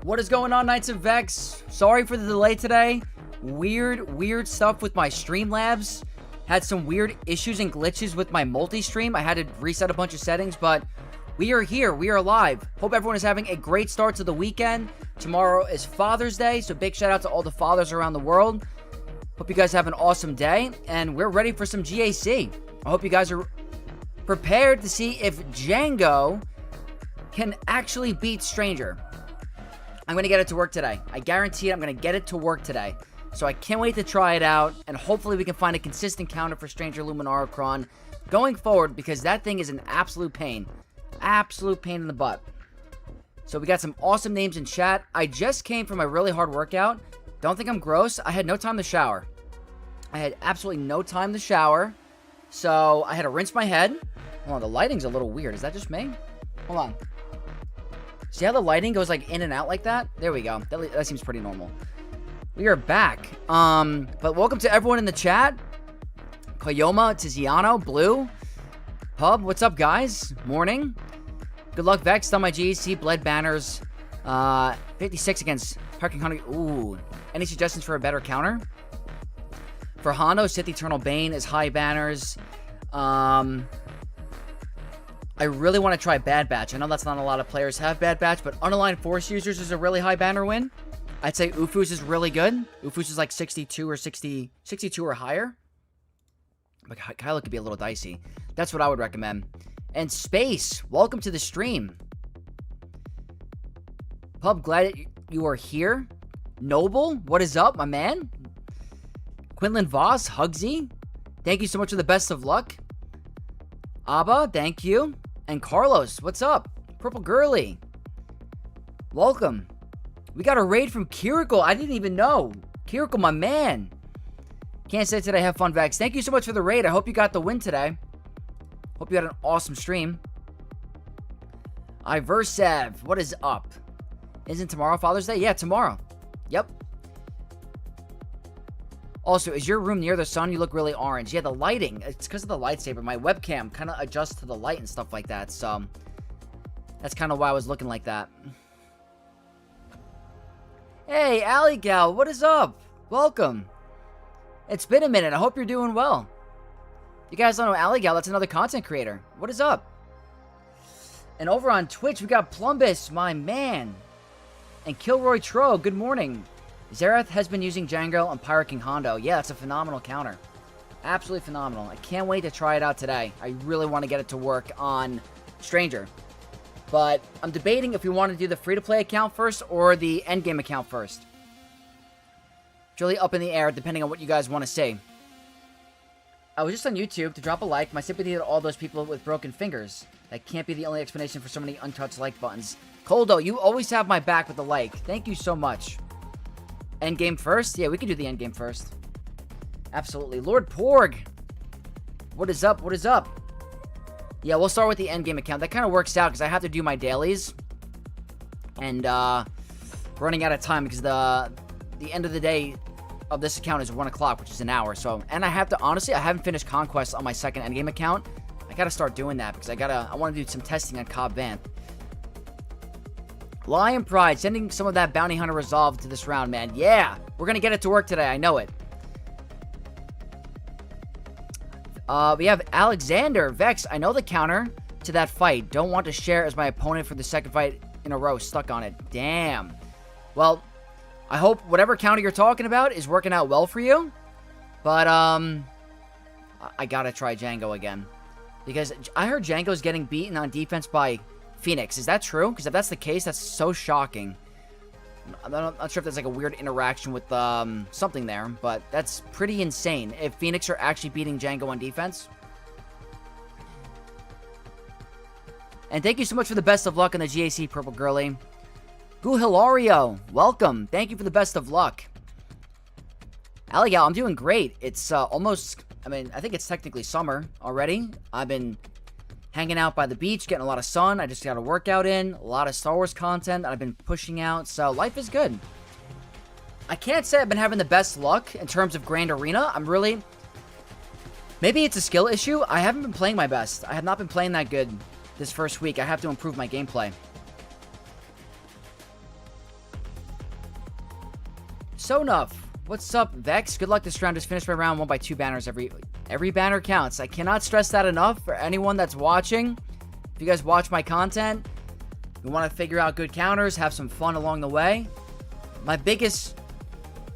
What is going on, Knights of Vex? Sorry for the delay today. Weird stuff with my Streamlabs. Had some weird issues and glitches with my multi-stream. I had to reset a bunch of settings, but we are here. We are live. Hope everyone is having a great start to the weekend. Tomorrow is Father's Day, so big shout out to all the fathers around the world. Hope you guys have an awesome day, and we're ready for some GAC. I hope you guys are prepared to see if Jango can actually beat Stranger. I'm going to get it to work today. I guarantee it, I'm going to get it to work today. So I can't wait to try it out, and hopefully we can find a consistent counter for Stranger Luminarchron going forward, because that thing is an absolute pain. Absolute pain in the butt. So we got some awesome names in chat. I just came from a really hard workout. Don't think I'm gross. I had no time to shower. I had absolutely no time to shower. So I had to rinse my head. Hold on, the lighting's a little weird. Is that just me? Hold on. See how the lighting goes like in and out like that? There we go. That seems pretty normal. We are back. But welcome to everyone in the chat. Koyoma, Tiziano, Blue, Pub, what's up, guys? Morning. Good luck, Vex. On my GAC, Bled Banners. 56 against Parking Hunter. Ooh. Any suggestions for a better counter? For Hano, Sith Eternal Bane is high banners. I really want to try Bad Batch. I know that's not a lot of players have Bad Batch, but Unaligned Force Users is a really high banner win. I'd say Ufus is really good. Ufus is like 62 or 62 or higher. But Kylo could be a little dicey. That's what I would recommend. And Space, welcome to the stream. Pub, glad you are here. Noble, what is up, my man? Quinlan Voss, Hugsy, thank you so much for the best of luck. Abba, thank you. And Carlos, what's up? Purple Girly, welcome. We got a raid from Kiriko. I didn't even know. Kiriko, my man. Can't say today. Have fun, Vex. Thank you so much for the raid. I hope you got the win today. Hope you had an awesome stream. Iversev, what is up? Isn't tomorrow Father's Day? Yeah, tomorrow. Yep. Also, is your room near the sun? You look really orange. Yeah, the lighting. It's because of the lightsaber. My webcam kind of adjusts to the light and stuff like that. So, that's kind of why I was looking like that. Hey, Alley Gal, what is up? Welcome. It's been a minute. I hope you're doing well. You guys don't know Alley Gal, that's another content creator. What is up? And over on Twitch, we got Plumbus, my man. And Kilroy Tro, good morning. Zerath has been using Jango on Pirate King Hondo. Yeah, that's a phenomenal counter. Absolutely phenomenal. I can't wait to try it out today. I really want to get it to work on Stranger. But I'm debating if we want to do the free-to-play account first or the endgame account first. It's really up in the air depending on what you guys want to say. I was just on YouTube to drop a like. My sympathy to all those people with broken fingers. That can't be the only explanation for so many untouched like buttons. Coldo, you always have my back with the like. Thank you so much. Endgame first? Yeah, we can do the endgame first. Absolutely. Lord Porg. What is up? What is up? Yeah, we'll start with the endgame account. That kind of works out because I have to do my dailies. And, running out of time because the end of the day of this account is 1 o'clock, which is an hour. So, and I have to, honestly, I haven't finished Conquest on my second endgame account. I gotta start doing that because I want to do some testing on Cobb Vanth. Lion Pride, sending some of that Bounty Hunter Resolve to this round, man. Yeah, we're gonna get it to work today. I know it. We have Alexander. Vex, I know the counter to that fight. Don't want to share as my opponent for the second fight in a row. Stuck on it. Damn. Well, I hope whatever counter you're talking about is working out well for you. But, I gotta try Jango again. Because I heard Jango's getting beaten on defense by Phoenix. Is that true? Because if that's the case, that's so shocking. I'm not sure if there's like a weird interaction with something there, but that's pretty insane if Phoenix are actually beating Jango on defense. And thank you so much for the best of luck on the GAC, Purple Girly. Gu Hilario, welcome. Thank you for the best of luck. Aligal, I'm doing great. It's almost, I think it's technically summer already. I've been hanging out by the beach, getting a lot of sun. I just got a workout in, a lot of Star Wars content that I've been pushing out, so life is good. I can't say I've been having the best luck in terms of Grand Arena. Maybe it's a skill issue. I haven't been playing my best. I have not been playing that good this first week. I have to improve my gameplay. Sonuff. What's up, Vex? Good luck this round. Just finished my round 1 by 2 banners. Every banner counts. I cannot stress that enough for anyone that's watching. If you guys watch my content, you want to figure out good counters, have some fun along the way. My biggest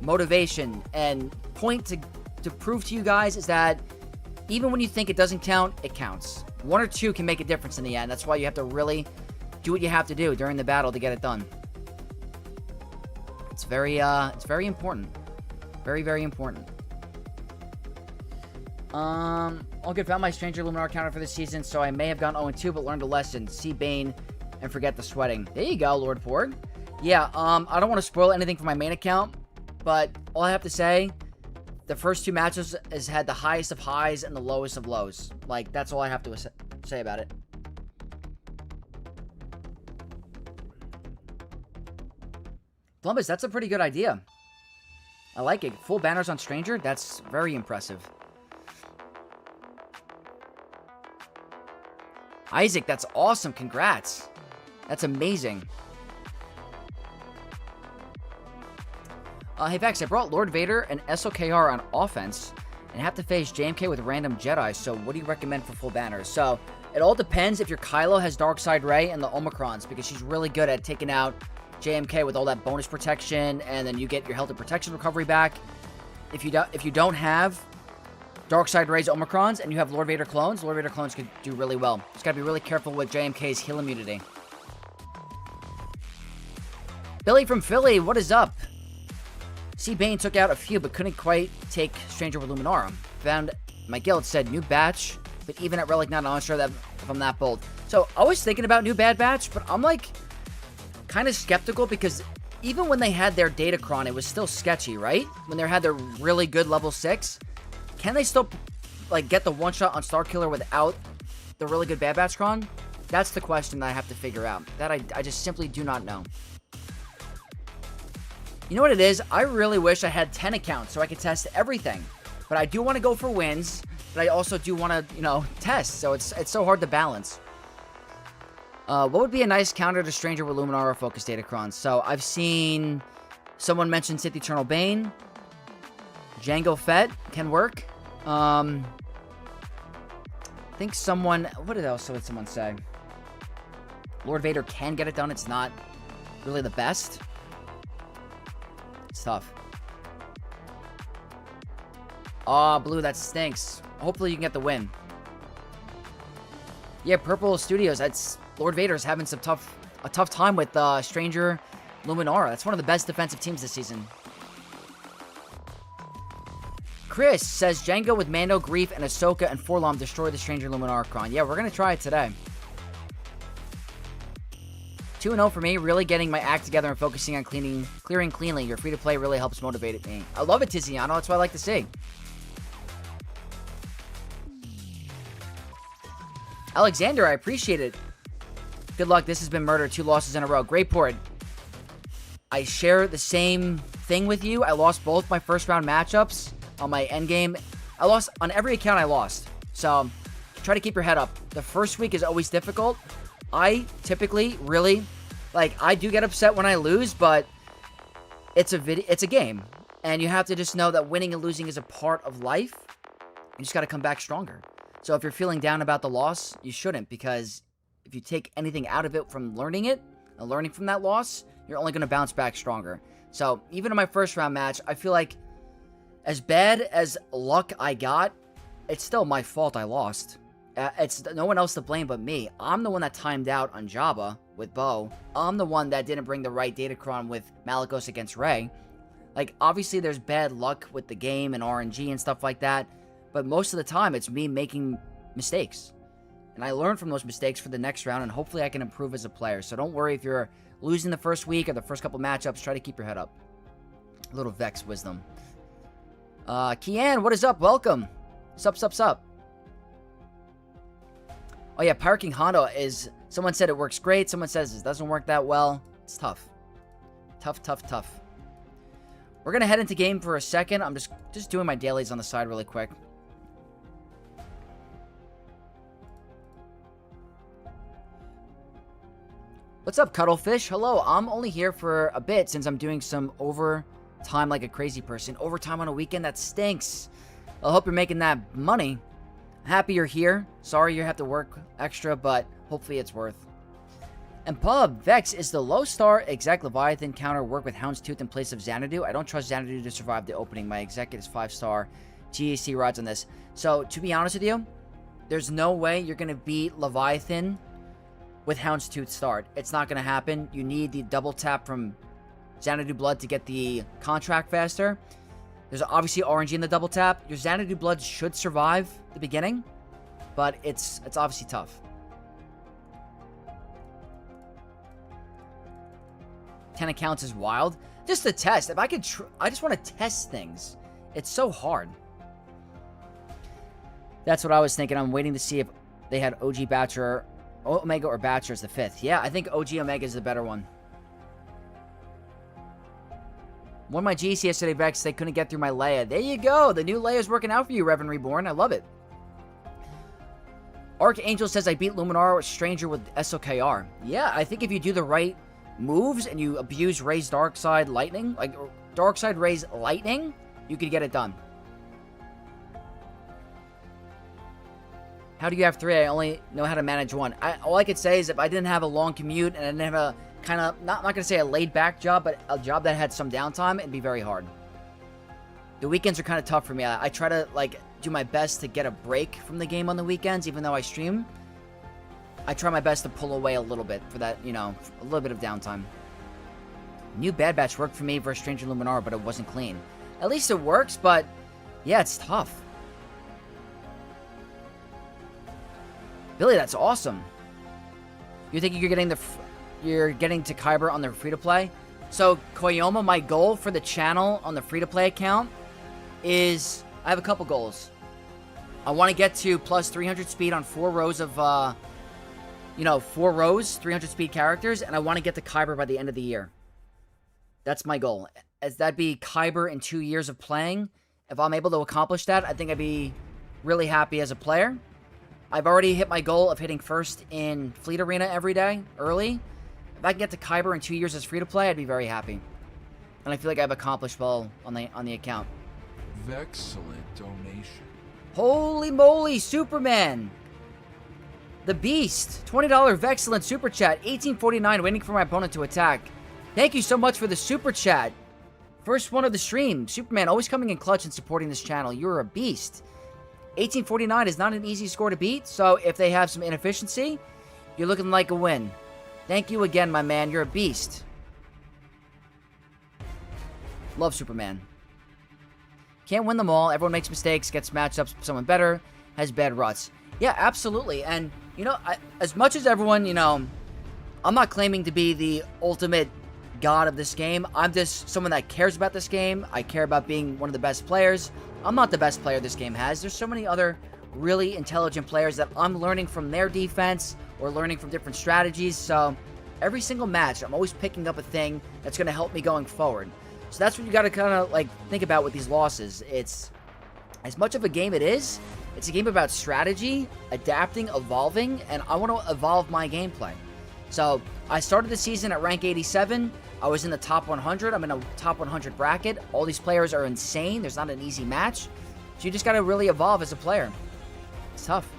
motivation and point to prove to you guys is that even when you think it doesn't count, it counts. 1 or 2 can make a difference in the end. That's why you have to really do what you have to do during the battle to get it done. It's very important. Very, very important. All good. Found my Stranger Luminar counter for this season, so I may have gone 0-2, but learned a lesson. See Bane and forget the sweating. There you go, Lord Port. Yeah, I don't want to spoil anything for my main account, but all I have to say, the first 2 matches has had the highest of highs and the lowest of lows. Like, that's all I have to say about it. Columbus, that's a pretty good idea. I like it. Full banners on Stranger? That's very impressive. Isaac, that's awesome. Congrats. That's amazing. Hey, Vex, I brought Lord Vader and SOKR on offense and have to face JMK with random Jedi, so what do you recommend for full banners? So, it all depends if your Kylo has Darkseid Rey and the Omicrons, because she's really good at taking out JMK with all that bonus protection, and then you get your health and protection recovery back. If you don't have Darkseid Rey's Omicrons and you have Lord Vader clones could do really well. Just gotta be really careful with JMK's heal immunity. Billy from Philly, what is up? C. Bane took out a few, but couldn't quite take Stranger with Luminara. Found my guild said new batch, but even at Relic 9, I'm not sure that if I'm that bold. So I was thinking about new bad batch, but I'm like kind of skeptical because even when they had their Datacron, it was still sketchy, right? When they had their really good level 6, can they still like get the one shot on Starkiller without the really good bad batch cron? That's the question that I have to figure out. That I just simply do not know. You know what it is? I really wish I had 10 accounts so I could test everything. But I do want to go for wins, but I also do want to, you know, test. So it's so hard to balance. What would be a nice counter to Stranger with Luminara Focus Datacrons? So I've seen someone mention Sith Eternal Bane. Jango Fett can work. I think someone... What else would someone say? Lord Vader can get it done. It's not really the best. It's tough. Aw, Blue, that stinks. Hopefully you can get the win. Yeah, Purple Studios. That's Lord Vader's having a tough time with Stranger Luminara. That's one of the best defensive teams this season. Chris says Jango with Mando, Grief, and Ahsoka and Forlom destroy the Stranger Luminara cron. Yeah, we're gonna try it today. 2-0 for me. Really getting my act together and focusing on clearing cleanly. Your free-to-play really helps motivate me. I love it, Tiziano. That's what I like to see. Alexander, I appreciate it. Good luck. This has been murder. 2 losses in a row. Great port. I share the same thing with you. I lost both my first round matchups on my endgame. I lost on every account I lost. So try to keep your head up. The first week is always difficult. I typically really, like, I do get upset when I lose, but it's a game. And you have to just know that winning and losing is a part of life. You just got to come back stronger. So if you're feeling down about the loss, you shouldn't, because if you take anything out of it from learning it and learning from that loss, you're only going to bounce back stronger. So even in my first round match, I feel like as bad as luck I got, it's still my fault I lost. It's no one else to blame but me. I'm the one that timed out on Jabba with Bo. I'm the one that didn't bring the right Datacron with Malicos against Rey. Like, obviously there's bad luck with the game and RNG and stuff like that, but most of the time it's me making mistakes. And I learn from those mistakes for the next round, and hopefully I can improve as a player. So don't worry if you're losing the first week or the first couple matchups. Try to keep your head up. A little Vex wisdom. Kian, what is up? Welcome. Sup. Oh yeah, Pirate King Honda is... Someone said it works great. Someone says it doesn't work that well. It's tough. Tough. We're going to head into game for a second. I'm just doing my dailies on the side really quick. What's up, Cuttlefish? Hello, I'm only here for a bit since I'm doing some time like a crazy person. Overtime on a weekend, that stinks. I hope you're making that money. Happy you're here. Sorry you have to work extra, but hopefully it's worth. And Pub, Vex, is the low star exec Leviathan counter work with Houndstooth in place of Xanadu? I don't trust Xanadu to survive the opening. My exec is 5-star. GAC rides on this. So, to be honest with you, there's no way you're going to beat Leviathan with Houndstooth start. It's not going to happen. You need the double tap from Xanadu Blood to get the contract faster. There's obviously RNG in the double tap. Your Xanadu Blood should survive the beginning, but it's obviously tough. 10 accounts is wild. Just to test. If I could, I just want to test things. It's so hard. That's what I was thinking. I'm waiting to see if they had OG Bachelor, Omega or Bachelor as the 5th. Yeah, I think OG Omega is the better one. One of my GC yesterday, Vex, they couldn't get through my Leia. There you go. The new Leia is working out for you, Revan Reborn. I love it. Archangel says I beat Luminar Stranger with SOKR. Yeah, I think if you do the right moves and you abuse Ray's Darkside Lightning, like Darkside Ray's Lightning, you could get it done. How do you have 3? I only know how to manage 1. All I could say is if I didn't have a long commute and I didn't have a kind of, not going to say a laid-back job, but a job that had some downtime, it'd be very hard. The weekends are kind of tough for me. I try to, like, do my best to get a break from the game on the weekends, even though I stream. I try my best to pull away a little bit for that, you know, a little bit of downtime. New Bad Batch worked for me versus Stranger Luminar, but it wasn't clean. At least it works, but yeah, it's tough. Billy, that's awesome. You think you're getting to Kyber on the free-to-play? So, Koyoma, my goal for the channel on the free-to-play account is, I have a couple goals. I want to get to plus 300 speed on 4 rows of, 4 rows, 300 speed characters, and I want to get to Kyber by the end of the year. That's my goal. As that'd be Kyber in 2 years of playing. If I'm able to accomplish that, I think I'd be really happy as a player. I've already hit my goal of hitting first in Fleet Arena every day, early. If I can get to Kyber in 2 years as free-to-play, I'd be very happy. And I feel like I've accomplished well on the account. Excellent donation. Holy moly, Superman! The Beast, $20 Vexcellent Super Chat, 1849, waiting for my opponent to attack. Thank you so much for the Super Chat. First one of the stream. Superman, always coming in clutch and supporting this channel. You're a beast. 1849 is not an easy score to beat, so if they have some inefficiency, you're looking like a win. Thank you again, my man. You're a beast. Love Superman. Can't win them all. Everyone makes mistakes, gets matched up with someone better, has bad ruts. Yeah, absolutely. And, as much as everyone, I'm not claiming to be the ultimate god of this game. I'm just someone that cares about this game. I care about being one of the best players. I'm not the best player this game has. There's so many other really intelligent players that I'm learning from their defense or learning from different strategies. So every single match, I'm always picking up a thing that's going to help me going forward. So that's what you got to kind of think about with these losses. It's as much of a game it's a game about strategy, adapting, evolving, and I want to evolve my gameplay. So I started the season at rank 87. I was in the top 100. I'm in a top 100 bracket. All these players are insane. There's not an easy match. So you just got to really evolve as a player. It's tough.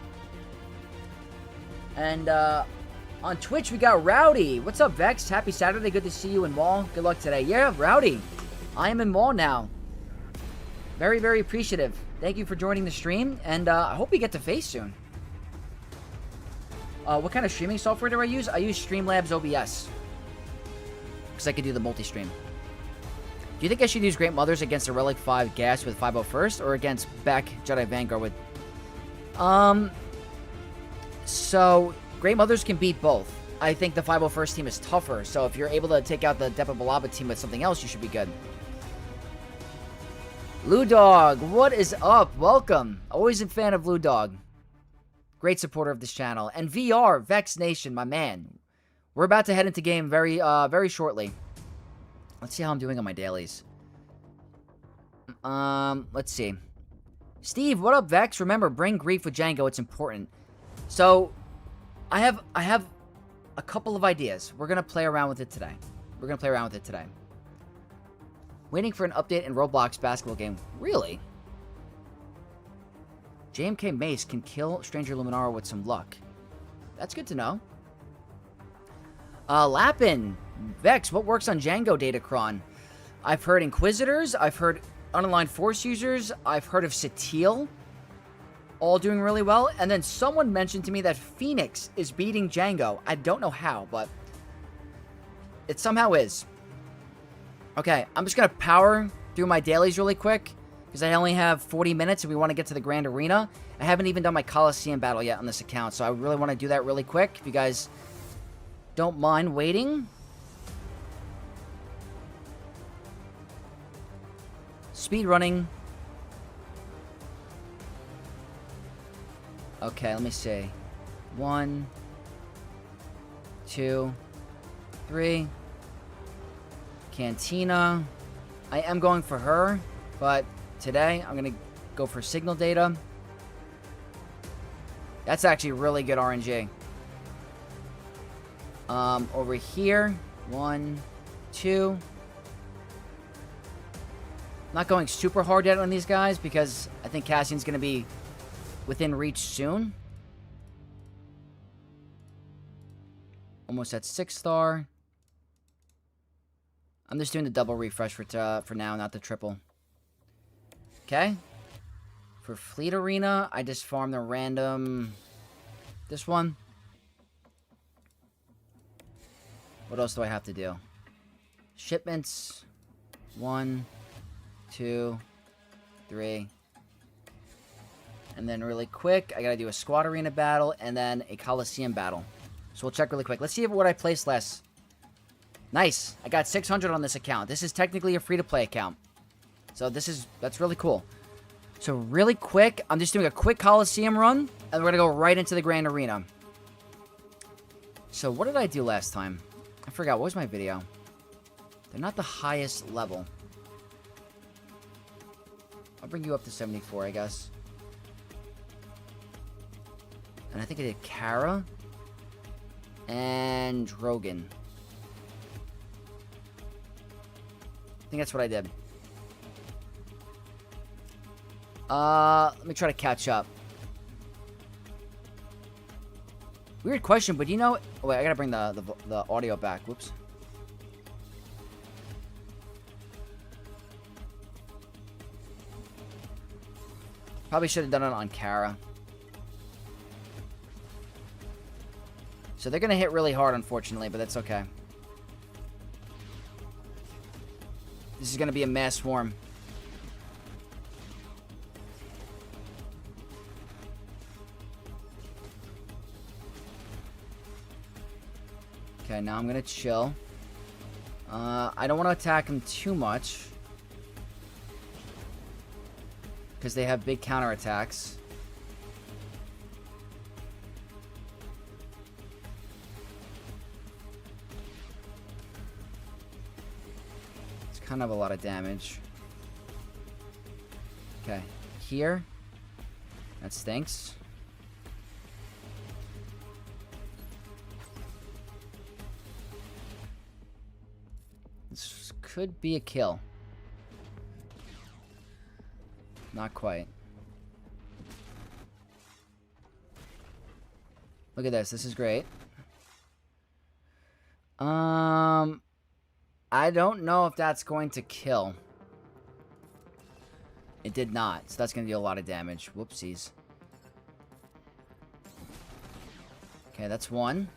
And on Twitch, we got Rowdy. What's up, Vex? Happy Saturday. Good to see you in Mall. Good luck today. Yeah, Rowdy. I am in Mall now. Very, very appreciative. Thank you for joining the stream. And I hope we get to face soon. What kind of streaming software do I use? I use Streamlabs OBS. Because I could do the multi-stream. Do you think I should use Great Mothers against a Relic 5 Gas with 501st? Or against Beck Jedi Vanguard with... So, Great Mothers can beat both. I think the 501st team is tougher. So if you're able to take out the Depa Balaba team with something else, you should be good. Lou Dog, what is up? Welcome. Always a fan of Lou Dog. Great supporter of this channel. And VR, Vex Nation, my man. We're about to head into game very shortly. Let's see how I'm doing on my dailies. Let's see. Steve, what up, Vex? Remember, bring grief with Jango. It's important. So, I have a couple of ideas. We're going to play around with it today. Waiting for an update in Roblox basketball game. Really? JMK Mace can kill Stranger Luminara with some luck. That's good to know. Lapin. Vex, what works on Jango Datacron? I've heard Inquisitors. I've heard Unaligned Force users. I've heard of Satil. All doing really well. And then someone mentioned to me that Phoenix is beating Jango. I don't know how, but it somehow is. Okay, I'm just going to power through my dailies really quick, because I only have 40 minutes and we want to get to the Grand Arena. I haven't even done my Coliseum battle yet on this account, so I really want to do that really quick, if you guys don't mind waiting. Speedrunning. Okay, let me see. 1, 2, 3. Cantina. I am going for her, but today I'm going to go for signal data. That's actually really good RNG. Over here. 1, 2. Not going super hard yet on these guys because I think Cassian's going to be within reach soon. Almost at 6 star. I'm just doing the double refresh for now, not the triple. Okay. For Fleet Arena, I just farmed a random... this one. What else do I have to do? Shipments. 1, 2, 3. And then really quick, I gotta do a Squad Arena battle and then a Coliseum battle. So we'll check really quick. Let's see what I placed last. Nice. I got 600 on this account. This is technically a free-to-play account. So that's really cool. So really quick, I'm just doing a quick Coliseum run, and we're going to go right into the Grand Arena. So what did I do last time? I forgot. What was my video? They're not the highest level. I'll bring you up to 74, I guess. And I think I did Kara and Drogon. I think that's what I did. Let me try to catch up. Weird question, but you know... oh, wait, I gotta bring the audio back. Whoops. Probably should have done it on Kara. So they're gonna hit really hard, unfortunately, but that's okay. This is gonna be a mass swarm. Okay, now I'm gonna chill. I don't want to attack them too much, because they have big counterattacks. It's kind of a lot of damage. Okay, here. That stinks. This could be a kill. Not quite. Look at this. This is great. I don't know if that's going to kill. It did not. So that's going to do a lot of damage. Whoopsies. Okay, that's one.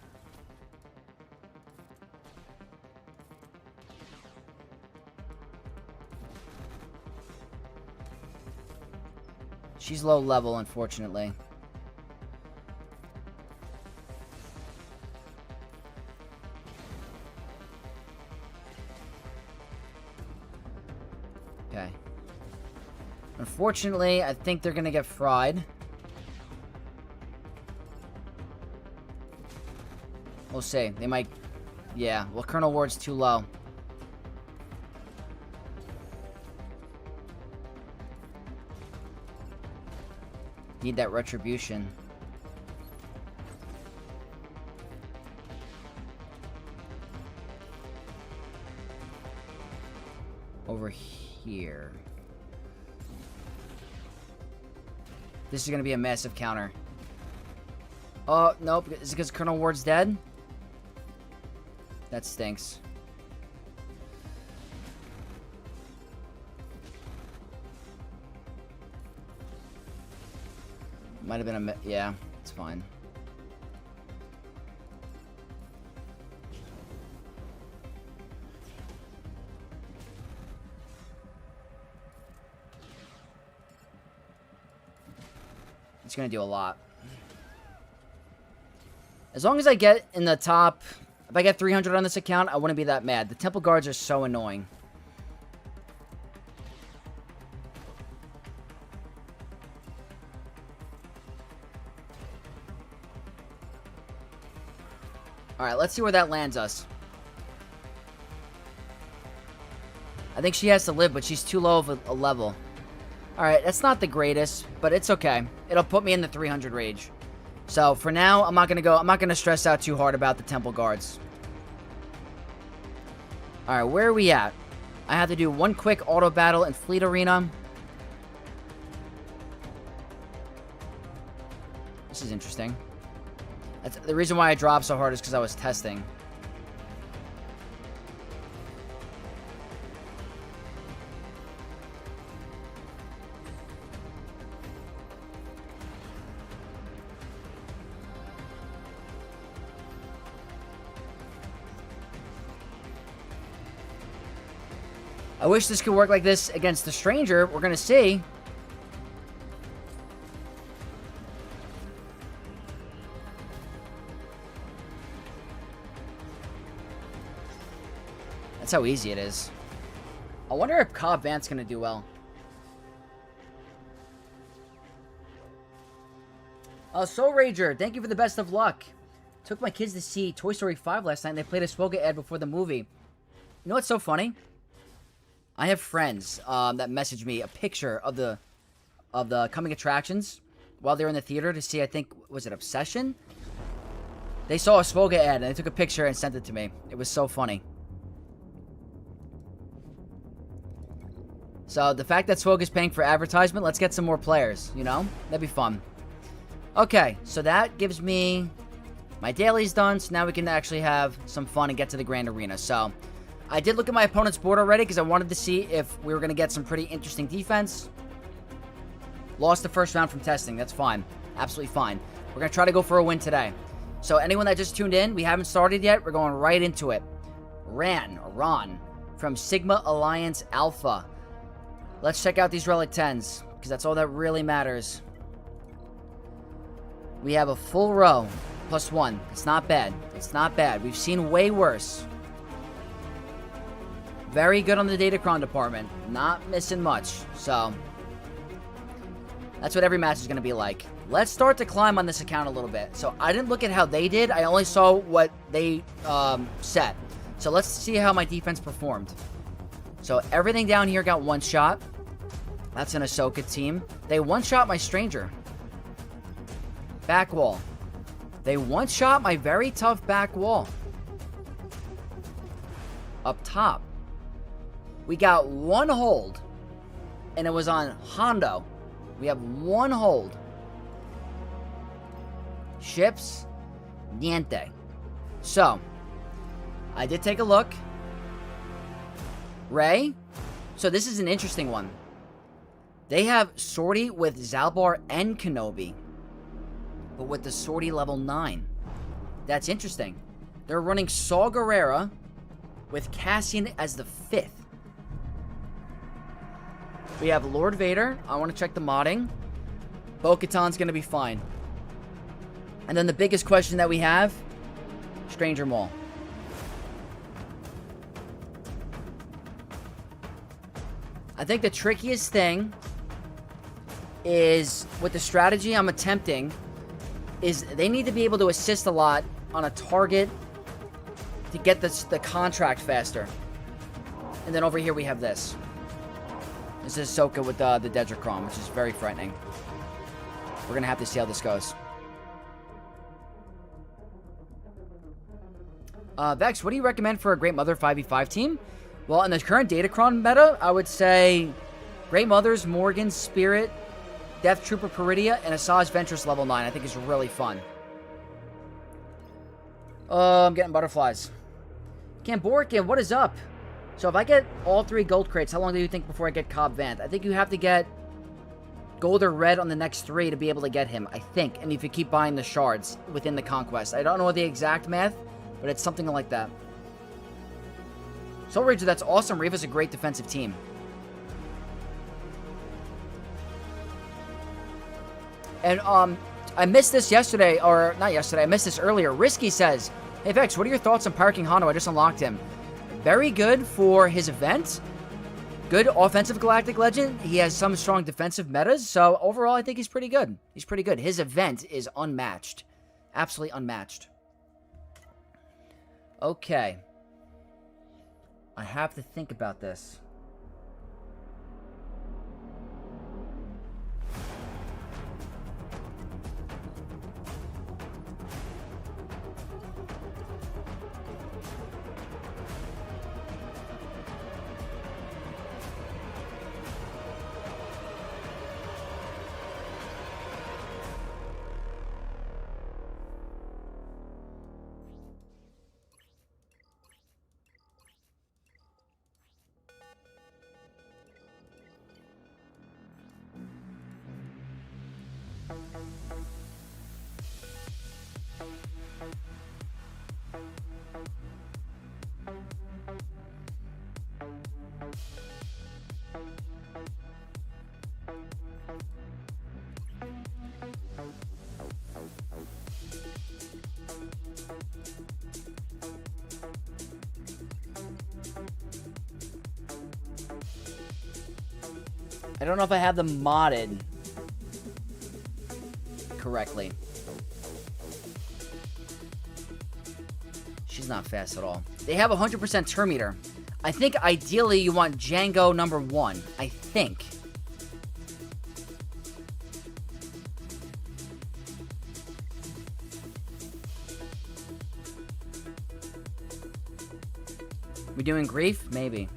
She's low level, unfortunately. Okay. Unfortunately, I think they're gonna get fried. We'll see. They might... yeah, well, Colonel Ward's too low. Need that retribution. over here. This is going to be a massive counter. Oh, nope. Is it because Colonel Ward's dead? That stinks. Might have been a... Yeah, it's fine. It's going to do a lot. As long as I get in the top... If I get 300 on this account, I wouldn't be that mad. The Temple Guards are so annoying. Alright, let's see where that lands us. I think she has to live, but she's too low of a level. Alright, that's not the greatest, but it's okay. It'll put me in the 300 range. So, for now, I'm not gonna stress out too hard about the Temple Guards. Alright, where are we at? I have to do one quick auto battle in Fleet Arena. This is interesting. The reason why I dropped so hard is because I was testing. I wish this could work like this against the Stranger. We're going to see. That's how easy it is. I wonder if Cobb Vance's going to do well. Soul Rager, thank you for the best of luck. Took my kids to see Toy Story 5 last night and they played a Swoga ad before the movie. You know what's so funny? I have friends that message me a picture of the coming attractions while they're in the theater to see, I think, was it Obsession? They saw a Swoga ad and they took a picture and sent it to me. It was so funny. So, the fact that Swoga's paying for advertisement, let's get some more players, you know? That'd be fun. Okay, so that gives me my dailies done, so now we can actually have some fun and get to the Grand Arena. So, I did look at my opponent's board already because I wanted to see if we were going to get some pretty interesting defense. Lost the first round from testing. That's fine. Absolutely fine. We're going to try to go for a win today. So, anyone that just tuned in, we haven't started yet. We're going right into it. Ron, from Sigma Alliance Alpha. Let's check out these Relic 10s, because that's all that really matters. We have a full row, +1. It's not bad. It's not bad. We've seen way worse. Very good on the Datacron department. Not missing much. So, that's what every match is going to be like. Let's start to climb on this account a little bit. So, I didn't look at how they did. I only saw what they set. So, let's see how my defense performed. So, everything down here got one shot. That's an Ahsoka team. They one-shot my Stranger. Back wall. They one-shot my very tough back wall. Up top. We got one hold. And it was on Hondo. We have one hold. Ships. Niente. So. I did take a look. Rey. So this is an interesting one. They have Sortie with Zalbar and Kenobi. But with the Sortie level 9. That's interesting. They're running Saw Gerrera with Cassian as the 5th. We have Lord Vader. I want to check the modding. Bo-Katan's going to be fine. And then the biggest question that we have, Stranger Maul. I think the trickiest thing is, with the strategy I'm attempting, is they need to be able to assist a lot on a target to get the contract faster. And then over here we have this. This is Ahsoka with the Dedricron, which is very frightening. We're going to have to see how this goes. Vex, what do you recommend for a Great Mother 5v5 team? Well, in the current Datacron meta, I would say Great Mothers, Morgan, Spirit, Death Trooper Peridia, and Asajj Ventress level 9 I think is really fun. I'm getting butterflies. Camborkin, what is up? So if I get all 3 gold crates, how long do you think before I get Cobb Vanth? I think you have to get gold or red on the next 3 to be able to get him, I think. And if you keep buying the shards within the conquest. I don't know the exact math, but it's something like that. Soul Ranger, that's awesome. Reva's a great defensive team. And, I missed this yesterday, or not yesterday, I missed this earlier. Risky says, hey Vex, what are your thoughts on Parking Hano? I just unlocked him. Very good for his event. Good offensive Galactic Legend. He has some strong defensive metas, so overall I think he's pretty good. He's pretty good. His event is unmatched. Absolutely unmatched. Okay. I have to think about this. I don't know if I have them modded correctly. She's not fast at all. They have 100% turn meter. I think ideally you want Jango number 1. I think. We doing grief? Maybe.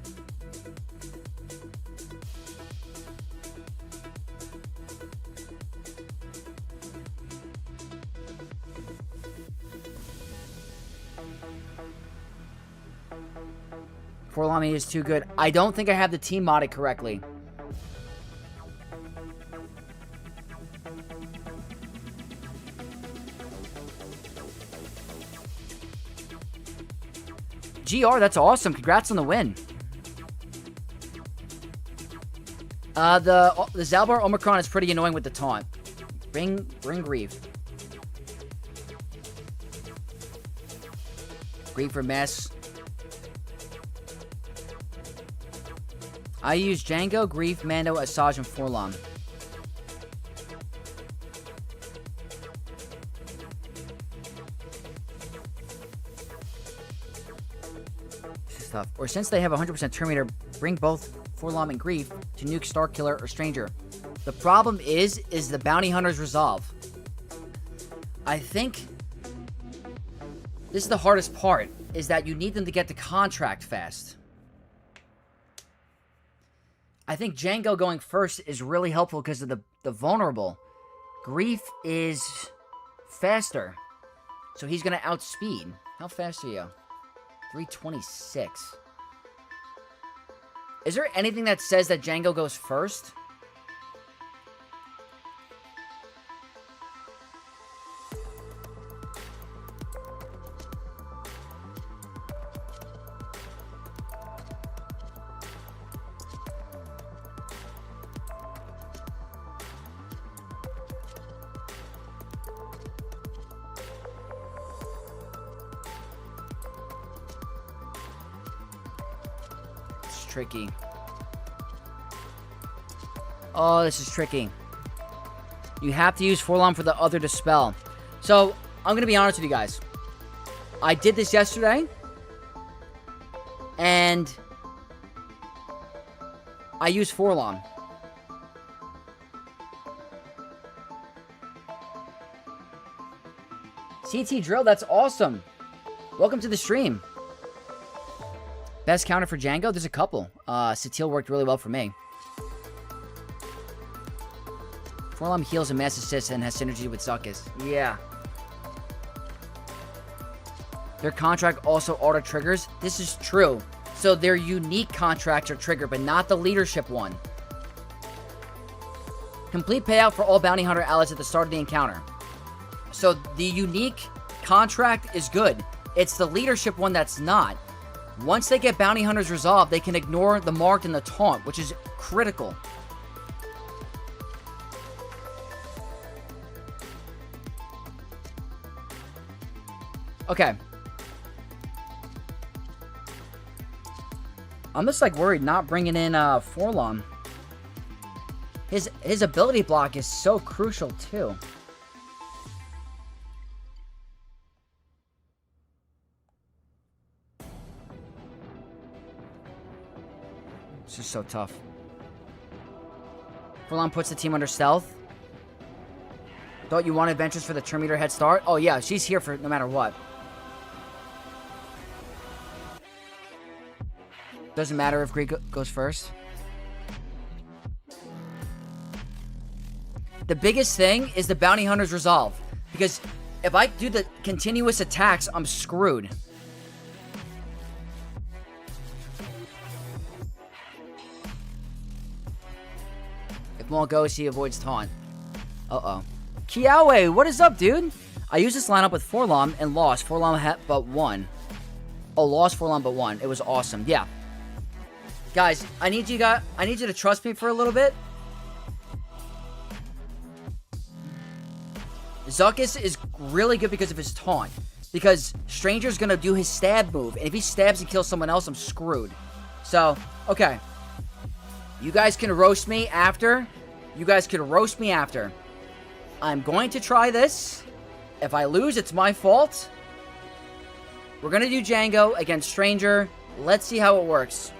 Forlami is too good. I don't think I have the team modded correctly. GR, that's awesome. Congrats on the win. The Zalbar Omicron is pretty annoying with the taunt. Bring Grief. Grief for mess. I use Jango, Grief, Mando, Asajj, and Forlom. Stuff. Or since they have 100% turn meter, bring both Forlom and Grief to nuke Starkiller or Stranger. The problem is the Bounty Hunters resolve. I think this is the hardest part, is that you need them to get the contract fast. I think Jango going first is really helpful because of the vulnerable. Grief is faster, so he's going to outspeed. How fast are you? 326. Is there anything that says that Jango goes first? Tricky. Oh, this is tricky. You have to use Forlom for the other Dispel. So, I'm going to be honest with you guys. I did this yesterday. And I used Forlom. CT Drill, that's awesome. Welcome to the stream. Best counter for Jango? There's a couple. Satil worked really well for me. Forlom heals and mass assists and has synergy with Zuckus. Yeah. Their contract also auto-triggers. This is true. So their unique contracts are triggered, but not the leadership one. Complete payout for all bounty hunter allies at the start of the encounter. So the unique contract is good. It's the leadership one that's not. Once they get bounty hunters resolved, they can ignore the marked and the taunt, which is critical. Okay. I'm just like worried not bringing in Forlom. His ability block is so crucial too. It's just so tough. Forlom puts the team under stealth. Thought you wanted Ventress for the turn meter head start? Oh yeah, she's here for no matter what. Doesn't matter if Greek goes first. The biggest thing is the bounty hunter's resolve. Because if I do the continuous attacks, I'm screwed. If Maul goes, he avoids taunt. Uh-oh. Kiawe, what is up, dude? I used this lineup with Forlom and lost. Forlom had but one. Oh, lost Forlom but one. It was awesome. Yeah. Guys, I need you to trust me for a little bit. Zuckus is really good because of his taunt. Because Stranger's gonna do his stab move. And if he stabs and kills someone else, I'm screwed. So, okay. You guys can roast me after. You guys can roast me after. I'm going to try this. If I lose, it's my fault. We're gonna do Jango against Stranger. Let's see how it works.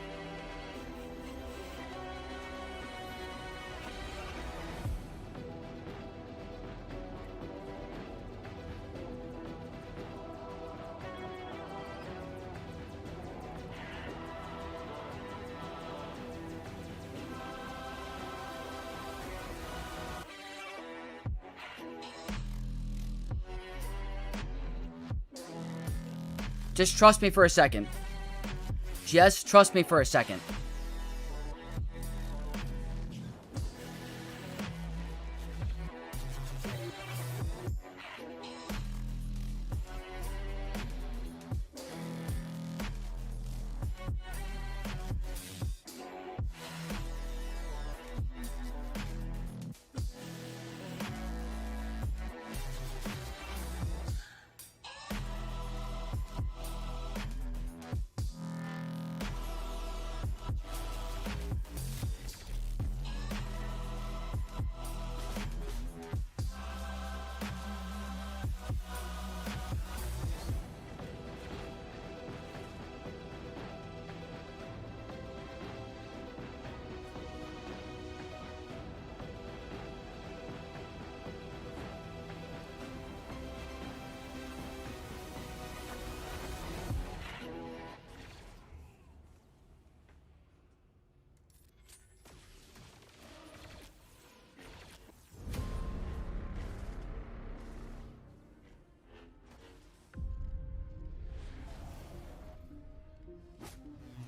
Just trust me for a second. Just trust me for a second.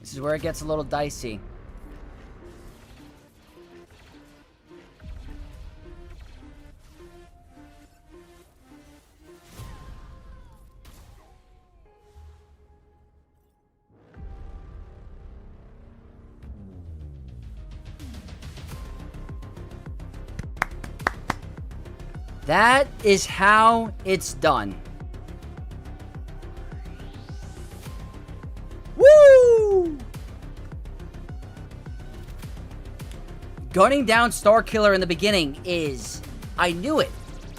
This is where it gets a little dicey. That is how it's done. Woo! Gunning down Starkiller in the beginning is... I knew it.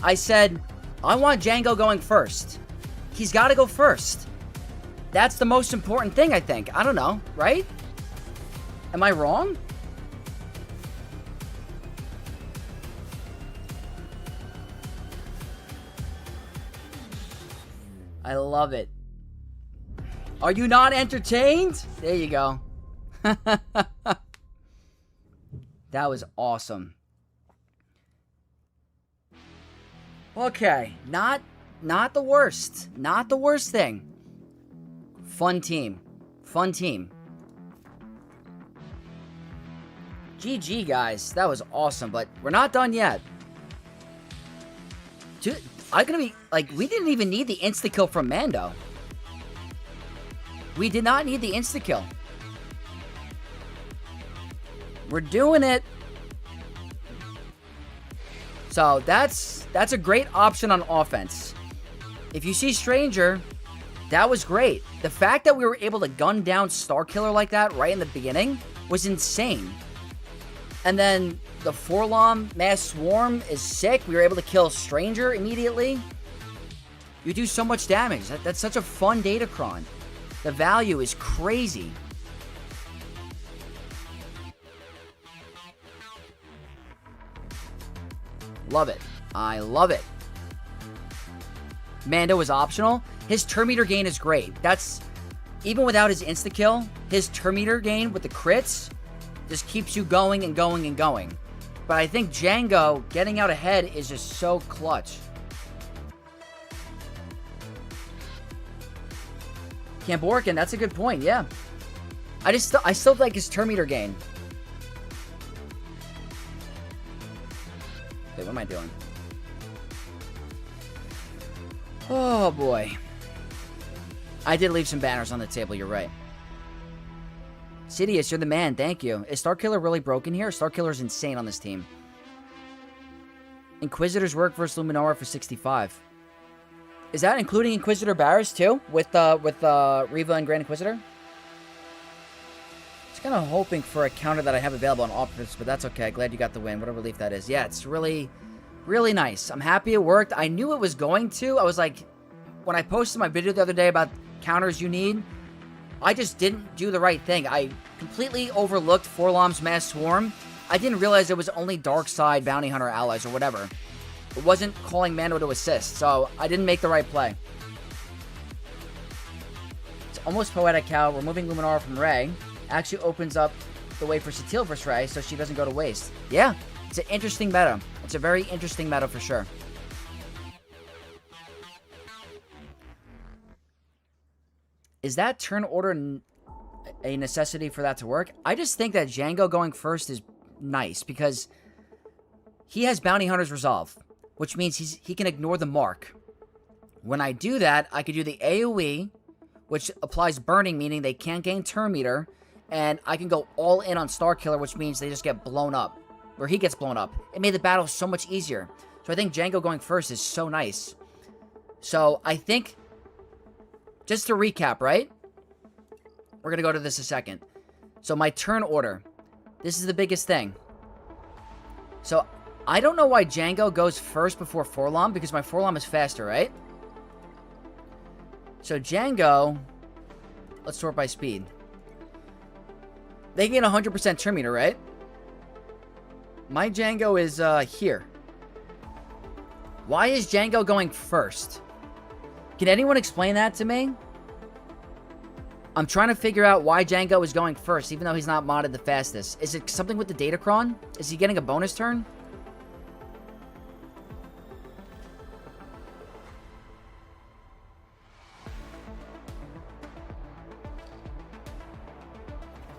I said, I want Jango going first. He's got to go first. That's the most important thing, I think. I don't know, right? Am I wrong? I love it. Are you not entertained? There you go. That was awesome. Okay, not the worst. Not the worst thing. Fun team. Fun team. GG, guys. That was awesome, but we're not done yet. Dude, I'm gonna be, like, we didn't even need the insta-kill from Mando. We did not need the insta-kill. We're doing it. So, that's a great option on offense. If you see Stranger, that was great. The fact that we were able to gun down Starkiller like that right in the beginning was insane. And then the Forlom Mass Swarm is sick. We were able to kill Stranger immediately. You do so much damage. That's such a fun Datacron. The value is crazy. Love it. I love it. Mando is optional. His turn meter gain is great. That's, even without his insta-kill, his turn meter gain with the crits just keeps you going and going and going. But I think Jango getting out ahead is just so clutch. Camborkin, that's a good point, yeah. I still like his turn meter gain. Wait, what am I doing? Oh, boy. I did leave some banners on the table, you're right. Sidious, you're the man, thank you. Is Starkiller really broken here? Starkiller's insane on this team. Inquisitors work versus Luminara for 65. Is that including Inquisitor Barris too? With Reva and Grand Inquisitor? Just kind of hoping for a counter that I have available on offense, but that's okay. Glad you got the win. What a relief that is. Yeah, it's really, really nice. I'm happy it worked. I knew it was going to. I was like, when I posted my video the other day about counters you need, I just didn't do the right thing. I completely overlooked Forlom's Mass Swarm. I didn't realize it was only Dark Side Bounty Hunter allies or whatever. It wasn't calling Mando to assist, so I didn't make the right play. It's almost poetic how removing Luminara from Rey actually opens up the way for Satele vs. Rey, so she doesn't go to waste. Yeah, it's an interesting meta. It's a very interesting meta for sure. Is that turn order a necessity for that to work? I just think that Jango going first is nice because he has Bounty Hunter's Resolve, which means he can ignore the mark. When I do that, I could do the AoE, which applies burning, meaning they can't gain turn meter, and I can go all in on Starkiller, which means they just get blown up, or he gets blown up. It made the battle so much easier. So I think Jango going first is so nice. So I think, just to recap, right? We're going to go to this a second. So my turn order. This is the biggest thing. So I don't know why Jango goes first before Forlom, because my Forlom is faster, right? So Jango, let's sort by speed. They gain 100% turn meter, right? My Jango is here. Why is Jango going first? Can anyone explain that to me? I'm trying to figure out why Jango is going first, even though he's not modded the fastest. Is it something with the Datacron? Is he getting a bonus turn?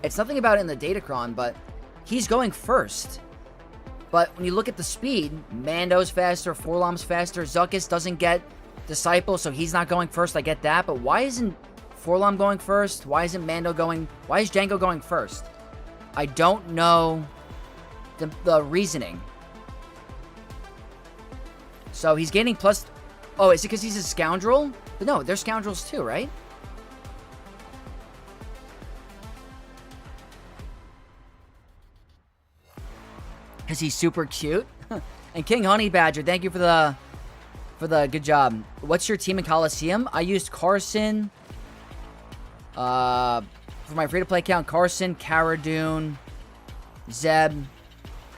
It's nothing about it in the Datacron, but he's going first. But when you look at the speed, Mando's faster, Forlom's faster, Zuckuss doesn't get Disciple, so he's not going first. I get that, but why isn't Forlom going first? Why isn't Mando going... Why is Jango going first? I don't know the reasoning. So he's gaining plus... Oh, is it because he's a scoundrel? But no, they're scoundrels too, right? Because he's super cute? And King Honey Badger, thank you for the good job. What's your team in Coliseum? I used Carson. For my free-to-play account, Carson, Cara Dune, Zeb,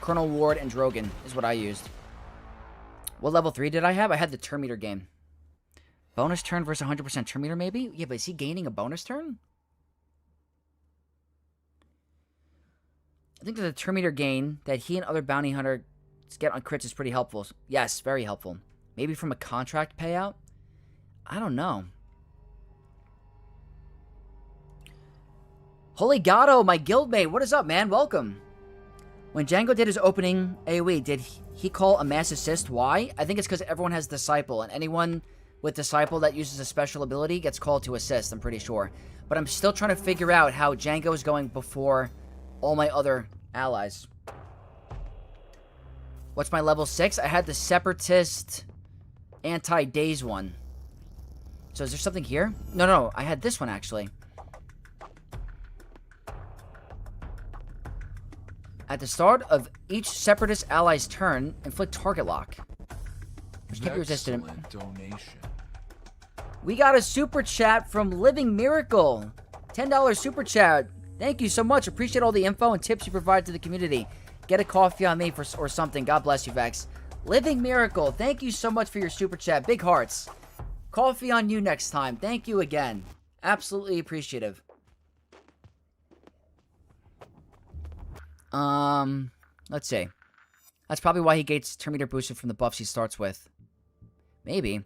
Colonel Ward, and Drogon is what I used. What level 3 did I have? I had the turn meter game. Bonus turn versus 100% turn meter, maybe? Yeah, but is he gaining a bonus turn? I think that the turn meter gain that he and other bounty hunters get on crits is pretty helpful. Yes, very helpful. Maybe from a contract payout? I don't know. Holy Gato, my guildmate. What is up, man? Welcome. When Jango did his opening AoE, did he call a mass assist? Why? I think it's because everyone has Disciple, and anyone with Disciple that uses a special ability gets called to assist, I'm pretty sure. But I'm still trying to figure out how Jango is going before all my other allies. What's my level 6? I had the Separatist anti-daze one. So is there something here? No, I had this one, actually. At the start of each Separatist ally's turn, inflict target lock. Which can't be resisted. Donation. We got a super chat from Living Miracle. $10 super chat. Thank you so much. Appreciate all the info and tips you provide to the community. Get a coffee on me or something. God bless you, Vex. Living Miracle, thank you so much for your super chat. Big hearts. Coffee on you next time. Thank you again. Absolutely appreciative. Let's see. That's probably why he gets turn meter boosted from the buffs he starts with. Maybe.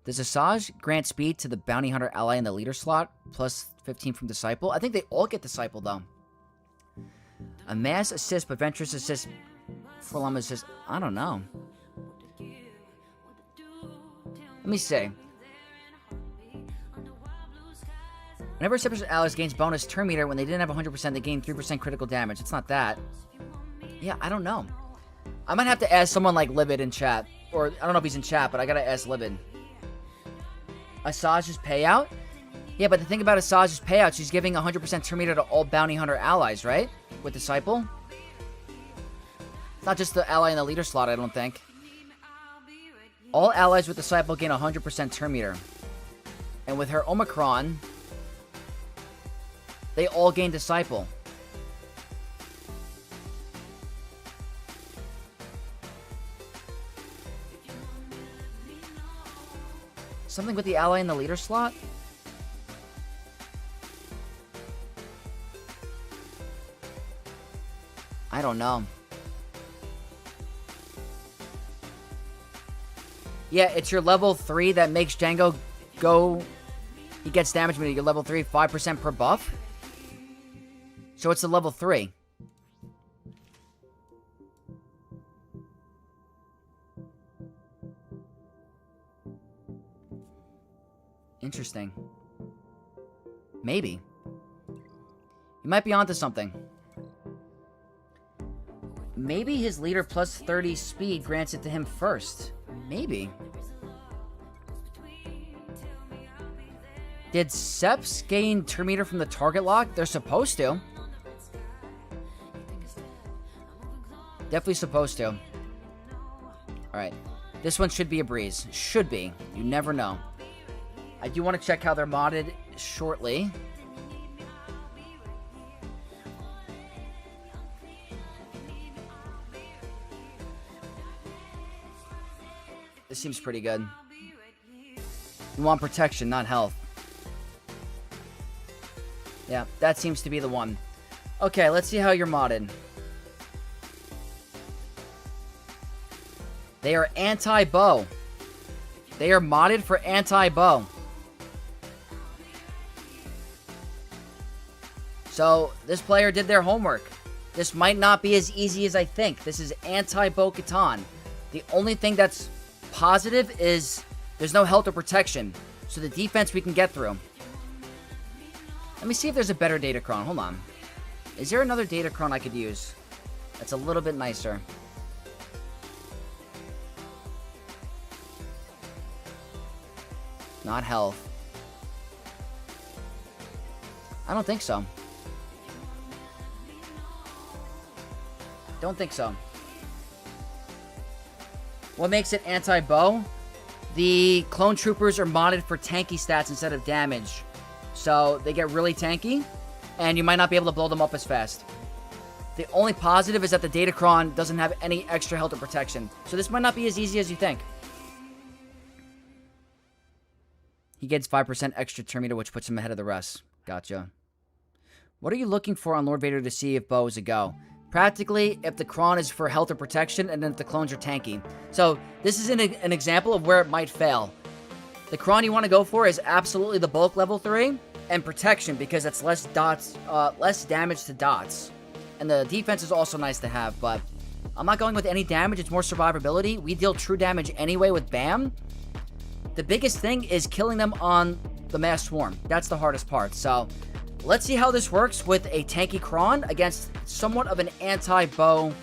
Does Asajj grant speed to the bounty hunter ally in the leader slot, plus 15 from Disciple? I think they all get Disciple, though. A mass assist, but Ventress assist, full on assist. I don't know. Let me see. Whenever Separatist allies gains bonus turn meter, when they didn't have 100%, they gain 3% critical damage. It's not that. Yeah, I don't know. I might have to ask someone like Livid in chat. Or, I don't know if he's in chat, but I gotta ask Livid. Asajj's payout? Yeah, but the thing about Asajj's payout, she's giving 100% turn meter to all bounty hunter allies, right? With Disciple? It's not just the ally in the leader slot, I don't think. All allies with Disciple gain 100% turn meter. And with her Omicron, they all gain Disciple. Something with the ally in the leader slot? I don't know. Yeah, it's your level 3 that makes Jango go... He gets damage when you get level 3, 5% per buff. So it's the level 3. Interesting. Maybe. You might be onto something. Maybe his leader plus 30 speed grants it to him first. Maybe. Did Seps gain turn meter from the target lock? They're supposed to. Definitely supposed to. Alright. This one should be a breeze. Should be. You never know. I do want to check how they're modded shortly. This seems pretty good. You want protection, not health. Yeah, that seems to be the one. Okay, let's see how you're modded. They are anti-bow. They are modded for anti-bow. So, this player did their homework. This might not be as easy as I think. This is anti-Bo-Katan. The only thing that's positive is there's no health or protection. So the defense we can get through. Let me see if there's a better Datacron. Hold on. Is there another Datacron I could use that's a little bit nicer? Not health. I don't think so. Don't think so. What makes it anti-bow? The clone troopers are modded for tanky stats instead of damage. So they get really tanky, and you might not be able to blow them up as fast. The only positive is that the Datacron doesn't have any extra health or protection. So this might not be as easy as you think. He gets 5% extra turn meter, which puts him ahead of the rest. Gotcha. What are you looking for on Lord Vader to see if Bo is a go? Practically, if the Kron is for health or protection, and then if the clones are tanky. So, this is an example of where it might fail. The Kron you want to go for is absolutely the bulk level 3, and protection, because it's less dots, less damage to dots. And the defense is also nice to have, but I'm not going with any damage, it's more survivability. We deal true damage anyway with BAM. The biggest thing is killing them on the mass swarm. That's the hardest part, so let's see how this works with a tanky Kron against somewhat of an anti-bow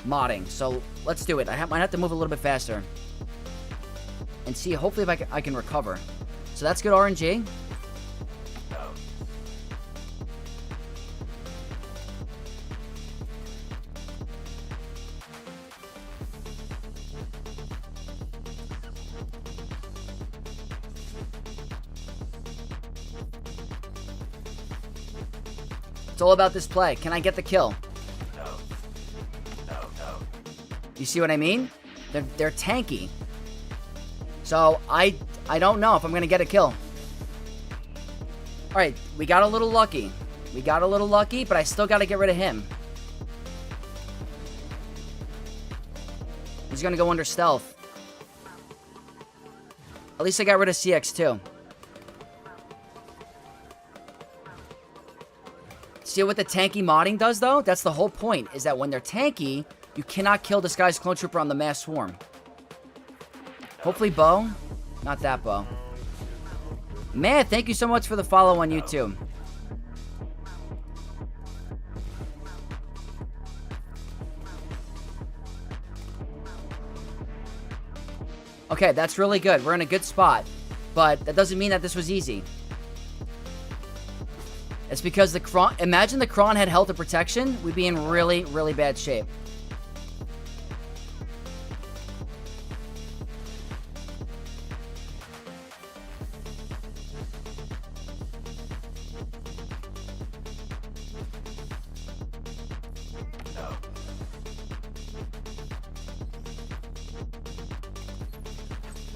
modding. So let's do it. I might have to move a little bit faster and see, hopefully, if I can recover. So that's good RNG. It's all about this play. Can I get the kill? No. You see what I mean? They're tanky. So I don't know if I'm going to get a kill. Alright, we got a little lucky. But I still got to get rid of him. He's going to go under stealth. At least I got rid of CX2. See what the tanky modding does, though? That's the whole point, is that when they're tanky, you cannot kill this guy's clone trooper on the mass swarm. Hopefully Bo. Not that Bo. Man, thank you so much for the follow on YouTube. Okay, that's really good. We're in a good spot. But that doesn't mean that this was easy. It's because the Kron... Imagine the Kron had health and protection. We'd be in really, really bad shape.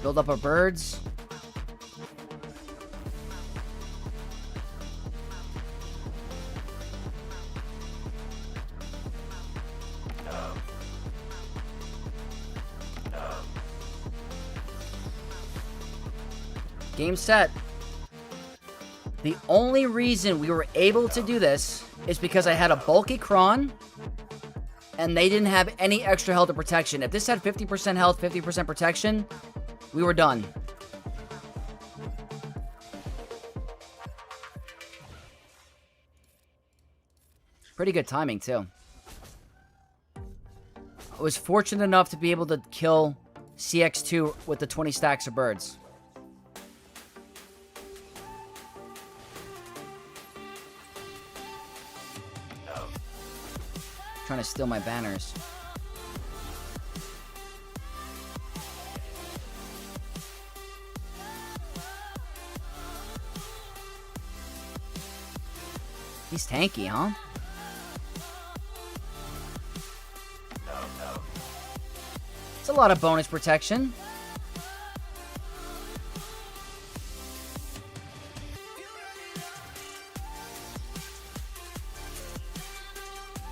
Build up our birds. Game set. The only reason we were able to do this is because I had a bulky Kron and they didn't have any extra health or protection. If this had 50% health, 50% protection, we were done. Pretty good timing, too. I was fortunate enough to be able to kill CX2 with the 20 stacks of birds. Trying to steal my banners. He's tanky, huh? It's a lot of bonus protection.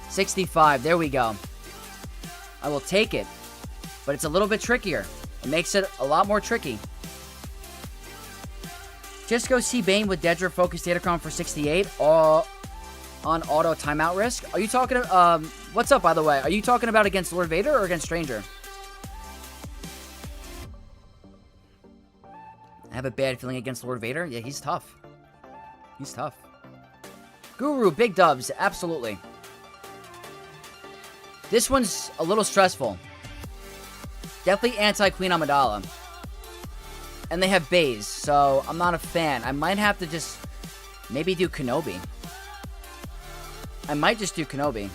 $65, there we go. I will take it, but it's a little bit trickier. It makes it a lot more tricky. Just go see Bane with Dedra Focus Datacron for 68 on auto timeout risk. Are you talking, what's up, by the way? Are you talking about against Lord Vader or against Stranger? I have a bad feeling against Lord Vader. Yeah, he's tough. He's tough. Guru, big dubs, absolutely. This one's a little stressful. Definitely anti-Queen Amidala. And they have Baze, so I'm not a fan. I might have to just maybe do Kenobi. I might just do Kenobi.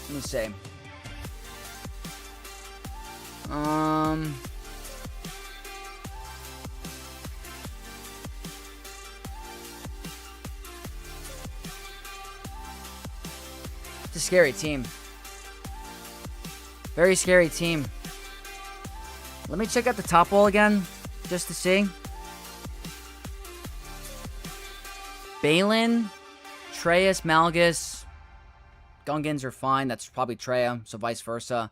Let me see. It's a scary team. Very scary team. Let me check out the top wall again, just to see. Balin, Treyas, Malgus, Gungans are fine. That's probably Treya, so vice versa.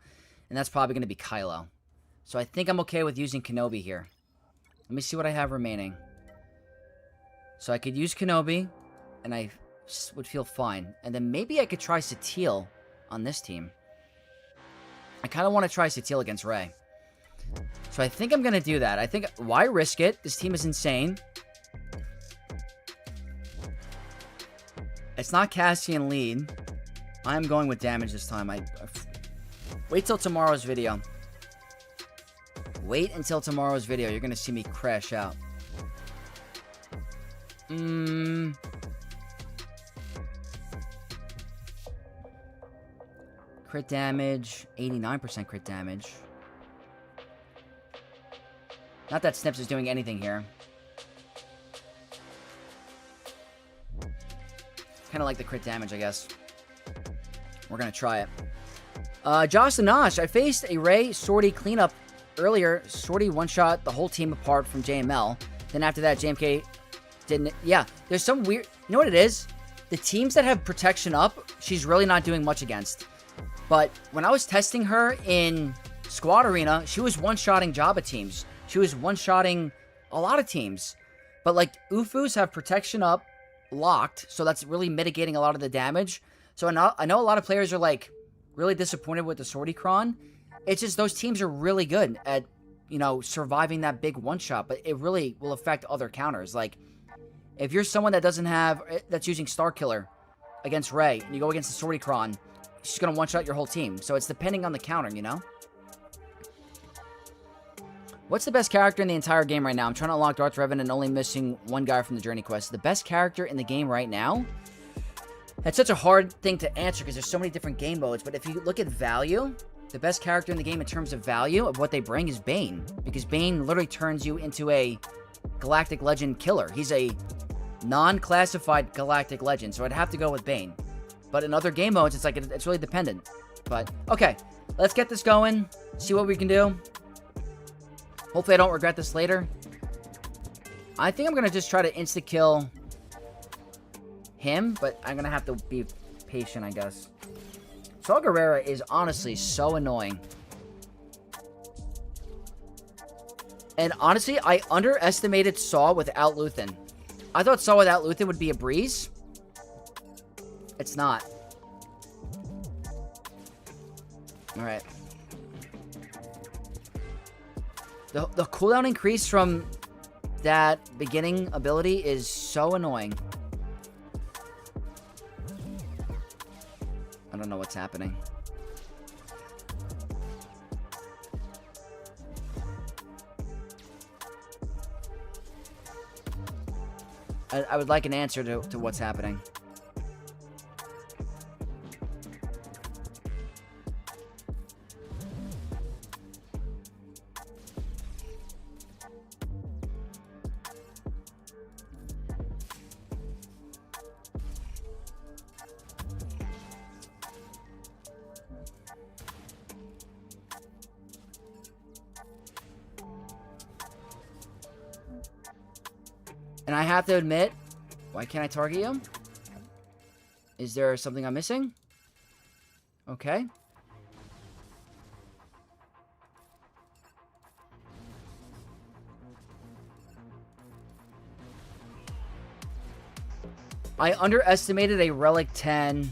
And that's probably going to be Kylo. So I think I'm okay with using Kenobi here. Let me see what I have remaining. So I could use Kenobi, and I would feel fine. And then maybe I could try Satele on this team. I kind of want to try Satele against Rey. So I think I'm going to do that. I think, why risk it? This team is insane. It's not Cassian lead. I'm going with damage this time. Wait till tomorrow's video. Wait until tomorrow's video. You're going to see me crash out. Crit damage. 89% crit damage. Not that Snips is doing anything here. Kind of like the crit damage, I guess. We're going to try it. Jocelyn Nosh. I faced a Rey Sortie cleanup earlier. Sortie one-shot the whole team apart from JML. Then after that, JMK didn't... Yeah, there's some weird... You know what it is? The teams that have protection up, she's really not doing much against. But when I was testing her in Squad Arena, she was one-shotting Jabba teams. She was one-shotting a lot of teams. But, like, Ufus have protection up locked, so that's really mitigating a lot of the damage. So I know a lot of players are, like, really disappointed with the Sortie Cron. It's just those teams are really good at, you know, surviving that big one-shot, but it really will affect other counters. Like, if you're someone that doesn't have, that's using Starkiller against Rey, and you go against the Sortie Cron, she's going to one-shot your whole team. So it's depending on the counter, you know? What's the best character in the entire game right now? I'm trying to unlock Darth Revan and only missing one guy from the Journey Quest. The best character in the game right now? That's such a hard thing to answer because there's so many different game modes. But if you look at value, the best character in the game in terms of value of what they bring is Bane. Because Bane literally turns you into a Galactic Legend killer. He's a non-classified Galactic Legend. So I'd have to go with Bane. But in other game modes, it's like it's really dependent. But, okay. Let's get this going. See what we can do. Hopefully I don't regret this later. I think I'm going to just try to insta-kill him, but I'm going to have to be patient, I guess. Saw Gerrera is honestly so annoying. And honestly, I underestimated Saw without Luthen. I thought Saw without Luthen would be a breeze. It's not. Alright. The cooldown increase from that beginning ability is so annoying. I don't know what's happening. I would like an answer to what's happening. And I have to admit, why can't I target you? Is there something I'm missing? Okay. I underestimated a Relic 10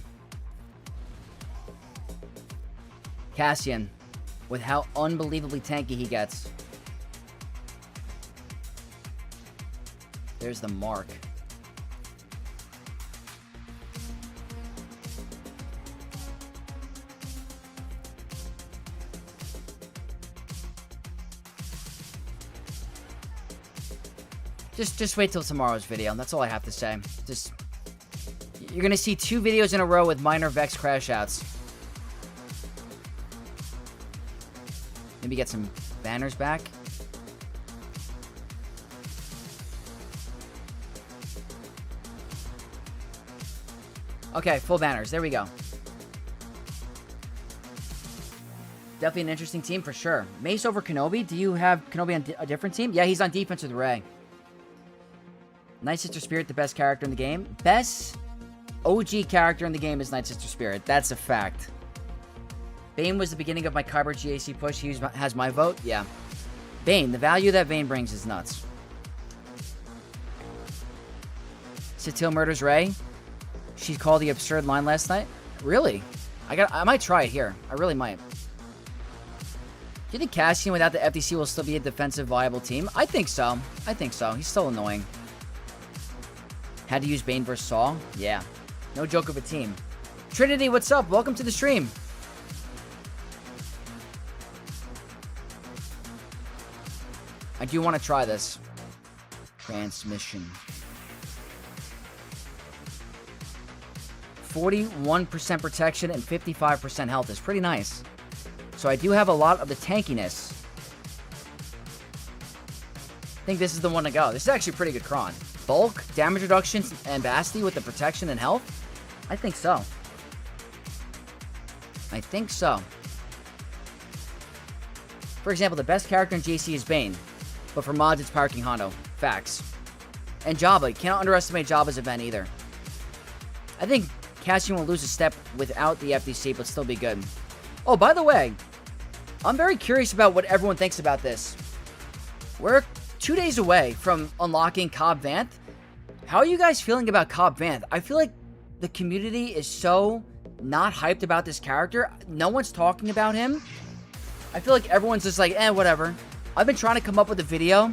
Cassian with how unbelievably tanky he gets. There's the mark. Just wait till tomorrow's video. That's all I have to say. You're gonna see 2 videos in a row with minor Vex crash outs. Maybe get some banners back. Okay, full banners. There we go. Definitely an interesting team for sure. Mace over Kenobi. Do you have Kenobi on a different team? Yeah, he's on defense with Rey. Night Sister Spirit, the best character in the game. Best OG character in the game is Night Sister Spirit. That's a fact. Bane was the beginning of my Kyber GAC push. He has my vote. Yeah. Bane. The value that Bane brings is nuts. Satil murders Rey. She called the absurd line last night. Really? I might try it here. I really might. Do you think Cassian without the FTC will still be a defensive viable team? I think so. I think so. He's still annoying. Had to use Bane versus Saul? Yeah. No joke of a team. Trinity, what's up? Welcome to the stream. I do want to try this. Transmission. 41% protection and 55% health is pretty nice. So I do have a lot of the tankiness. I think this is the one to go. This is actually a pretty good cron. Bulk, damage reduction, and Basti with the protection and health? I think so. I think so. For example, the best character in JC is Bane. But for mods, it's Power King Hondo. Facts. And Jabba. You cannot underestimate Jabba's event either. I think Cassian will lose a step without the FDC, but still be good. Oh, by the way, I'm very curious about what everyone thinks about this. We're 2 days away from unlocking Cobb Vanth. How are you guys feeling about Cobb Vanth? I feel like the community is so not hyped about this character. No one's talking about him. I feel like everyone's just like, whatever. I've been trying to come up with a video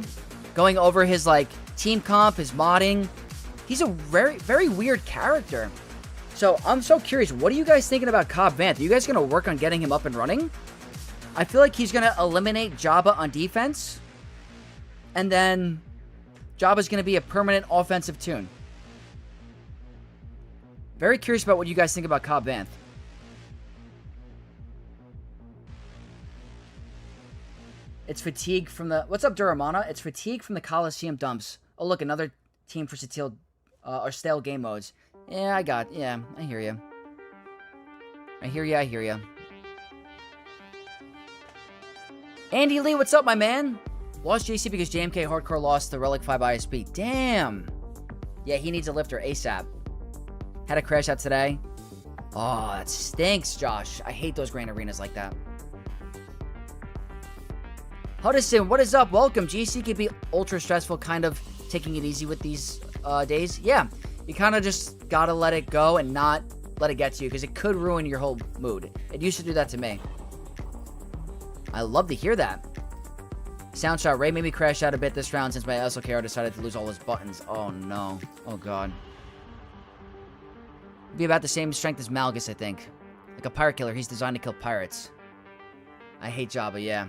going over his, like, team comp, his modding. He's a very, very weird character. So, I'm so curious. What are you guys thinking about Cobb Vanth? Are you guys going to work on getting him up and running? I feel like he's going to eliminate Jabba on defense. And then Jabba's going to be a permanent offensive tune. Very curious about what you guys think about Cobb Vanth. It's fatigue from the... What's up, Duramana? It's fatigue from the Coliseum dumps. Oh, look, another team for Satil, or stale game modes. Yeah, I hear you. I hear you. Andy Lee, what's up, my man? Lost JC because JMK Hardcore lost the Relic 5 ISP. Damn. Yeah, he needs a lifter ASAP. Had a crash out today. Oh, that stinks, Josh. I hate those grain arenas like that. Hudson, what is up? Welcome. GC can be ultra stressful, kind of taking it easy with these days. Yeah, you kind of just gotta let it go and not let it get to you, because it could ruin your whole mood. It used to do that to me. I love to hear that. Soundshot, Ray made me crash out a bit this round since my SLKR decided to lose all his buttons. Oh no. Oh god. Be about the same strength as Malgus, I think. Like a pirate killer, he's designed to kill pirates. I hate Jabba, yeah.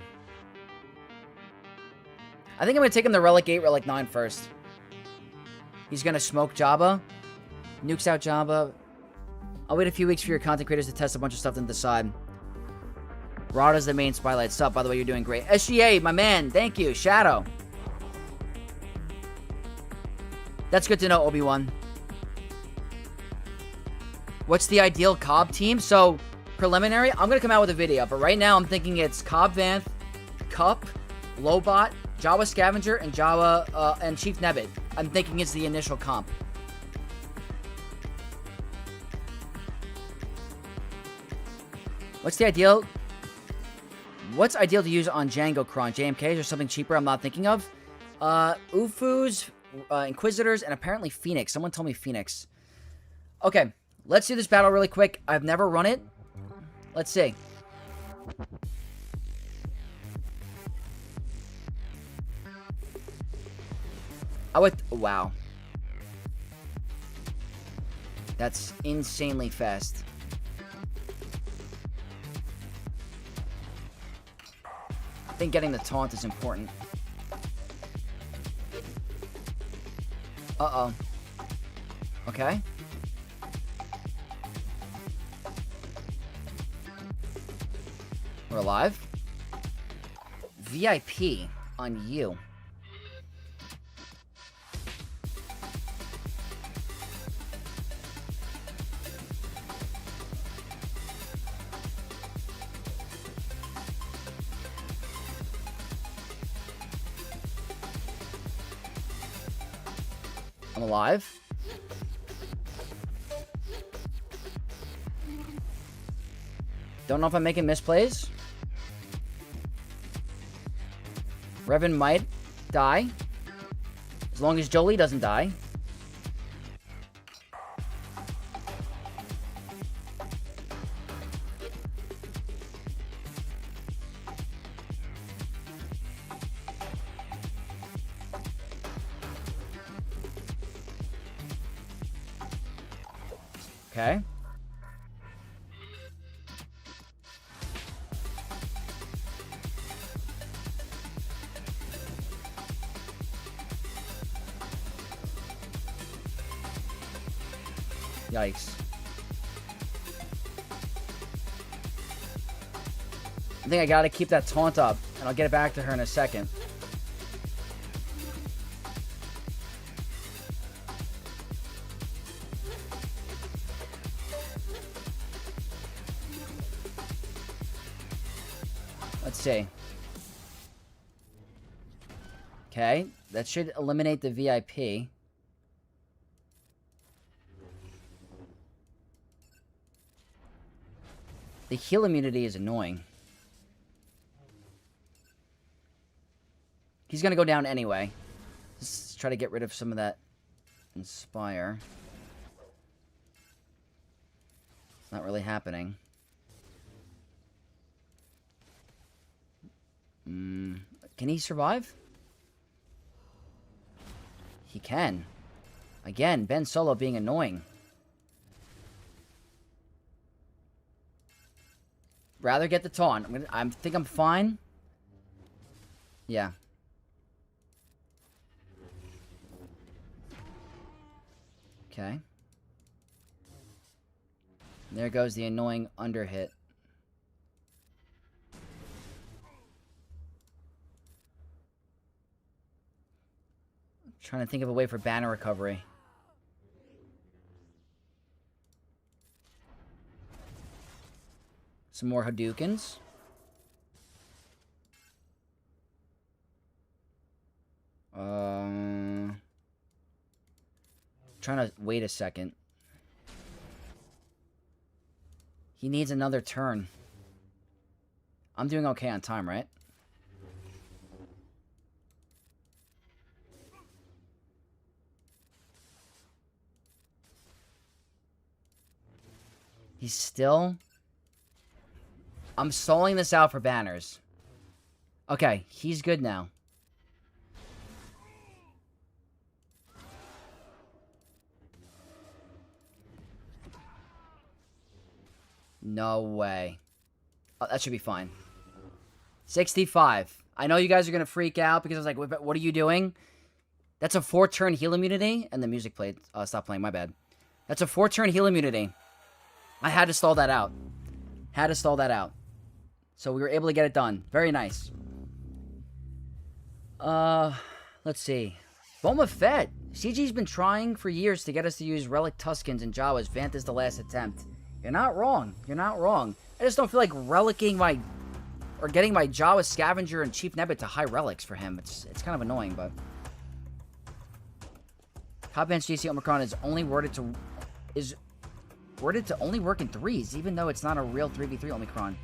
I think I'm going to take him to Relic 8, Relic 9 first. He's going to smoke Jabba. Nukes out Jabba. I'll wait a few weeks for your content creators to test a bunch of stuff and decide. Rada's the main spotlight. Sup, by the way, you're doing great. SGA, my man, thank you. Shadow. That's good to know, Obi-Wan. What's the ideal Cobb team? So, preliminary, I'm going to come out with a video, but right now I'm thinking it's Cobb Vanth, Cup, Lobot, Jawa Scavenger, and Jawa, and Chief Nebbit. I'm thinking it's the initial comp. What's ideal to use on Jango Cron? JMKs or something cheaper I'm not thinking of? Ufus, Inquisitors, and apparently Phoenix. Someone told me Phoenix. Okay, let's do this battle really quick. I've never run it. Let's see. Wow. That's insanely fast. I think getting the taunt is important. Uh-oh. Okay. We're alive. VIP on you. I'm alive. Don't know if I'm making misplays. Revan might die. As long as Jolie doesn't die. Okay. Yikes. I think I gotta keep that taunt up, and I'll get it back to her in a second. Let's see. Okay, that should eliminate the VIP. The heal immunity is annoying. He's gonna go down anyway. Let's try to get rid of some of that Inspire. It's not really happening. Can he survive? He can. Again, Ben Solo being annoying. Rather get the taunt. I think I'm fine. Yeah. Okay. There goes the annoying underhit. Trying to think of a way for banner recovery. Some more Hadoukens. Trying to wait a second. He needs another turn. I'm doing okay on time, right? He's still... I'm stalling this out for banners. Okay, he's good now. No way. Oh, that should be fine. 65. I know you guys are going to freak out because I was like, what are you doing? That's a 4-turn heal immunity. And the music played. Stop playing, my bad. That's a 4-turn heal immunity. I had to stall that out. Had to stall that out. So we were able to get it done. Very nice. Let's see. Boba Fett. CG's been trying for years to get us to use Relic Tuskens and Jawas. Vant is the last attempt. You're not wrong. You're not wrong. I just don't feel like relicking my... or getting my Jawa Scavenger and Chief Nebbit to high relics for him. It's kind of annoying, but... Top Bench GC Omicron is only worded to... is worded to only work in 3s, even though it's not a real 3v3 Omicron.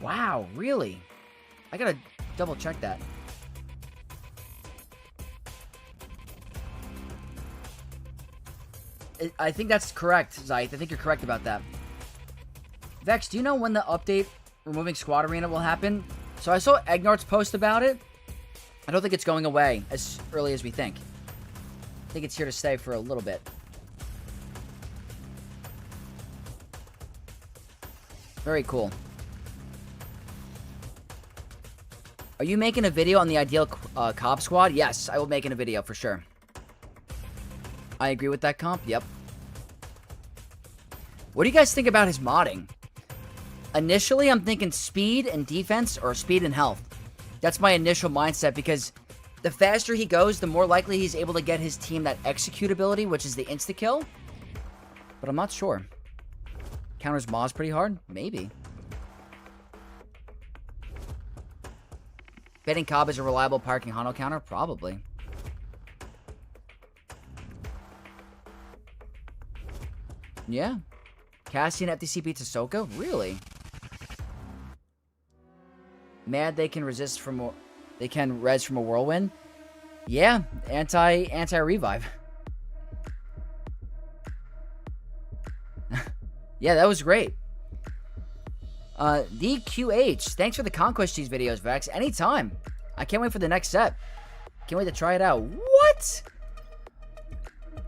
Wow, really? I gotta double check that. I think that's correct, Zyth. I think you're correct about that. Vex, do you know when the update removing Squad Arena will happen? So I saw Egnart's post about it. I don't think it's going away as early as we think. I think it's here to stay for a little bit. Very cool. Are you making a video on the ideal Cobb squad? Yes, I will make a video for sure. I agree with that comp. Yep. What do you guys think about his modding? Initially, I'm thinking speed and defense or speed and health. That's my initial mindset because the faster he goes, the more likely he's able to get his team that execute ability, which is the insta-kill. But I'm not sure. Counters Maz pretty hard? Maybe. Betting Cobb is a reliable parking Hano counter? Probably. Yeah. Cassian FTC beats Ahsoka? Really? Mad they can resist from a... They can res from a whirlwind? Yeah. Anti-revive. Yeah, that was great. DQH, thanks for the Conquest Cheese videos, Vex. Anytime. I can't wait for the next set. Can't wait to try it out. What?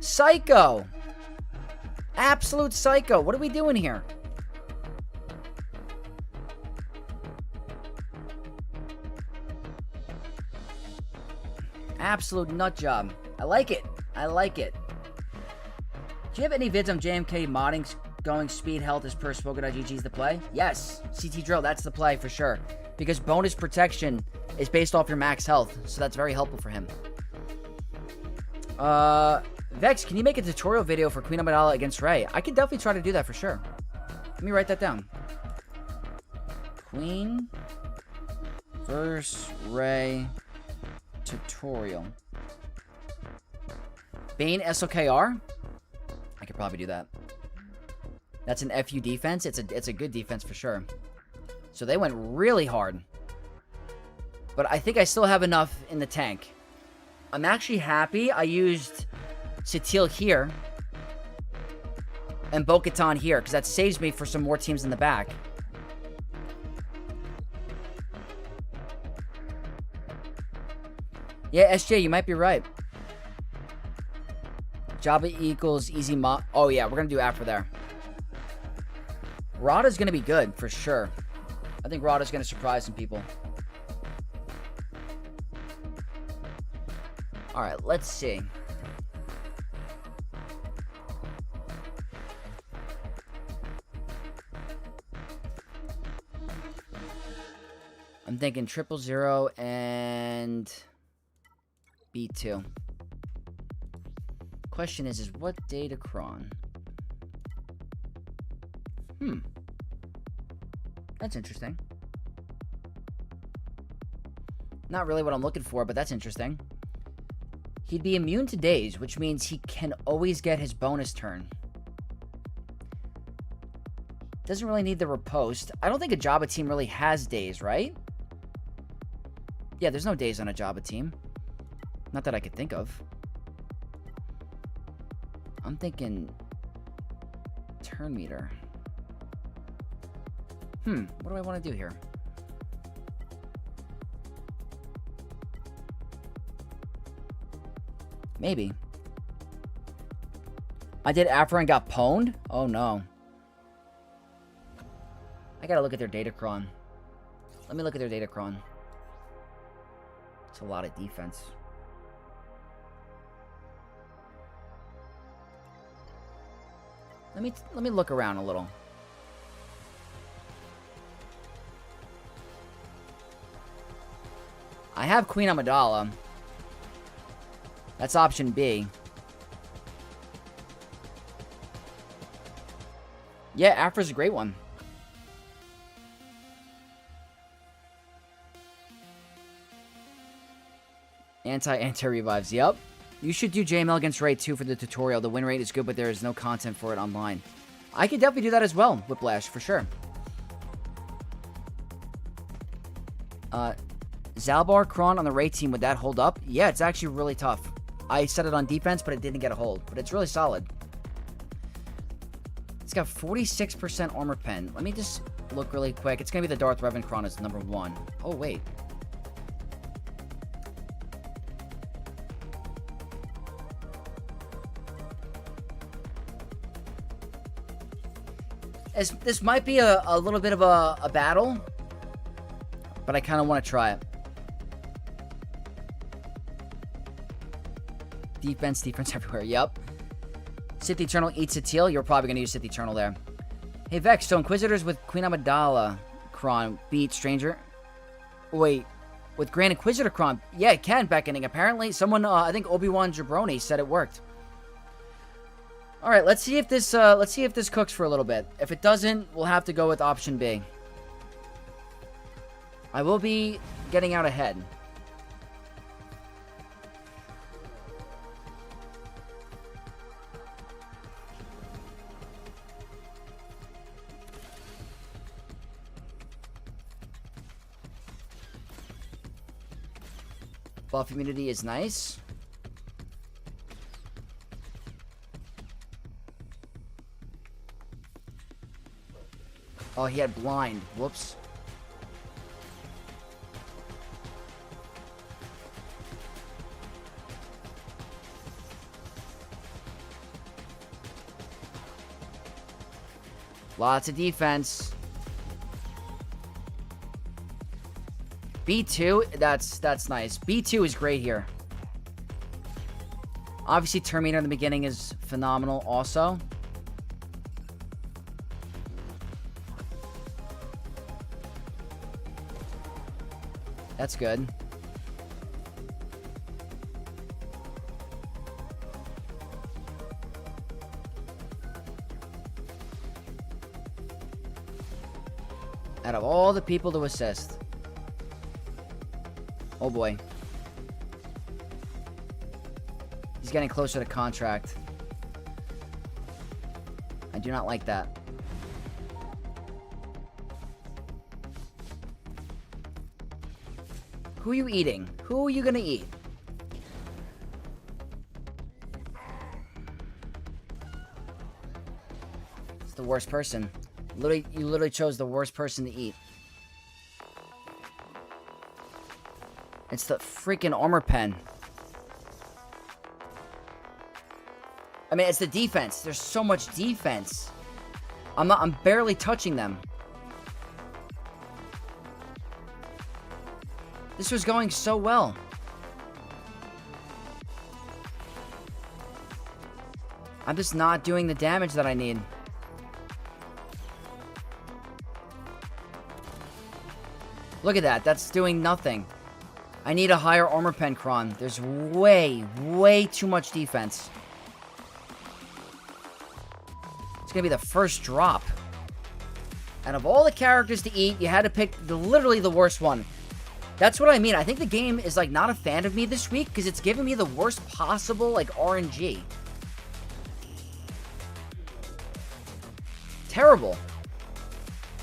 Psycho. Absolute psycho. What are we doing here? Absolute nut job. I like it. I like it. Do you have any vids on JMK modding going speed health as per Spoken.GG's the play? Yes. CT Drill, that's the play for sure. Because bonus protection is based off your max health, so that's very helpful for him. Vex, can you make a tutorial video for Queen Amidala against Rey? I could definitely try to do that for sure. Let me write that down. Queen versus Rey tutorial. Bane SOKR? I could probably do that. That's an FU defense. It's a good defense for sure. So they went really hard. But I think I still have enough in the tank. I'm actually happy I used Satil here and Bo-Katan here, because that saves me for some more teams in the back. Yeah, SJ, you might be right. Jabba equals easy mod. Oh, yeah, we're going to do after there. Rada's going to be good, for sure. I think Rada's going to surprise some people. Alright, let's see. I'm thinking 000 and B2. Question is what Datacron? That's interesting. Not really what I'm looking for, but that's interesting. He'd be immune to days, which means he can always get his bonus turn. Doesn't really need the riposte. I don't think a Jabba team really has days, right? Yeah, there's no days on a Jabba team. Not that I could think of. I'm thinking turn meter. What do I want to do here? Maybe. I did Afro and got pwned? Oh no. I gotta look at their Datacron. Let me look at their Datacron. It's a lot of defense. Let me look around a little. I have Queen Amidala. That's option B. Yeah, Afra's a great one. Anti-revives, yep. You should do JML against Rey too for the tutorial. The win rate is good, but there is no content for it online. I could definitely do that as well, Whiplash, for sure. Zalbar Kron on the Rey team, would that hold up? Yeah, it's actually really tough. I set it on defense, but it didn't get a hold. But it's really solid. It's got 46% armor pen. Let me just look really quick. It's going to be the Darth Revan Kron as number 1. Oh, wait. This might be a little bit of a battle, but I kind of want to try it. Defense everywhere. Yep. Sith Eternal eats Satil. You're probably going to use Sith Eternal there. Hey, Vex. So Inquisitors with Queen Amidala Kron beat Stranger. Wait. With Grand Inquisitor Kron. Yeah, it can, beckoning. Apparently, someone, I think Obi-Wan Jabroni said it worked. All right, let's see if this cooks for a little bit. If it doesn't, we'll have to go with option B. I will be getting out ahead. Buff immunity is nice. Oh, he had blind. Whoops. Lots of defense. B2, that's nice. B2 is great here. Obviously, Terminator in the beginning is phenomenal also. That's good. Out of all the people to assist. Oh boy. He's getting closer to contract. I do not like that. Who are you eating? Who are you gonna eat? It's the worst person. You literally chose the worst person to eat. It's the freaking armor pen. I mean, it's the defense. There's so much defense. I'm barely touching them. This was going so well. I'm just not doing the damage that I need. Look at that. That's doing nothing. I need a higher armor pen, Kron. There's way, way too much defense. It's gonna be the first drop. Out of all the characters to eat, you had to pick literally the worst one. That's what I mean. I think the game is, like, not a fan of me this week because it's giving me the worst possible, like, RNG. Terrible.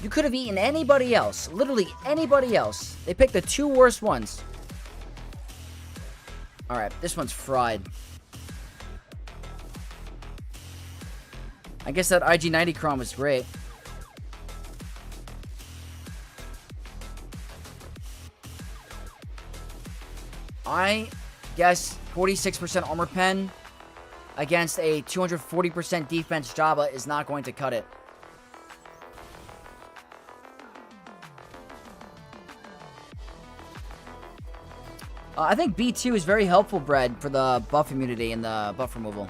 You could have eaten anybody else. Literally anybody else. They picked the two worst ones. Alright, this one's fried. I guess that IG-90 Chrome was great. I guess 46% armor pen against a 240% defense Jabba is not going to cut it. I think B2 is very helpful, Bread, for the buff immunity and the buff removal.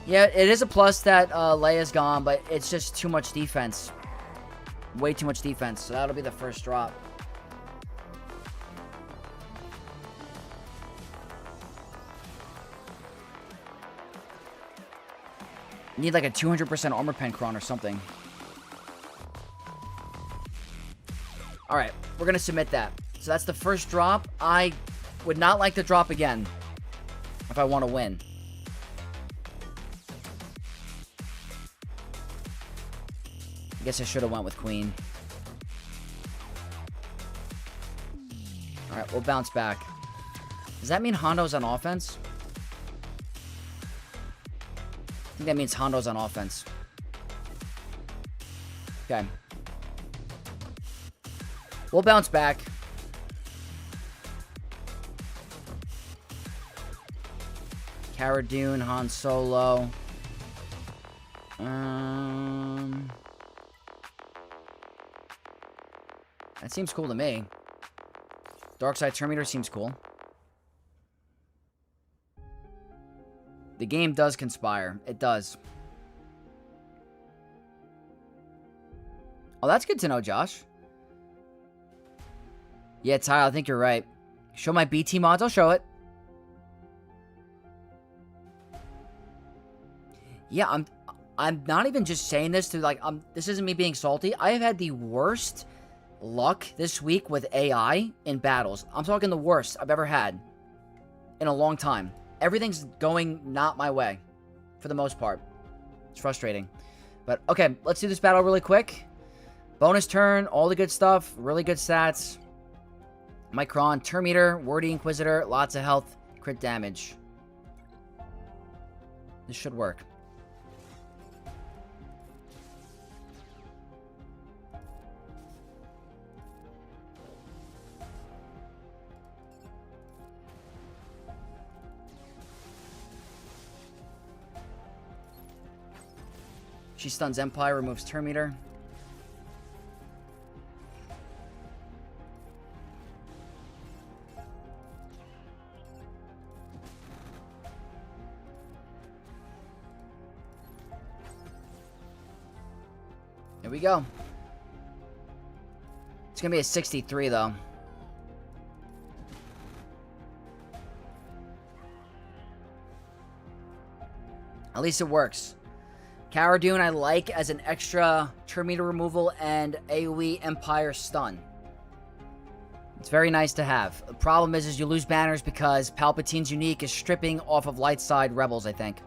Yeah, it is a plus that Leia's gone, but it's just too much defense. Way too much defense, so that'll be the first drop. You need like a 200% armor pen cron or something. Alright, we're going to submit that. So that's the first drop. I would not like to drop again if I want to win. I guess I should have went with Queen. Alright, we'll bounce back. Does that mean Hondo's on offense? I think that means Hondo's on offense. Okay. We'll bounce back. Cara Dune, Han Solo. That seems cool to me. Darkside Terminator seems cool. The game does conspire. It does. Oh, that's good to know, Josh. Yeah, Tyler, I think you're right. Show my BT mods, I'll show it. Yeah, I'm not even just saying this to, like, this isn't me being salty. I have had the worst luck this week with AI in battles. I'm talking the worst I've ever had in a long time. Everything's going not my way, for the most part. It's frustrating. But, okay, let's do this battle really quick. Bonus turn, all the good stuff, really good stats. Micron, Termeter, Wordy Inquisitor, lots of health, crit damage. This should work. She stuns Empire, removes Termeter. Here we go. It's gonna be a 63 though. At least it works. Cara Dune I like as an extra Termeter removal and AoE Empire stun. It's very nice to have. The problem is you lose banners because Palpatine's unique is stripping off of light side rebels, I think.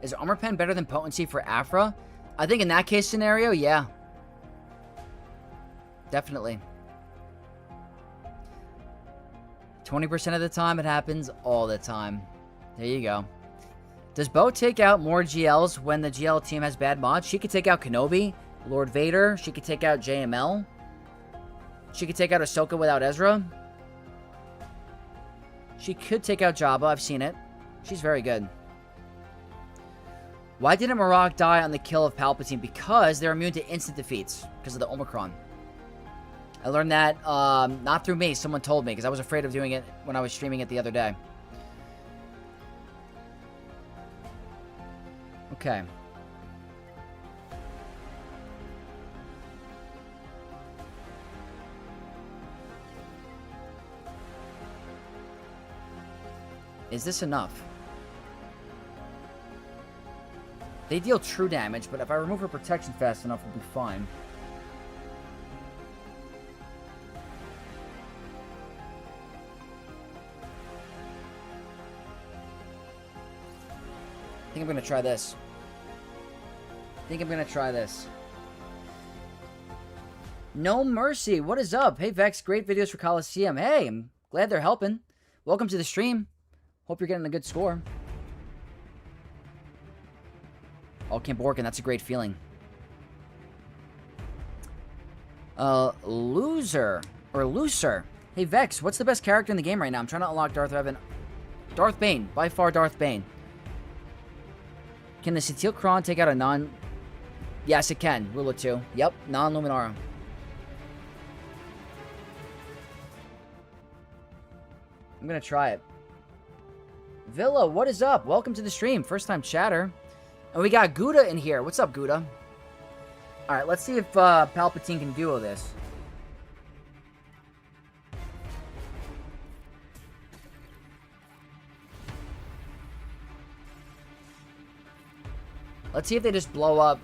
Is Armor Pen better than Potency for Aphra? I think in that case scenario, yeah. Definitely. 20% of the time it happens all the time. There you go. Does Bo take out more GLs when the GL team has bad mods? She could take out Kenobi, Lord Vader. She could take out JML. She could take out Ahsoka without Ezra. She could take out Jabba. I've seen it. She's very good. Why didn't Marok die on the kill of Palpatine? Because they're immune to instant defeats because of the Omicron. I learned that, not through me, someone told me, because I was afraid of doing it when I was streaming it the other day. Okay. Is this enough? They deal true damage, but if I remove her protection fast enough, we'll be fine. I think I'm going to try this. No Mercy, what is up? Hey Vex, great videos for Coliseum. Hey, I'm glad they're helping. Welcome to the stream. Hope you're getting a good score. All Camp Orkin, that's a great feeling. Loser. Hey Vex, what's the best character in the game right now? I'm trying to unlock Darth Revan. Darth Bane, by far Darth Bane. Can the Satil Kron take out a non... Yes, it can. Rule of 2. Yep, non-Luminara. I'm gonna try it. Villa, what is up? Welcome to the stream. First time chatter. And we got Gouda in here. What's up, Gouda? Alright, let's see if Palpatine can duo this. Let's see if they just blow up.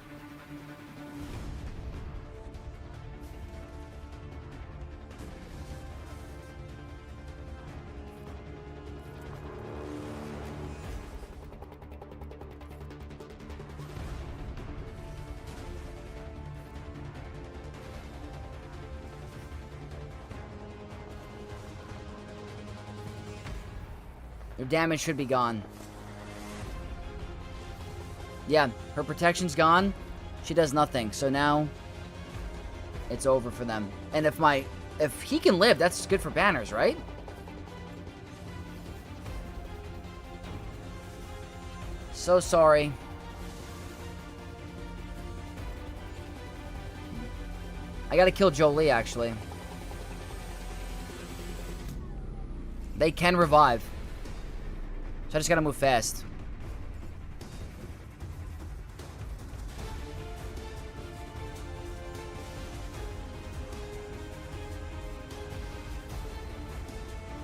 Their damage should be gone. Yeah, her protection's gone. She does nothing. So now it's over for them. And if he can live, that's good for banners, right? So sorry. I gotta kill Jolie, actually. They can revive. So I just gotta move fast.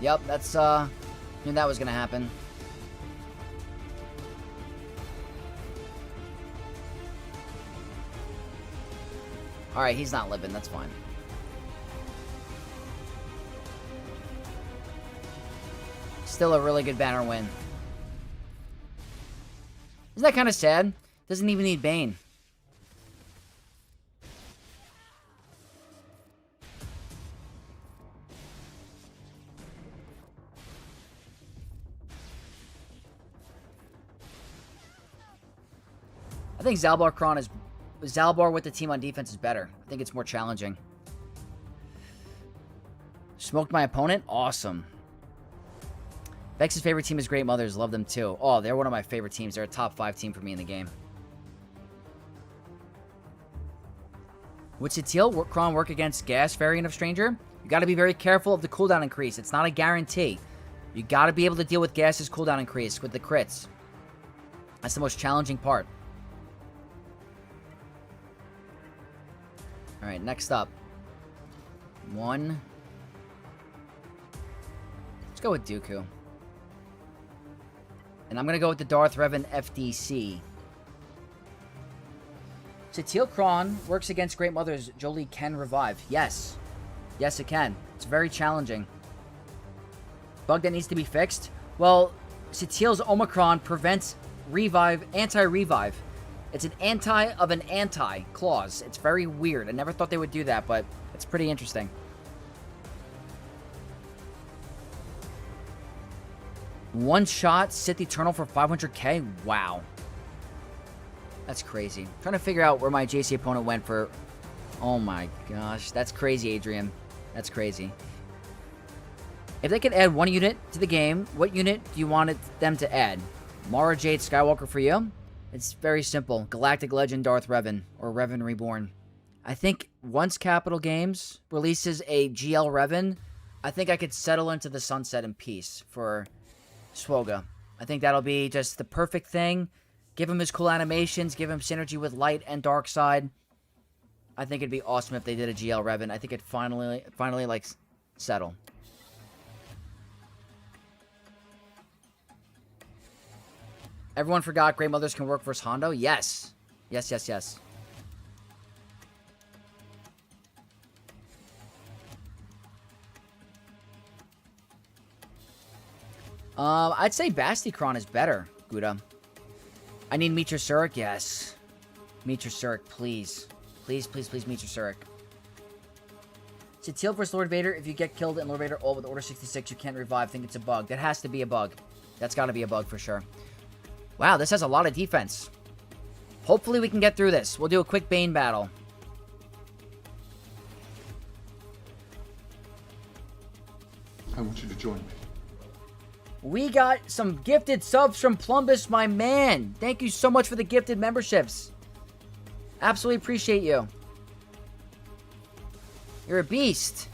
Yep, that's, knew that was gonna happen. Alright, he's not living, that's fine. Still a really good banner win. Isn't that kind of sad? Doesn't even need Bane. I think Zalbar with the team on defense is better. I think it's more challenging. Smoked my opponent? Awesome. Vex's favorite team is Great Mothers. Love them too. Oh, they're one of my favorite teams. They're a top 5 team for me in the game. Would Satil Kron work against Gas variant of Stranger? You got to be very careful of the cooldown increase. It's not a guarantee. You got to be able to deal with Gas's cooldown increase with the crits. That's the most challenging part. Alright, next up. 1. Let's go with Dooku. And I'm going to go with the Darth Revan FDC. Satil Kron works against Great Mothers. Jolie can revive. Yes. Yes, it can. It's very challenging. Bug that needs to be fixed? Well, Satil's Omicron prevents revive, anti-revive. It's an anti of an anti clause. It's very weird. I never thought they would do that, but it's pretty interesting. One shot, Sith Eternal for 500k? Wow. That's crazy. I'm trying to figure out where my JC opponent went for... Oh my gosh. That's crazy, Adrian. That's crazy. If they could add 1 unit to the game, what unit do you want them to add? Mara Jade Skywalker for you? It's very simple. Galactic Legend Darth Revan, or Revan Reborn. I think once Capital Games releases a GL Revan, I think I could settle into the sunset in peace for Swoga. I think that'll be just the perfect thing. Give him his cool animations, give him synergy with light and dark side. I think it'd be awesome if they did a GL Revan. I think it'd finally like settle. Everyone forgot Great Mothers can work versus Hondo? Yes. Yes, yes, yes. I'd say Bastikron is better, Gouda. I need Meet Your Surik? Yes. Meet Your Surik, please. Please, please, please meet your Surik. Satil versus Lord Vader. If you get killed in Lord Vader ult with Order 66, you can't revive. Think it's a bug. That has to be a bug. That's got to be a bug for sure. Wow, this has a lot of defense. Hopefully we can get through this. We'll do a quick Bane battle. I want you to join me. We got some gifted subs from Plumbus, my man. Thank you so much for the gifted memberships. Absolutely appreciate you. You're a beast.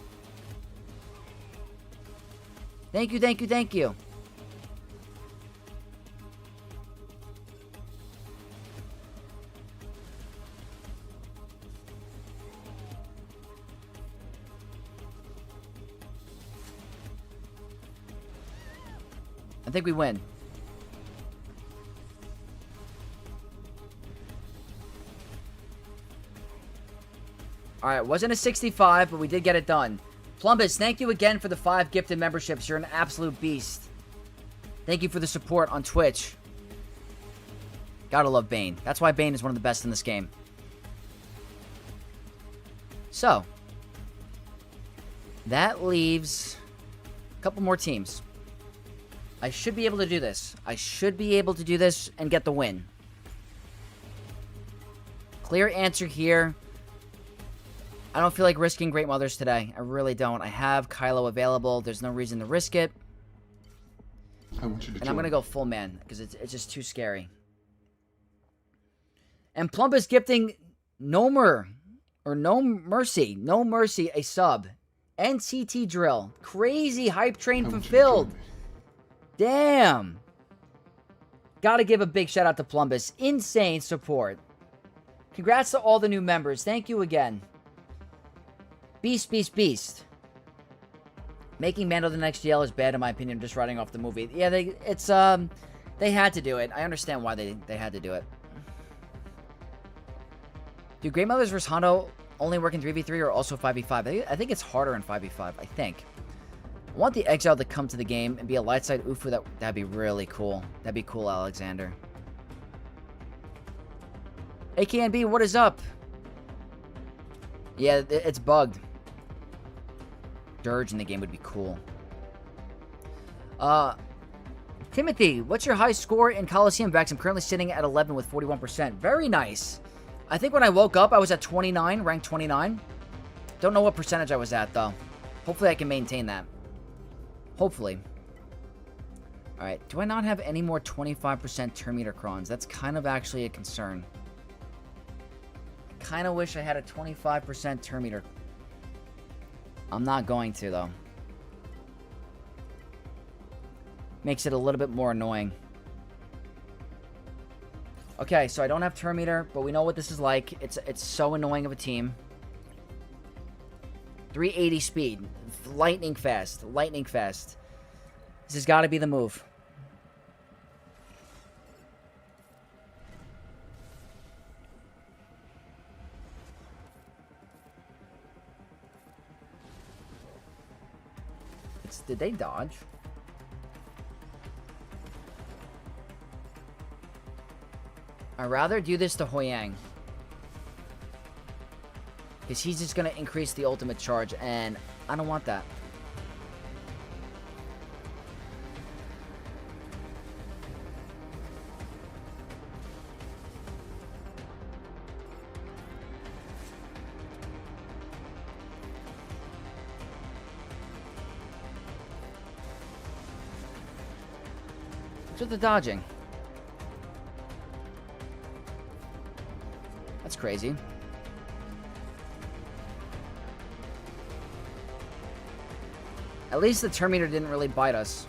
Thank you, thank you, thank you. I think we win. Alright, wasn't a 65, but we did get it done. Plumbus, thank you again for the 5 gifted memberships. You're an absolute beast. Thank you for the support on Twitch. Gotta love Bane. That's why Bane is one of the best in this game. So, that leaves a couple more teams. I should be able to do this. I should be able to do this and get the win. Clear answer here. I don't feel like risking Great Mothers today. I really don't. I have Kylo available. There's no reason to risk it. I want you to and I'm going to go full man because it's just too scary. And Plumbus gifting No Mercy, a sub. NCT Drill. Crazy hype train fulfilled. Damn. Gotta give a big shout out to Plumbus. Insane support. Congrats to all the new members. Thank you again. Beast, beast, beast. Making Mando the next GL is bad in my opinion. Just writing off the movie. Yeah, they had to do it. I understand why they had to do it. Do Great Mothers vs. Hondo only work in 3v3 or also 5v5? I think it's harder in 5v5. I think. I want the Exile to come to the game and be a light side Ufu. That'd be really cool. That'd be cool, Alexander. AKNB, what is up? Yeah, it's bugged. Dirge in the game would be cool. Timothy, what's your high score in Coliseum Vex? I'm currently sitting at 11 with 41%. Very nice. I think when I woke up, I was at 29, ranked 29. Don't know what percentage I was at, though. Hopefully I can maintain that. Hopefully. Alright, do I not have any more 25% turn meter crons? That's kind of actually a concern. I kind of wish I had a 25% turn meter. I'm not going to, though. Makes it a little bit more annoying. Okay, so I don't have turn meter, but we know what this is like. It's so annoying of a team. 380 speed. Lightning fast. Lightning fast. This has got to be the move. Did they dodge? I'd rather do this to Hoyang. Because he's just going to increase the ultimate charge, and I don't want that. What's with the dodging? That's crazy. At least the turn meter didn't really bite us.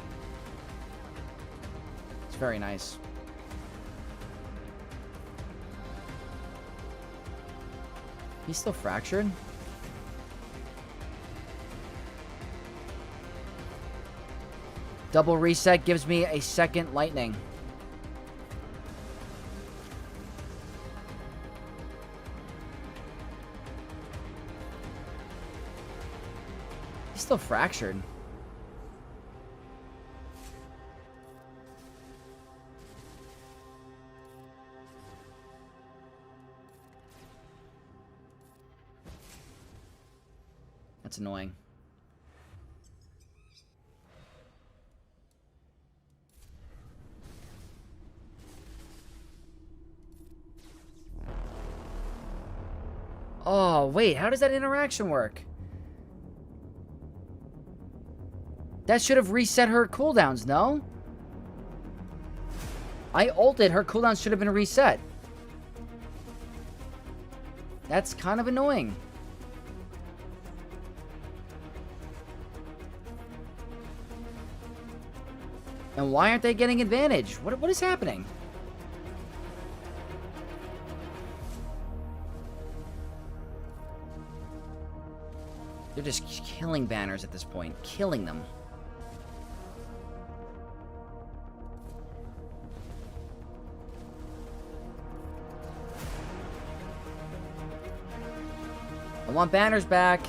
It's very nice. He's still fractured? Double reset gives me a second lightning. He's still fractured. That's annoying. Oh, wait, how does that interaction work? That should have reset her cooldowns, no? I ulted, her cooldowns should have been reset. That's kind of annoying. And why aren't they getting advantage? What is happening? They're just killing banners at this point. Killing them. I want banners back.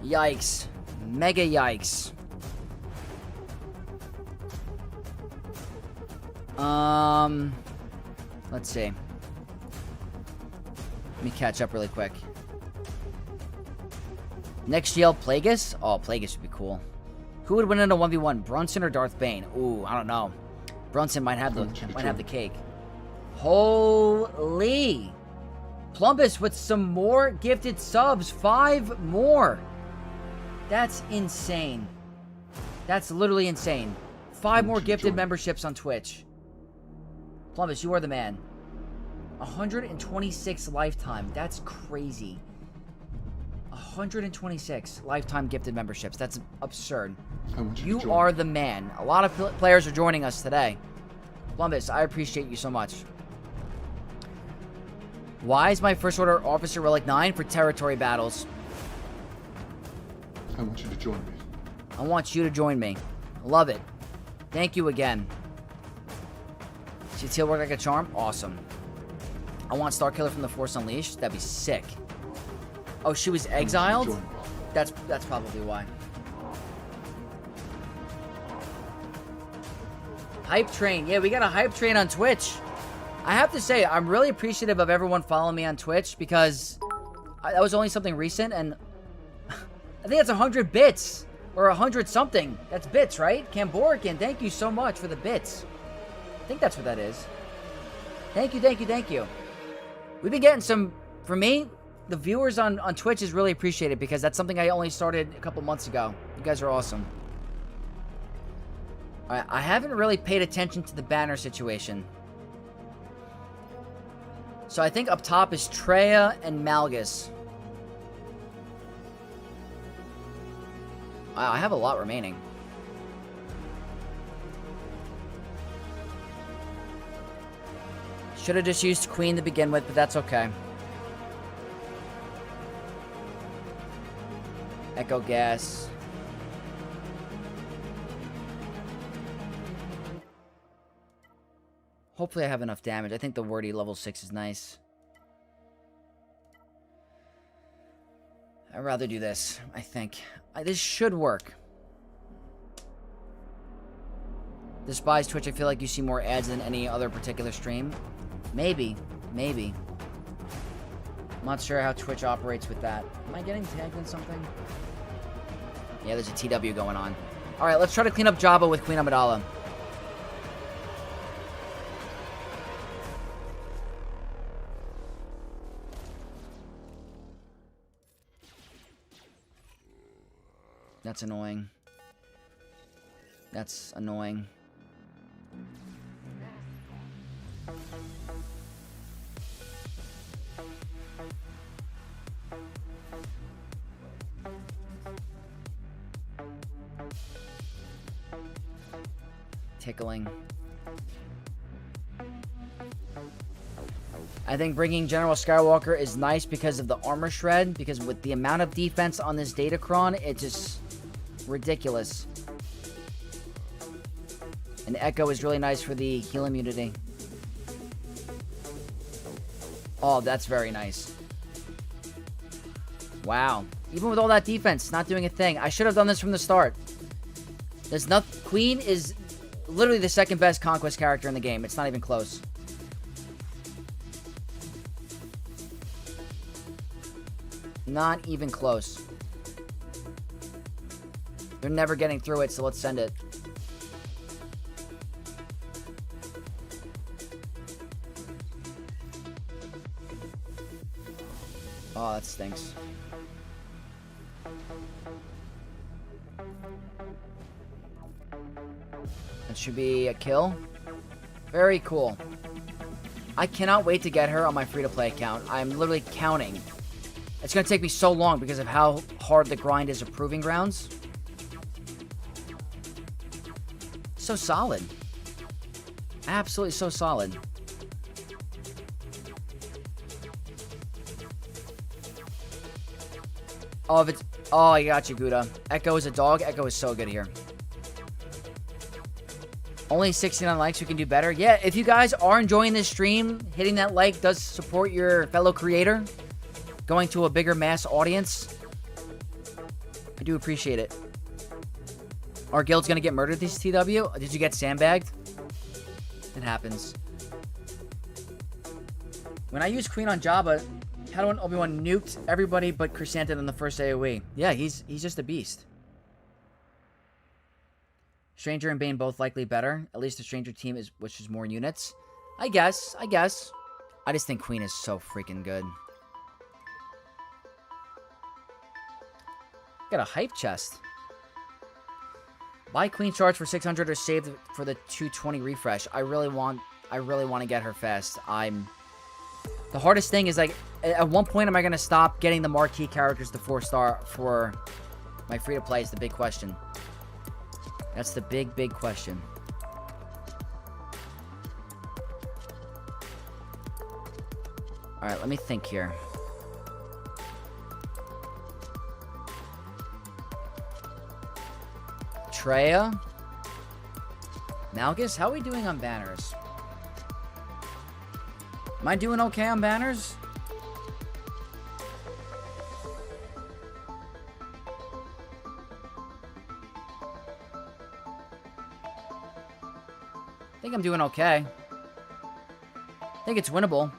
Yikes. Mega yikes. Let's see. Let me catch up really quick. Next GL, Plagueis? Oh, Plagueis would be cool. Who would win in a 1v1? Brunson or Darth Bane? Ooh, I don't know. Brunson might have the cake. Holy! Plumbus with some more gifted subs. 5 more. That's insane. That's literally insane. 5 more gifted memberships on Twitch. Plumbus, you are the man. 126 lifetime. That's crazy. 126 lifetime gifted memberships. That's absurd. You are the man. A lot of players are joining us today. Plumbus, I appreciate you so much. Why is my first order officer relic 9 for territory battles? I want you to join me. I want you to join me. Love it. Thank you again. See Teal work like a charm? Awesome. I want Starkiller from the Force Unleashed. That'd be sick. Oh, she was I want you to exiled? join. That's probably why. Hype train. Yeah, we got a hype train on Twitch. I have to say, I'm really appreciative of everyone following me on Twitch because that was only something recent, and I think that's 100 bits or 100 something. That's bits, right? Camborican, thank you so much for the bits. I think that's what that is. Thank you, thank you, thank you. We've been getting some, for me, the viewers on Twitch is really appreciated because that's something I only started a couple months ago. You guys are awesome. Alright, I haven't really paid attention to the banner situation. So I think up top is Treya and Malgus. Wow, I have a lot remaining. Should have just used Queen to begin with, but that's okay. Echo Gas. Hopefully I have enough damage. I think the wordy level 6 is nice. I'd rather do this, I think. This should work. Despise Twitch, I feel like you see more ads than any other particular stream. Maybe. Maybe. I'm not sure how Twitch operates with that. Am I getting tagged in something? Yeah, there's a TW going on. Alright, let's try to clean up Jabba with Queen Amidala. That's annoying. That's annoying. Tickling. I think bringing General Skywalker is nice because of the armor shred, because with the amount of defense on this Datacron, it's just ridiculous. And Echo is really nice for the heal immunity. Oh, that's very nice. Wow. Even with all that defense, not doing a thing. I should have done this from the start. There's nothing. Queen is literally the second best Conquest character in the game. It's not even close. Not even close. They're never getting through it, so let's send it. Oh, that stinks. That should be a kill. Very cool. I cannot wait to get her on my free-to-play account. I'm literally counting. It's going to take me so long because of how hard the grind is of Proving Grounds. So solid. Absolutely so solid. Oh, if it's... Oh, I got you, Gouda. Echo is a dog. Echo is so good here. Only 69 likes. We can do better. Yeah, if you guys are enjoying this stream, hitting that like does support your fellow creator. Going to a bigger mass audience. I do appreciate it. Our guild's gonna get murdered, these TW? Did you get sandbagged? It happens. When I use Queen on Jabba, Padawan Obi-Wan nuked everybody but Chrysanthemum in the first AoE. Yeah, he's just a beast. Stranger and Bane both likely better. At least the Stranger team is which is more units. I guess. I just think Queen is so freaking good. Got a hype chest. Buy Queen Charge for 600 or save for the 220 refresh. I really want to get her fast. The hardest thing is, like, at one point am I going to stop getting the marquee characters to 4-star for my free-to-play is the big question. That's the big question. Alright, let me think here. Treya? Malgus? How are we doing on banners? Am I doing okay on banners? I think I'm doing okay. I think it's winnable.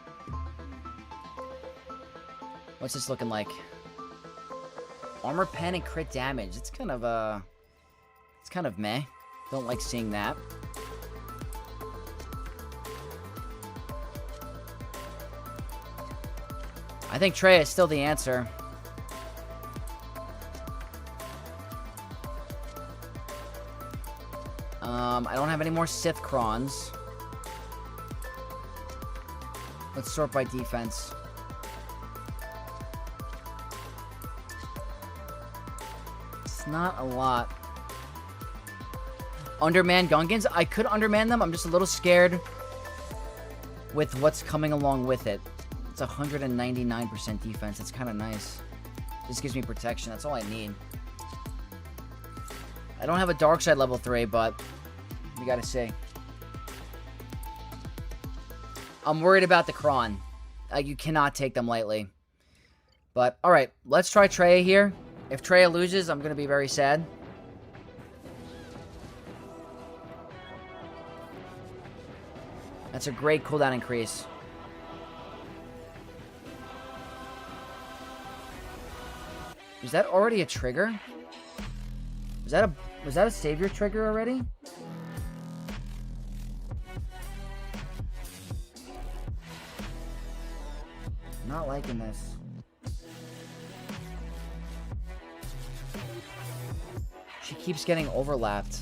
What's this looking like? Armor pen and crit damage. It's kind of meh. Don't like seeing that. I think Trey is still the answer. I don't have any more Sith Crons. Let's sort by defense. It's not a lot. Underman Gungans? I could underman them. I'm just a little scared with what's coming along with it. It's 199% defense. It's kind of nice. This gives me protection. That's all I need. I don't have a dark side level 3, but we gotta see. I'm worried about the Kron. You cannot take them lightly. But, alright. Let's try Trey here. If Trey loses, I'm gonna be very sad. That's a great cooldown increase. Is that already a trigger? Was that a savior trigger already? Not liking this. She keeps getting overlapped.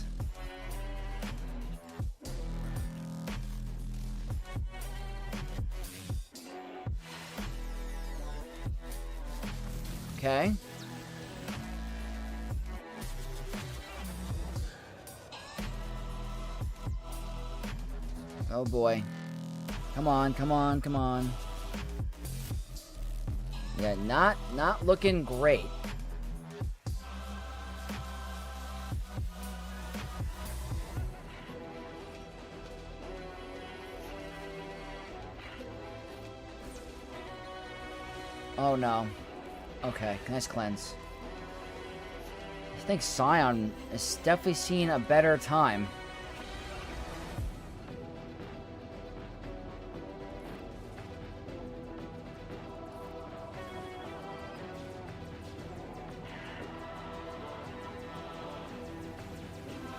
Okay. Oh boy. Come on, come on, come on. Yeah, not looking great. Oh no. Okay, nice cleanse. I think Scion has definitely seen a better time.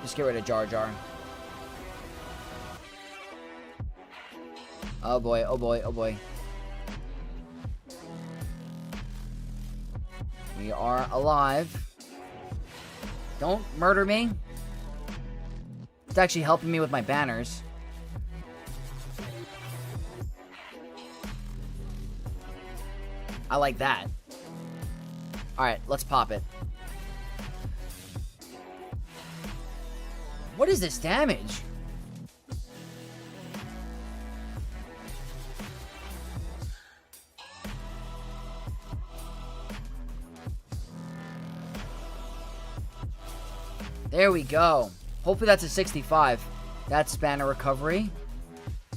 Just get rid of Jar Jar. Oh boy, oh boy, oh boy. We are alive. Don't murder me. It's actually helping me with my banners. I like that. Alright, let's pop it. What is this damage? There we go. Hopefully that's a 65. That's banner recovery.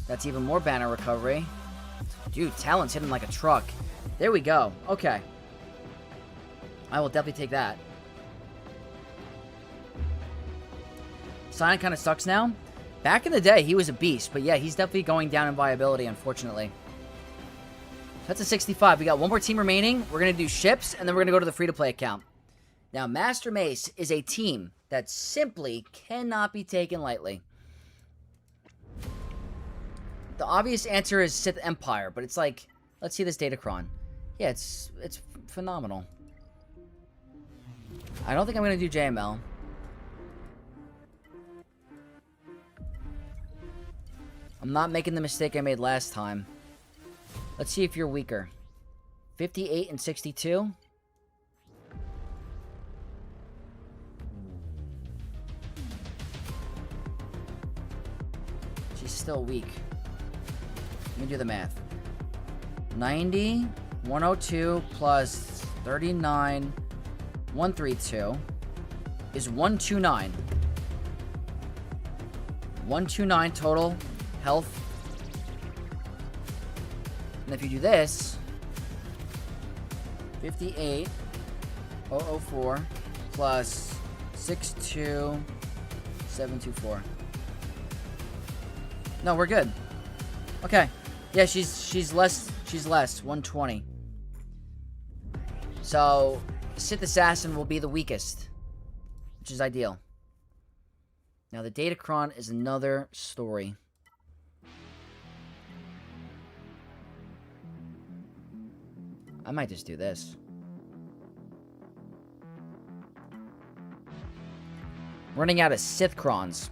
That's even more banner recovery. Dude, Talon's hitting like a truck. There we go. Okay. I will definitely take that. Sonic kind of sucks now. Back in the day, he was a beast. But yeah, he's definitely going down in viability, unfortunately. That's a 65. We got one more team remaining. We're going to do ships, and then we're going to go to the free-to-play account. Now, Master Mace is a team that simply cannot be taken lightly. The obvious answer is Sith Empire, but it's like, let's see this Datacron. Yeah, it's phenomenal. I don't think I'm going to do JML. I'm not making the mistake I made last time. Let's see if you're weaker. 58 and 62. She's still weak. Let me do the math. 90, 102 plus 39, 132 is 129. 129 total health. And if you do this, 58,004 plus 62,724. No, we're good. Okay. Yeah, she's less. She's less. 120. So, Sith Assassin will be the weakest, which is ideal. Now, the Datacron is another story. I might just do this. Running out of Sithcrons.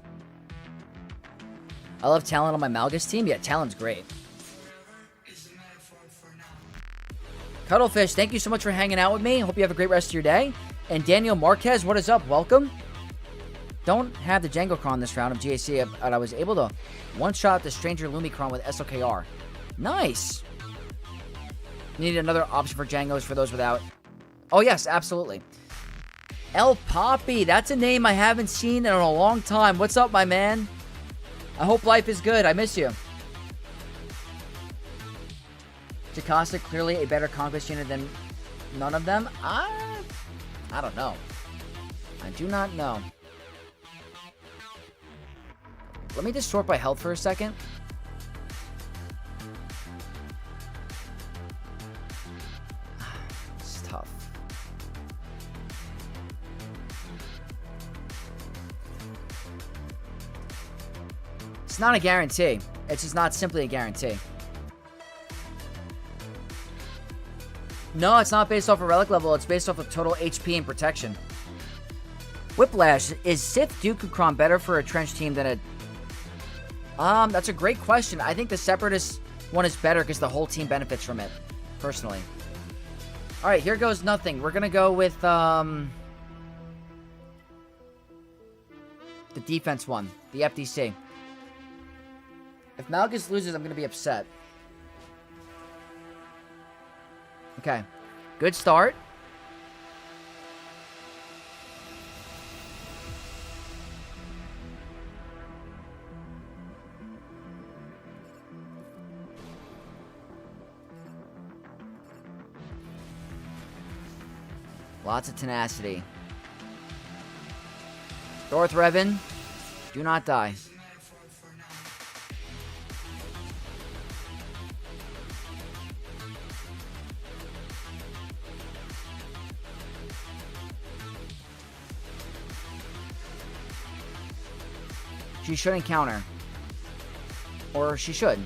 I love Talon on my Malgus team. Yeah, Talon's great. Cuddlefish, thank you so much for hanging out with me. Hope you have a great rest of your day. And Daniel Marquez, what is up? Welcome. Don't have the Jangocron this round of GAC, but I was able to one-shot the Stranger Lumicron with SOKR. Nice. Need another option for Jangos for those without. Oh, yes, absolutely. El Poppy, that's a name I haven't seen in a long time. What's up, my man? I hope life is good. I miss you. Jocasta, clearly a better Conquest unit than none of them. I don't know. I do not know. Let me just sort by health for a second. It's tough. It's not a guarantee. It's just not simply a guarantee. No, it's not based off of relic level. It's based off of total HP and protection. Whiplash, is Sith Dookucron better for a trench team than a... that's a great question. I think the Separatist one is better because the whole team benefits from it, personally. Alright, here goes nothing. We're gonna go with, the defense one. The FDC. If Malgus loses, I'm gonna be upset. Okay. Good start. Lots of tenacity. Darth Revan, do not die. She shouldn't counter. Or she should.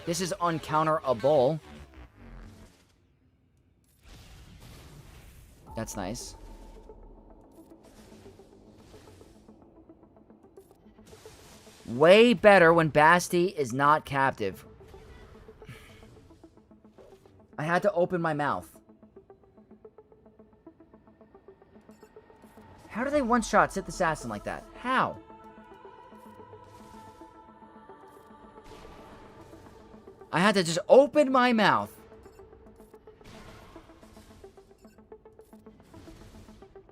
This is uncounterable. That's nice. Way better when Basti is not captive. I had to open my mouth. How do they one-shot Sith Assassin like that? How? I had to just open my mouth.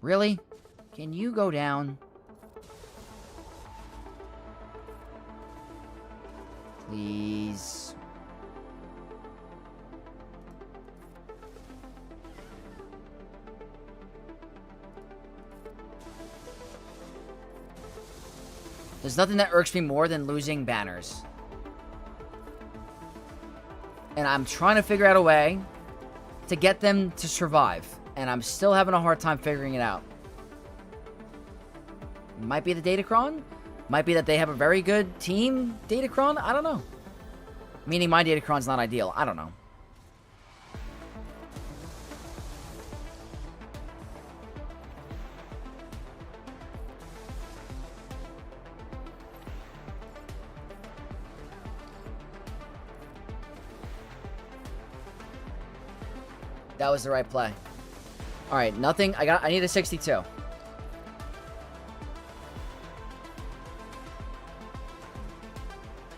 Really? Can you go down? Please. There's nothing that irks me more than losing banners. And I'm trying to figure out a way to get them to survive. And I'm still having a hard time figuring it out. Might be the Datacron. Might be that they have a very good team Datacron. I don't know. Meaning my Datacron's not ideal. I don't know. That was the right play. Alright, nothing. I need a 62.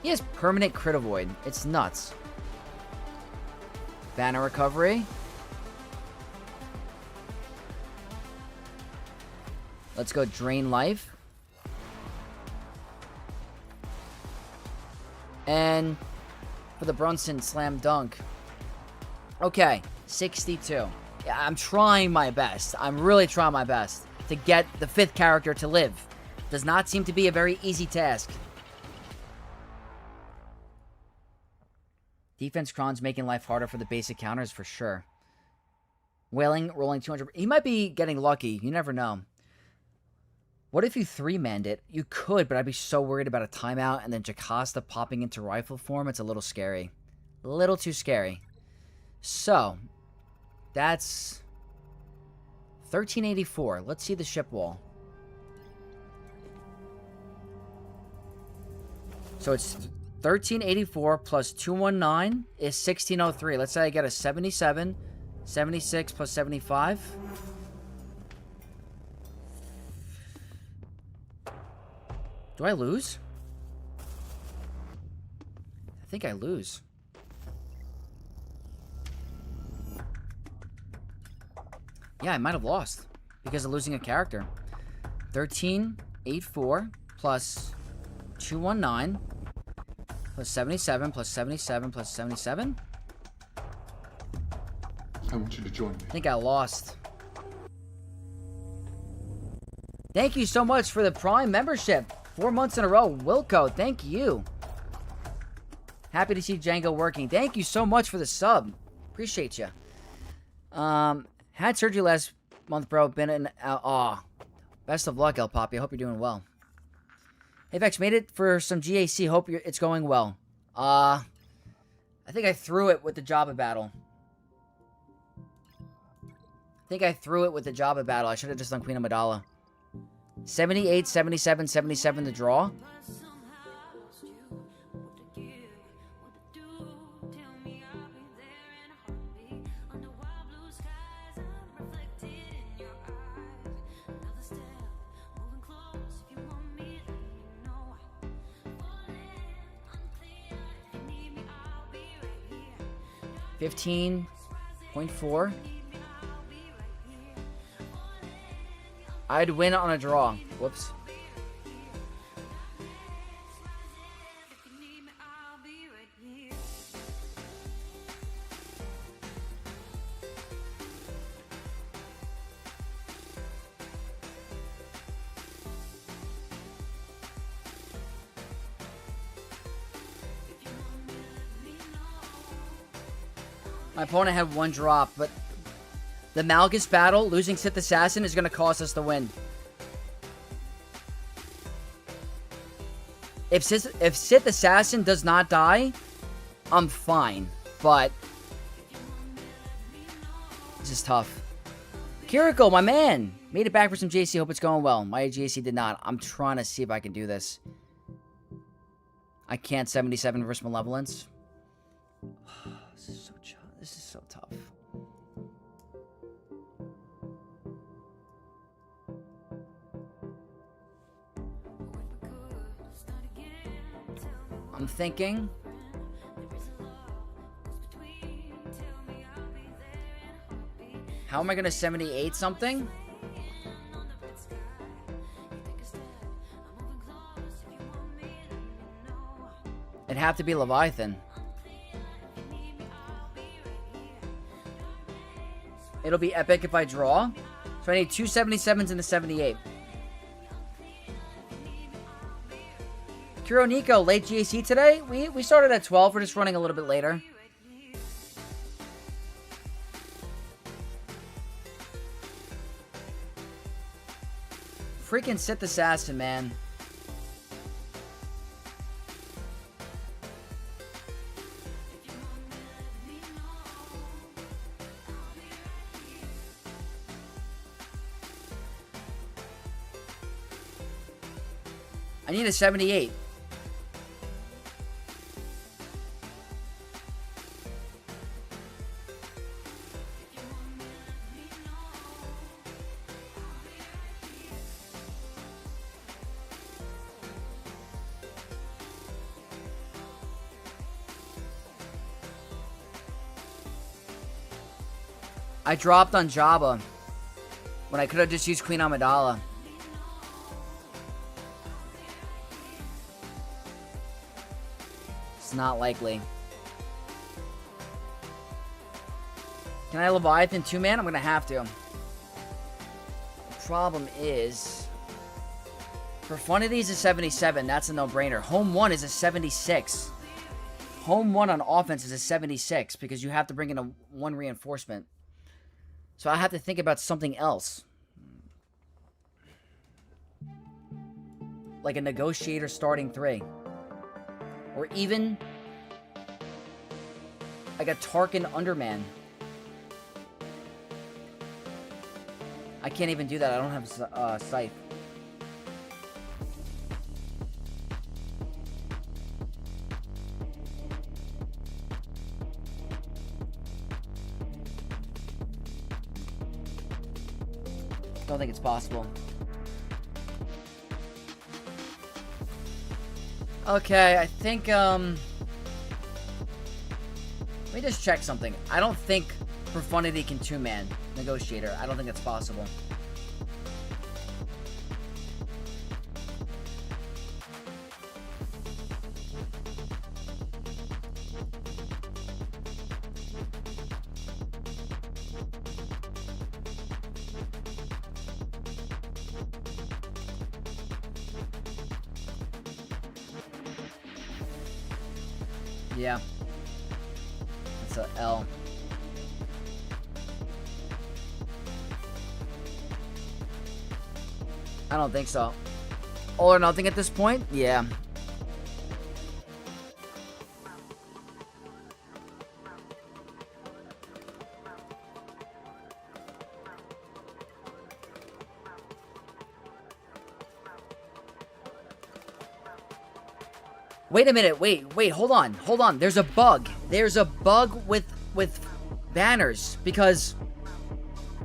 He has permanent crit avoid. It's nuts. Banner recovery. Let's go drain life. And for the Brunson slam dunk. Okay, 62. Yeah, I'm trying my best. I'm really trying my best to get the 5th character to live. Does not seem to be a very easy task. Defense Kron's making life harder for the basic counters for sure. Whaling rolling 200. He might be getting lucky. You never know. What if you 3-manned it? You could, but I'd be so worried about a timeout and then Jocasta popping into rifle form. It's a little scary. A little too scary. So, that's 1384. Let's see the ship wall. So it's 1384 plus 219 is 1603. Let's say I get a 77. 76 plus 75. Do I lose? I think I lose. Yeah, I might have lost because of losing a character. 1384 plus 219 plus 77 plus 77 plus 77. I want you to join me. I think I lost. Thank you so much for the Prime membership. 4 months in a row. Wilco, thank you. Happy to see Jango working. Thank you so much for the sub. Appreciate you. Had surgery last month, bro. Been in... best of luck, El Poppy. I hope you're doing well. Hey, Vex, made it for some GAC. Hope it's going well. I think I threw it with the Jabba battle. I should have just done Queen Amidala. 78, 77, 77 to draw. $15.4. I'd win on a draw. Whoops. My opponent had 1 drop, but the Malgus battle, losing Sith Assassin, is going to cost us the win. If Sith Assassin does not die, I'm fine. But this is tough. Kiriko, my man, made it back for some JC. Hope it's going well. My JC did not. I'm trying to see if I can do this. I can't 77 versus Malevolence. This is so tough. I'm thinking. How am I going to 78 something? It'd have to be Leviathan. It'll be epic if I draw. So I need 2 77s and a 78. Kiro Nico, late GAC today? We started at 12. We're just running a little bit later. Freaking Sith Assassin, man. I need a 78. I dropped on Jabba when I could have just used Queen Amidala. It's not likely. Can I Leviathan 2-man? I'm gonna have to. Problem is, Profundity is a 77. That's a no-brainer. Home 1 is a 76. Home 1 on offense is a 76 because you have to bring in a 1 reinforcement. So I have to think about something else. Like a Negotiator starting 3. Or even like a Tarkin Underman. I can't even do that. I don't have Scythe. Don't think it's possible. Okay, I think, let me just check something. I don't think Profundity can 2-man Negotiator. I don't think that's possible. Yeah. It's a L. I don't think so. All or nothing at this point? Yeah. Wait a minute, wait, hold on. There's a bug. There's a bug with banners, because...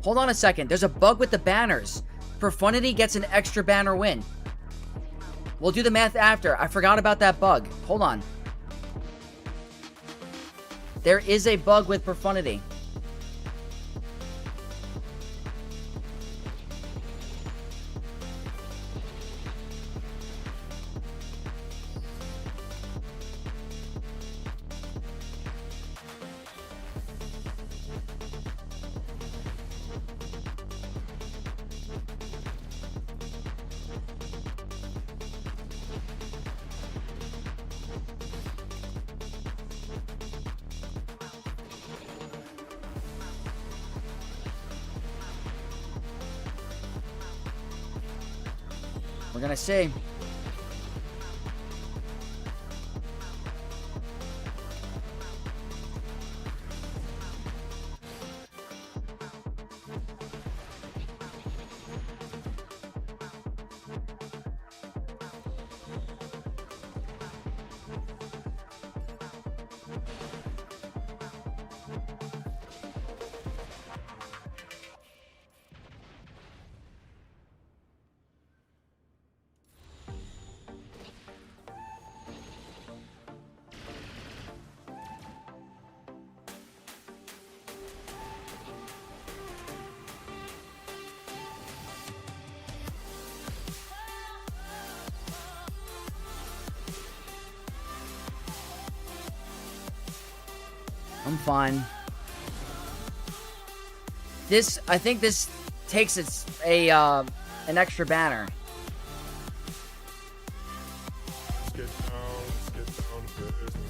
Hold on a second. There's a bug with the banners. Profundity gets an extra banner win. We'll do the math after. I forgot about that bug. Hold on. There is a bug with Profundity. We're gonna see. I'm fine. I think this takes an extra banner.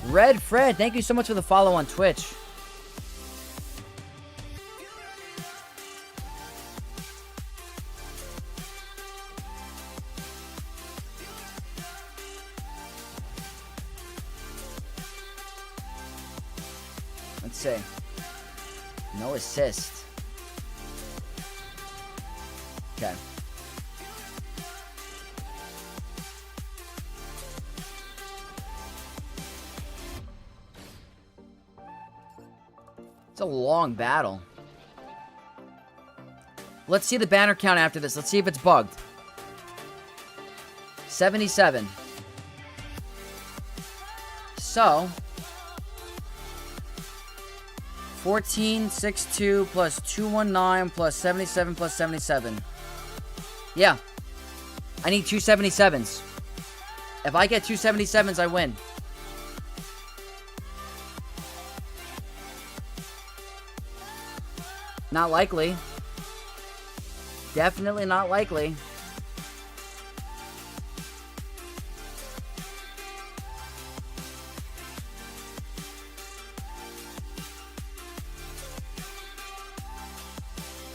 Red Fred, thank you so much for the follow on Twitch. Let's see. No assist. Okay. It's a long battle. Let's see the banner count after this. Let's see if it's bugged. 77. So 1462 plus 219 plus 77 plus 77. Yeah. I need 277s. If I get 277s, I win. Not likely. Definitely not likely.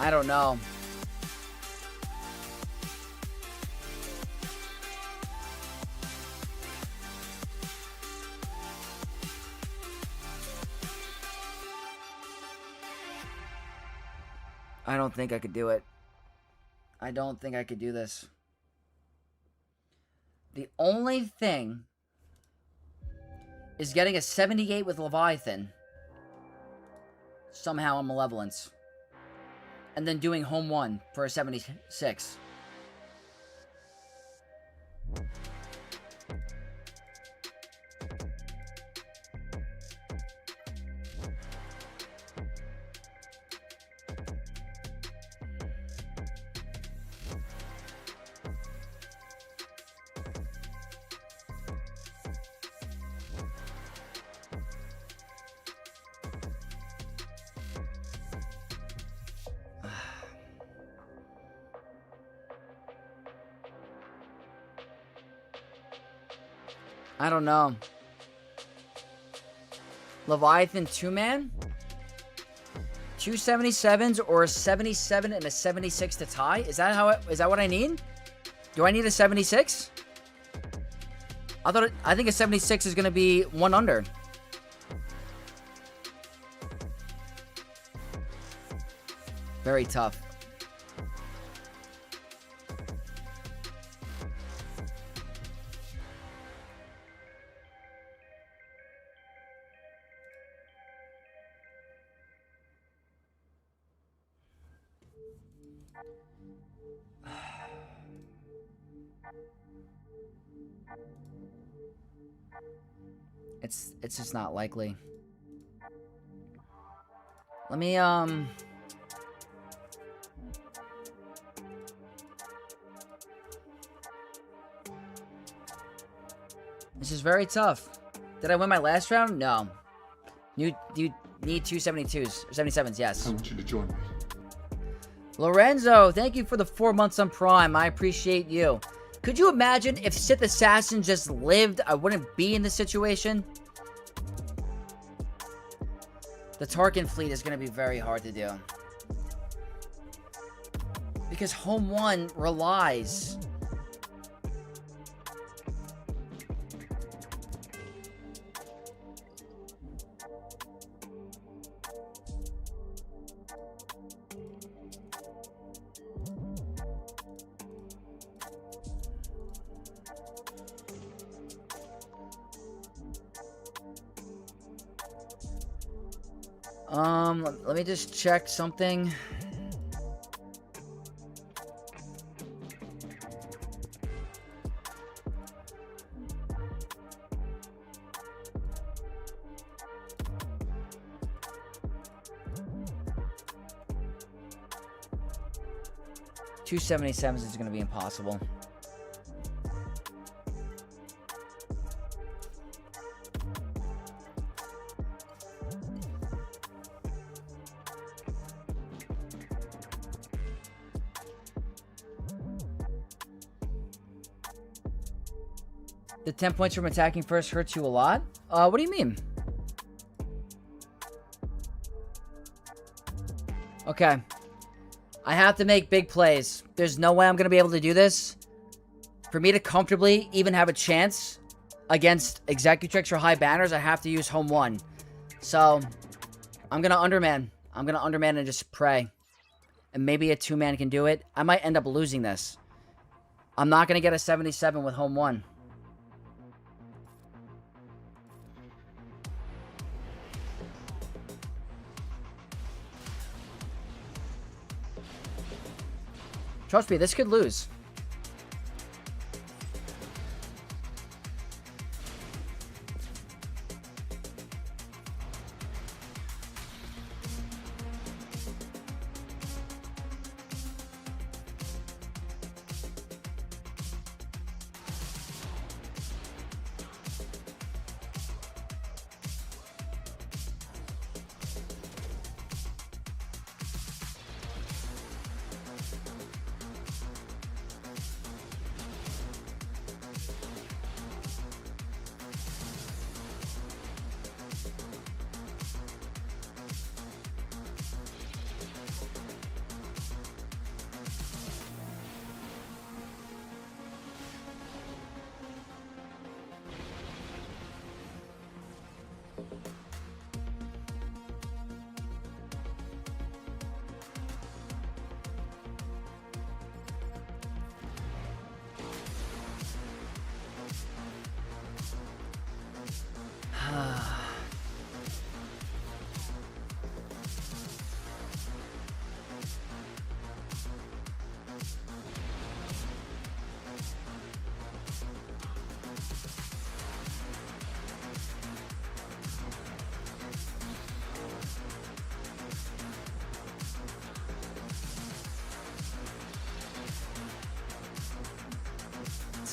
I don't know. I don't think I could do it. I don't think I could do this. The only thing is getting a 78 with Leviathan. Somehow on Malevolence. And then doing home 1 for a 76. I don't know. Leviathan 2-man? 2 77s or a 77 and a 76 to tie? Is that what I need? Do I need a 76? I think a 76 is going to be 1 under. Very tough. It's just not likely. Let me This is very tough. Did I win my last round? No. You need 2 72s or 77s, yes. I want you to join me. Lorenzo, thank you for the 4 months on Prime. I appreciate you. Could you imagine if Sith Assassin just lived? I wouldn't be in this situation. The Tarkin fleet is going to be very hard to do. Because home 1 relies. Let me just check something. Two 77s is going to be impossible. The 10 points from attacking first hurts you a lot? What do you mean? Okay. I have to make big plays. There's no way I'm going to be able to do this. For me to comfortably even have a chance against Executrix or High Banners, I have to use home 1. So, I'm going to underman. I'm going to underman and just pray. And maybe a 2-man can do it. I might end up losing this. I'm not going to get a 77 with home 1. Trust me, this could lose.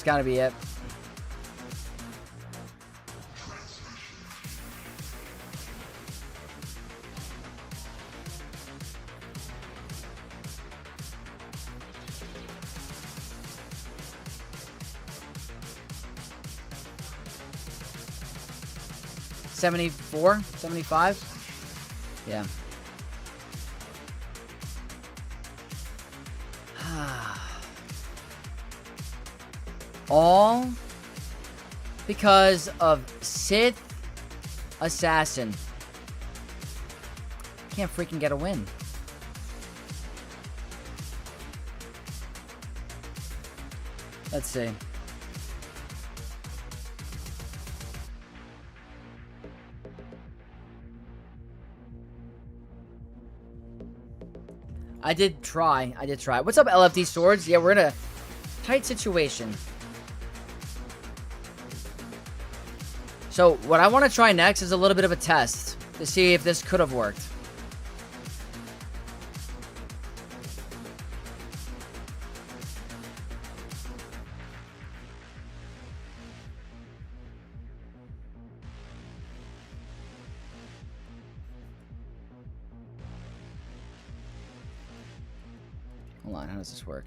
gotta be it. $74, $75. Yeah. All because of Sith Assassin. Can't freaking get a win. Let's see. I did try. What's up, LFD Swords? Yeah, we're in a tight situation. So, what I want to try next is a little bit of a test to see if this could have worked. Hold on, how does this work?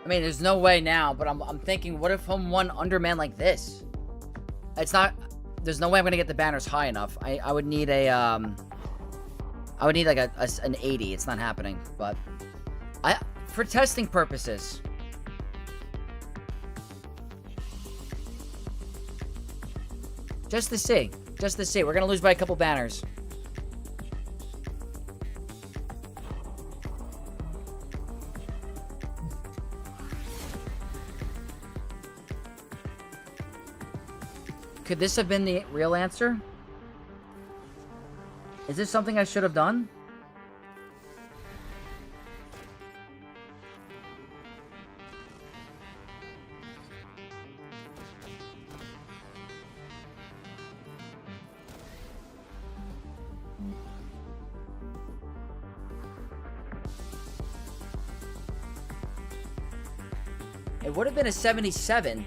I mean, there's no way now, but I'm thinking, what if I'm one underman like this? It's not, there's no way I'm gonna get the banners high enough. I would need a, I would need like an 80. It's not happening, but for testing purposes. Just to see. We're gonna lose by a couple banners. Could this have been the real answer? Is this something I should have done? It would have been a 77.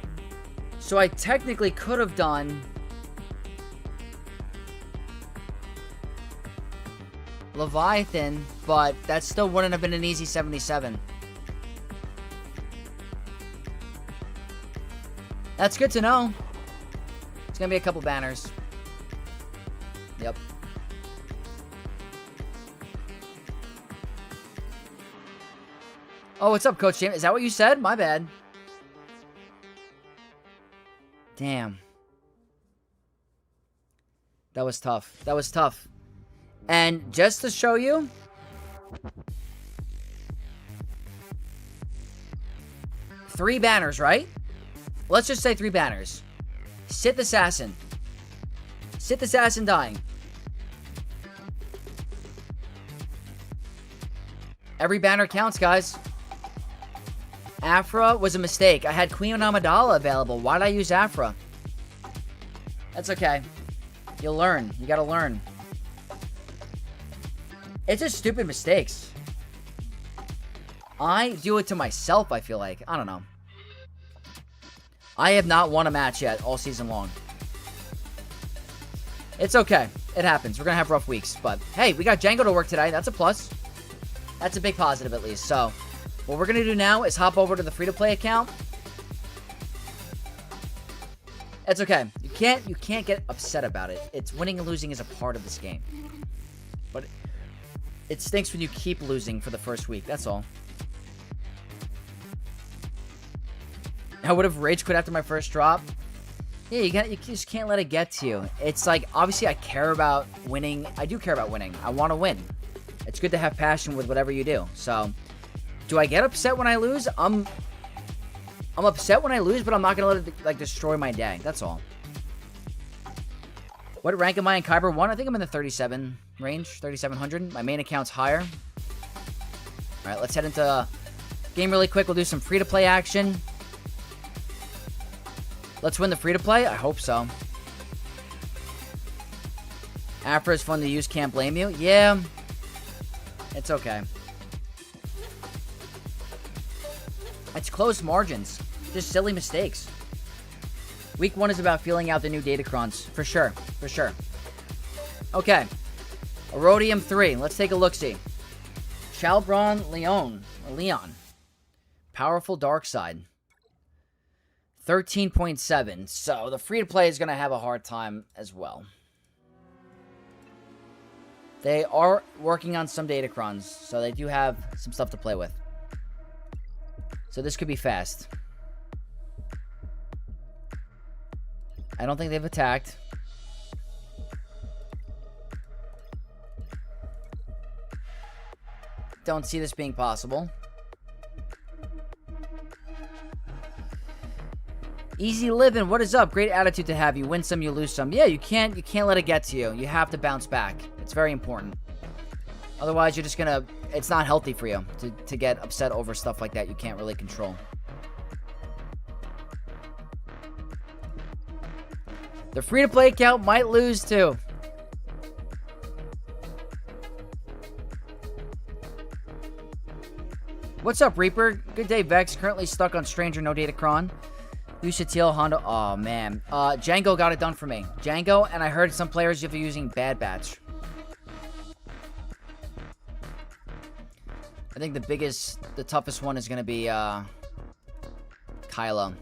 So I technically could have done Leviathan, but that still wouldn't have been an easy 77. That's good to know. It's gonna be a couple banners. Yep. Oh, what's up, Coach James? Is that what you said? My bad. Damn. That was tough. And just to show you, three banners, right? Let's just say 3 banners. Sith Assassin dying. Every banner counts, guys. Afra was a mistake. I had Queen Amidala available. Why did I use Afra? That's okay. You'll learn. You gotta learn. It's just stupid mistakes. I do it to myself, I feel like. I don't know. I have not won a match yet all season long. It's okay. It happens. We're gonna have rough weeks. But, hey, we got Jango to work today. That's a plus. That's a big positive, at least. So, what we're gonna do now is hop over to the free-to-play account. It's okay. You can't get upset about it. It's winning and losing is a part of this game. But it stinks when you keep losing for the first week. That's all. I would have rage quit after my first drop. Yeah, you just can't let it get to you. It's like, obviously I care about winning. I do care about winning. I want to win. It's good to have passion with whatever you do. So, do I get upset when I lose? I'm upset when I lose, but I'm not going to let it, like, destroy my day. That's all. What rank am I in Kyber 1? I think I'm in the 37 range, 3,700. My main account's higher. All right, let's head into game really quick. We'll do some free-to-play action. Let's win the free-to-play? I hope so. After is fun to use, can't blame you. Yeah. It's okay. It's close margins. Just silly mistakes. Week 1 is about feeling out the new Datacrons. For sure. For sure. Okay. Erodium 3. Let's take a look-see. Chalbron Leon. Powerful dark side. 13.7. So the free-to-play is going to have a hard time as well. They are working on some Datacrons, so they do have some stuff to play with. So this could be fast. I don't think they've attacked. Don't see this being possible. Easy living, what is up? Great attitude to have. You win some, you lose some. Yeah, you can't let it get to you. You have to bounce back. It's very important. Otherwise, you're just gonna... It's not healthy for you to get upset over stuff like that you can't really control. The free-to-play account might lose, too. What's up, Reaper? Good day, Vex. Currently stuck on Stranger No Datacron. Usatil Honda. Oh, man. Jango got it done for me. Jango, and I heard some players are using Bad Batch. I think the toughest one is going to be Kylo.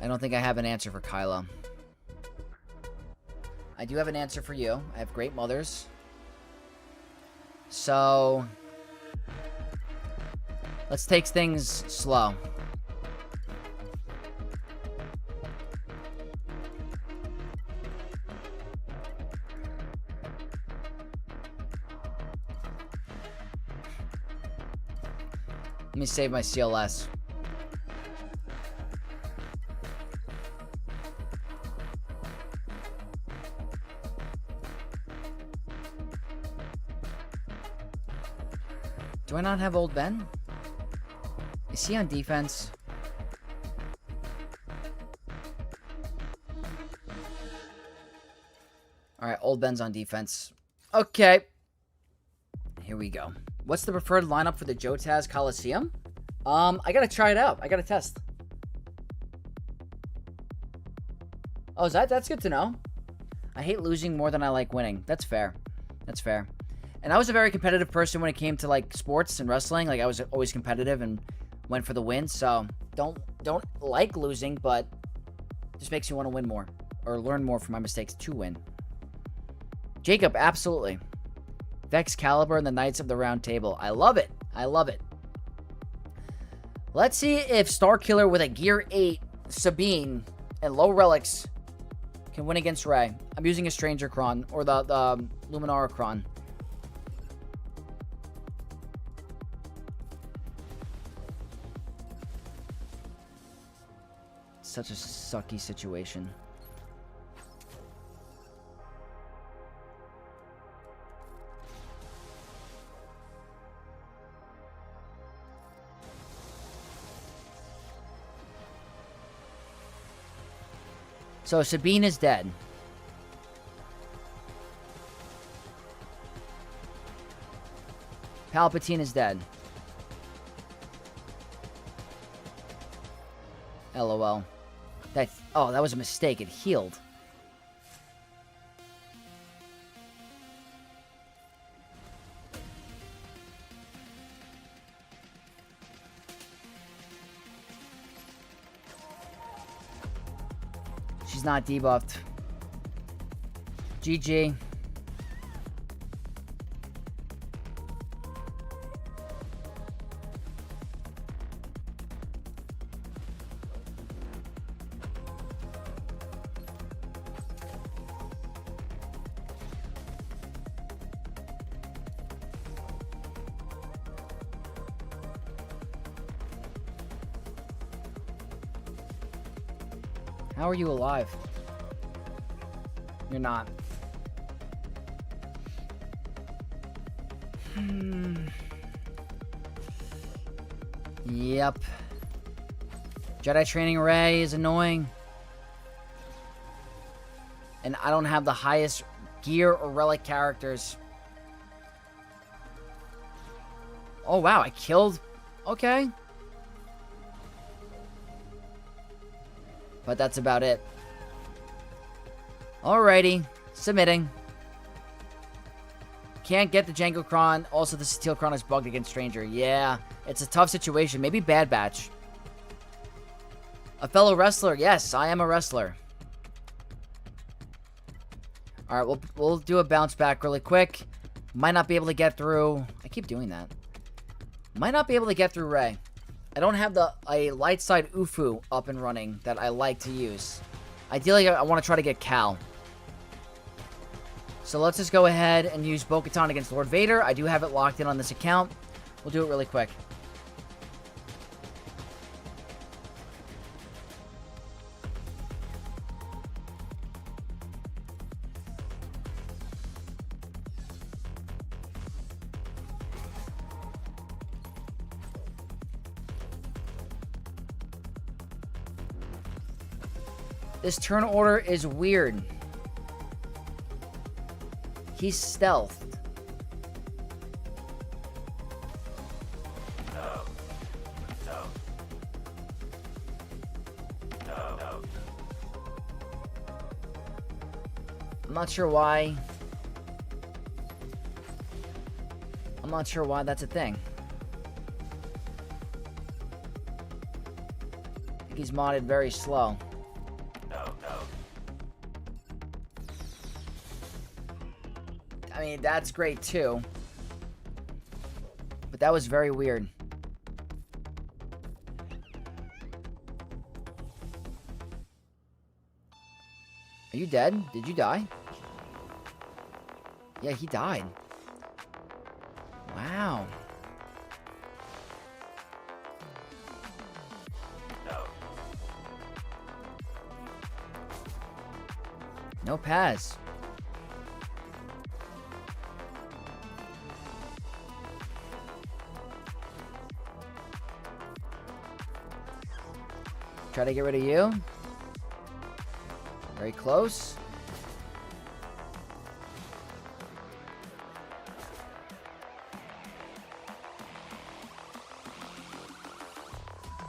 I don't think I have an answer for Kylo. I do have an answer for you. I have great mothers. So, let's take things slow. Let me save my CLS. Do I not have Old Ben? Is he on defense? Alright, Old Ben's on defense. Okay. Here we go. What's the preferred lineup for the Jotaz Coliseum? I gotta try it out. I gotta test. Oh, that's good to know. I hate losing more than I like winning. That's fair. That's fair. And I was a very competitive person when it came to, like, sports and wrestling. Like, I was always competitive and went for the win. So, don't like losing, but just makes you want to win more. Or learn more from my mistakes to win. Jacob, absolutely. Vex Caliber and the Knights of the Round Table. I love it. I love it. Let's see if Starkiller with a Gear 8 Sabine and low relics can win against Rey. I'm using a Stranger Cron, or the Luminara Cron. Such a sucky situation. So Sabine is dead. Palpatine is dead. LOL. That was a mistake. It healed. She's not debuffed. GG. How are you alive? You're not. Yep. Jedi Training Array is annoying. And I don't have the highest gear or relic characters. Oh, wow. I killed... Okay. But that's about it. Alrighty. Submitting. Can't get the Jango Cron. Also, the Steel Cron is bugged against Stranger. Yeah. It's a tough situation. Maybe Bad Batch. A fellow wrestler. Yes, I am a wrestler. Alright, we'll do a bounce back really quick. Might not be able to get through... I keep doing that. Might not be able to get through Rey. I don't have a light side Ufu up and running that I like to use. Ideally, I want to try to get Cal. So let's just go ahead and use Bo-Katan against Lord Vader. I do have it locked in on this account. We'll do it really quick. This turn order is weird. He's stealthed. I'm not sure why. I'm not sure why that's a thing. I think he's modded very slow. I mean, that's great too. But that was very weird. Are you dead? Did you die? Yeah, he died. Wow. No pass. Try to get rid of you. Very close.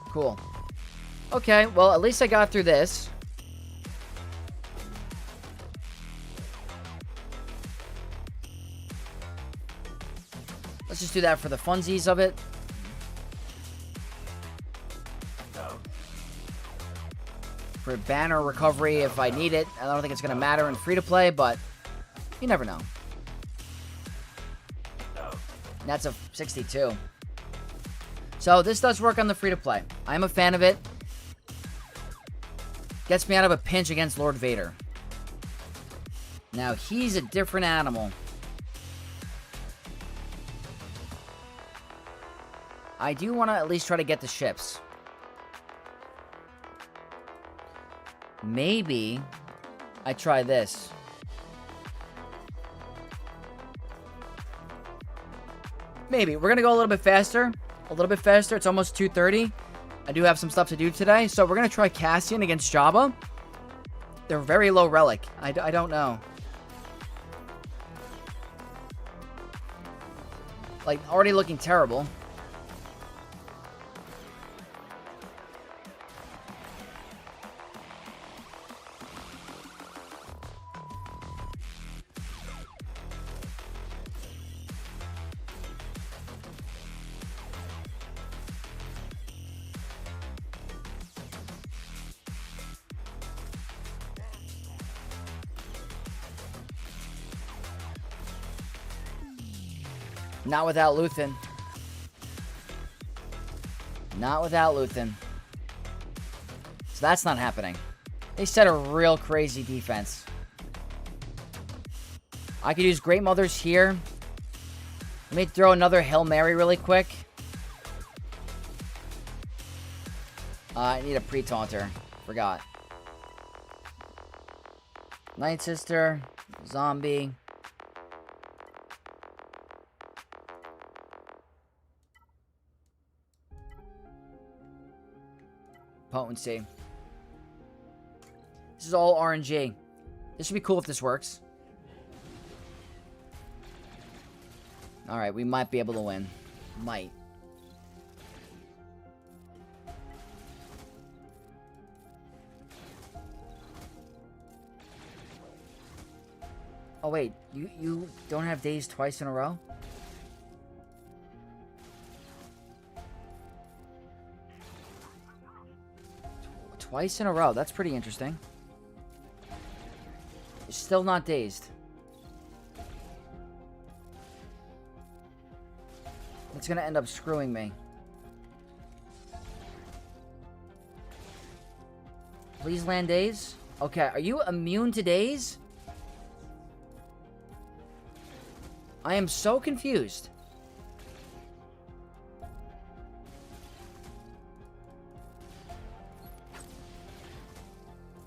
Cool. Okay, well, at least I got through this. Let's just do that for the funsies of it. For banner recovery if I need it. I don't think it's going to matter in free-to-play, but you never know. And that's a 62. So this does work on the free-to-play. I'm a fan of it. Gets me out of a pinch against Lord Vader. Now, he's a different animal. I do want to at least try to get the ships. Maybe I try this. Maybe. We're going to go a little bit faster. A little bit faster. It's almost 2:30. I do have some stuff to do today. So we're going to try Cassian against Jabba. They're very low relic. I don't know. Like, already looking terrible. Not without Luthen. Not without Luthen. So that's not happening. They set a real crazy defense. I could use Great Mothers here. Let me throw another Hail Mary really quick. I need a pre-taunter. Forgot. Night Sister. Zombie. potency. This is all RNG. This should be cool if this works. Alright, we might be able to win. Might. Oh wait, you don't have days twice in a row? Twice in a row, that's pretty interesting. Still not dazed. It's gonna end up screwing me. Please land daze. Okay, are you immune to daze? I am so confused.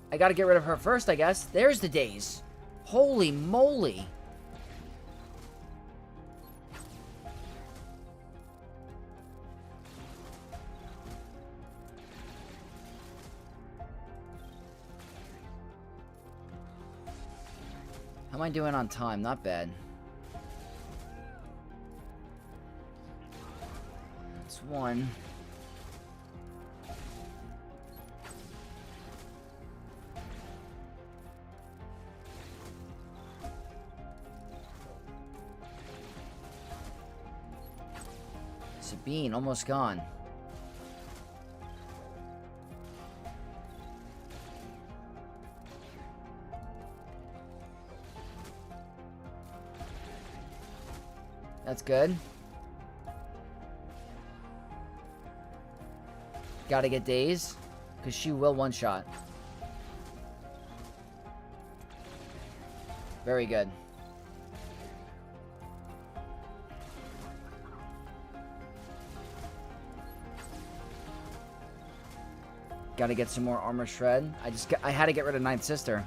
I gotta get rid of her first, I guess. There's the daze. Holy moly. How am I doing on time? Not bad. That's one. Sabine, almost gone. That's good. Gotta get daze, because she will one-shot. Very good. Gotta get some more armor shred. I had to get rid of Ninth Sister.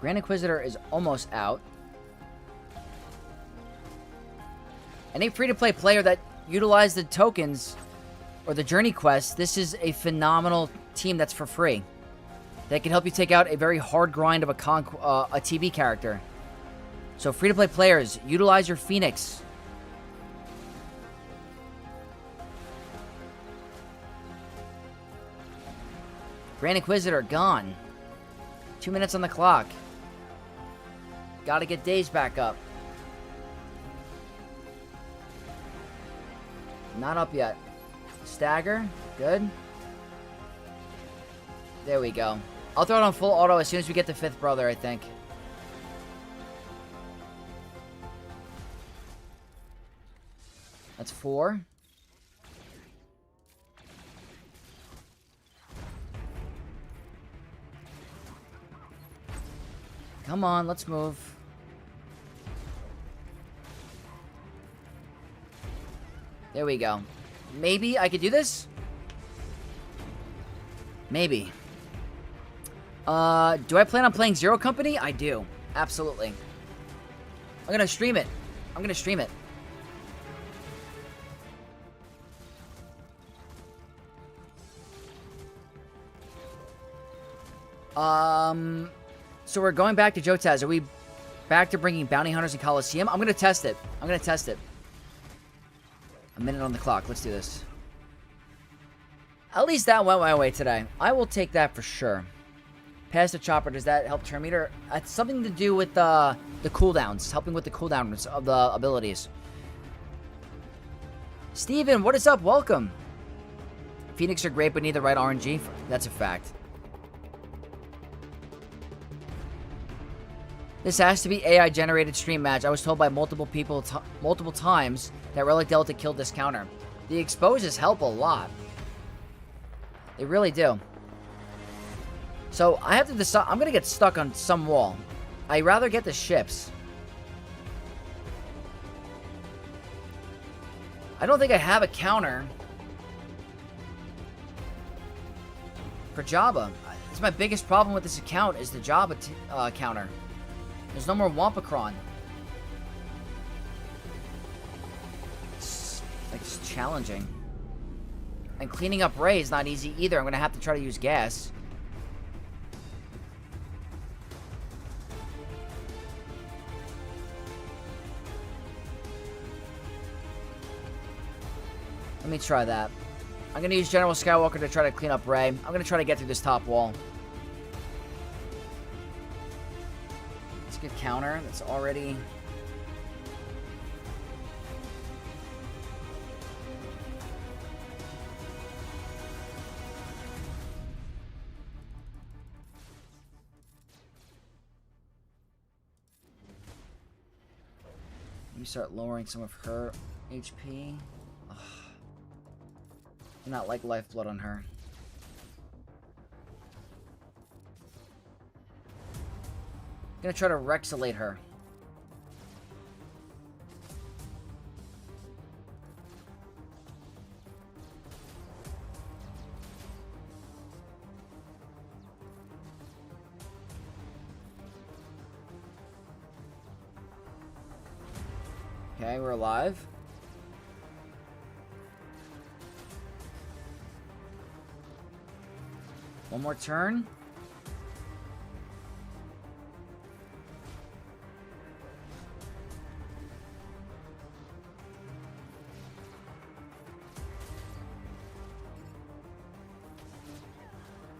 Grand Inquisitor is almost out. Any free-to-play player that utilized the tokens or the journey quest, this is a phenomenal team that's for free. That can help you take out a very hard grind of a TV character. So free-to-play players, utilize your Phoenix. Grand Inquisitor, gone. 2 minutes on the clock. Gotta get days back up. Not up yet. Stagger, good. There we go. I'll throw it on full auto as soon as we get the 5th brother, I think. That's 4. Come on, let's move. There we go. Maybe I could do this? Maybe. Do I plan on playing Zero Company? I do. Absolutely. I'm gonna stream it. I'm gonna stream it. So we're going back to Jotaz. Are we back to bringing bounty hunters in Coliseum? I'm gonna test it. I'm gonna test it. A minute on the clock. Let's do this. At least that went my way today. I will take that for sure. Pass the chopper. Does that help turn meter? It's something to do with the cooldowns. Helping with the cooldowns of the abilities. Steven, what is up? Welcome. Phoenix are great, but need the right RNG. That's a fact. This has to be AI-generated stream match. I was told by multiple people multiple times that Relic Delta killed this counter. The exposes help a lot. They really do. So, I have to decide. I'm going to get stuck on some wall. I'd rather get the ships. I don't think I have a counter for Jabba. It's my biggest problem with this account is the Jabba counter. There's no more Wampacron. Like, it's challenging. And cleaning up Ray is not easy either. I'm gonna have to try to use gas. Let me try that. I'm gonna use General Skywalker to try to clean up Ray. I'm gonna try to get through this top wall. It's a good counter. That's already... Let me start lowering some of her HP. Ugh. Do not like lifeblood on her. I'm gonna try to Rexolate her. Okay, we're alive. One more turn.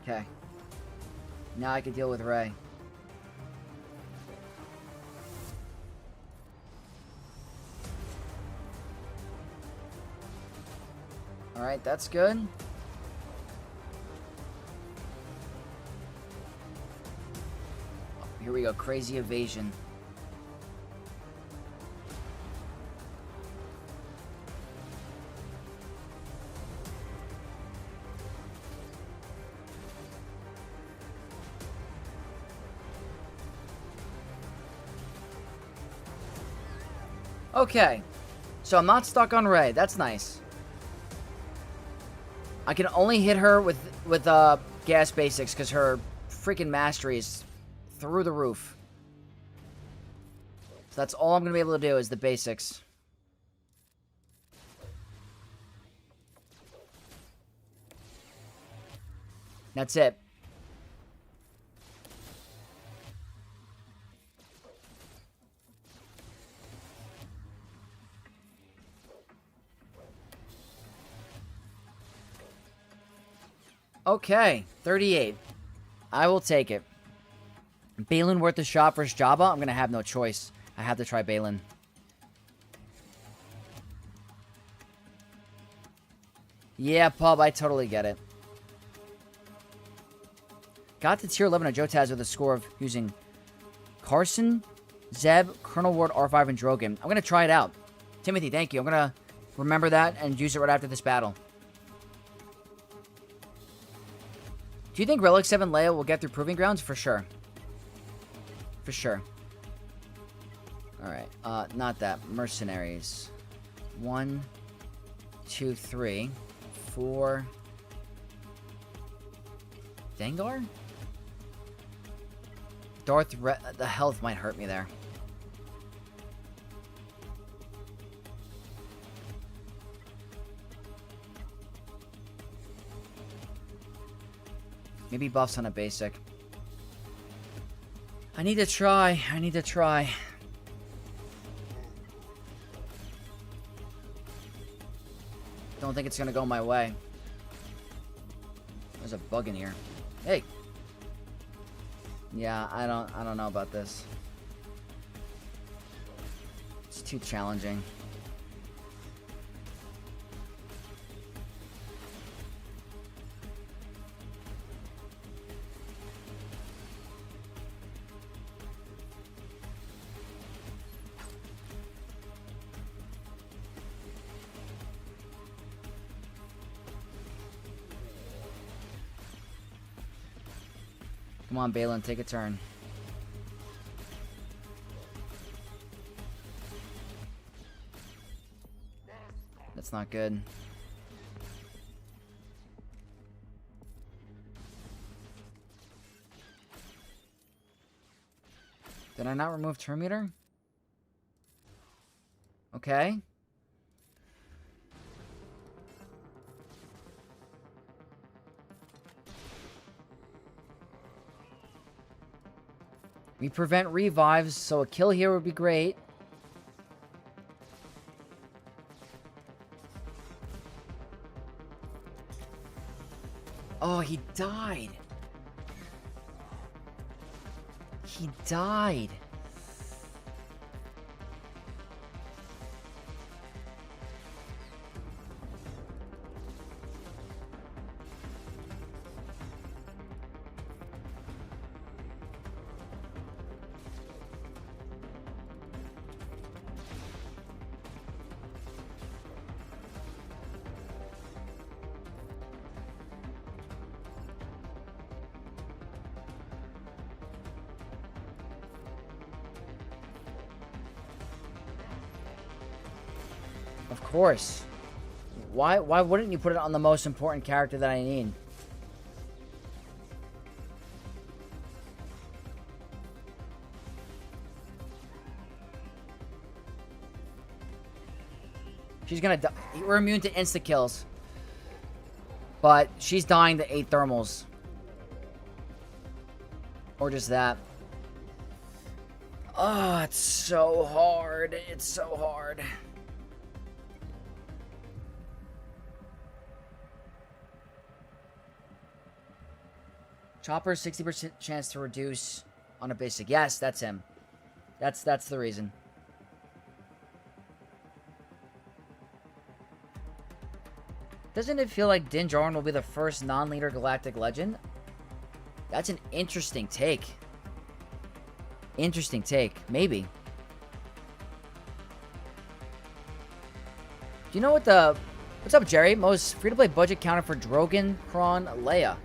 Okay. Now I can deal with Ray. Alright, that's good. Here we go, crazy evasion. Okay, so I'm not stuck on Ray. That's nice. I can only hit her with gas basics because her freaking mastery is through the roof. So that's all I'm gonna be able to do is the basics. That's it. Okay, 38. I will take it. Balin worth a shot versus Jabba? I'm going to have no choice. I have to try Balin. Yeah, Pub, I totally get it. Got to tier 11 of Jotaz with a score of using Carson, Zeb, Colonel Ward, R5, and Drogon. I'm going to try it out. Timothy, thank you. I'm going to remember that and use it right after this battle. Do you think Relic 7 Leia will get through Proving Grounds? For sure. For sure. Alright, not that. Mercenaries. 1, 2, 3, 4. Dengar? The health might hurt me there. Maybe buffs on a basic. I need to try. I need to try. Don't think it's gonna go my way. There's a bug in here. Hey. Yeah, I don't know about this. It's too challenging. Come on, Balin, take a turn. That's not good. Did I not remove turn meter? Okay. We prevent revives, so a kill here would be great. Oh, he died. He died. Of course. Why wouldn't you put it on the most important character that I need? She's gonna die. We're immune to insta-kills. But she's dying to 8 thermals. Or just that. Oh, it's so hard. It's so hard. Chopper, 60% chance to reduce on a basic. Yes, that's him. That's the reason. Doesn't it feel like Din Djarin will be the first non-leader galactic legend? That's an interesting take. Interesting take. Maybe. Do you know what the... What's up, Jerry? Most free-to-play budget counter for Drogon, Kron, Leia.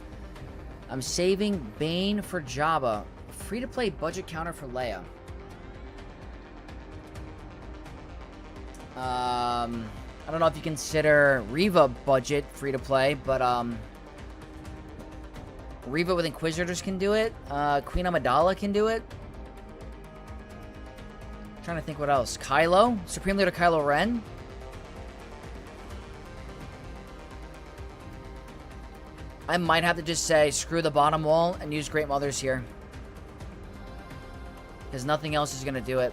I'm saving Bane for Jabba. Free-to-play budget counter for Leia. I don't know if you consider Reva budget free-to-play, but Reva with Inquisitors can do it. Queen Amidala can do it. Trying to think what else. Kylo? Supreme Leader Kylo Ren? I might have to just say, screw the bottom wall and use Great Mothers here. Because nothing else is going to do it.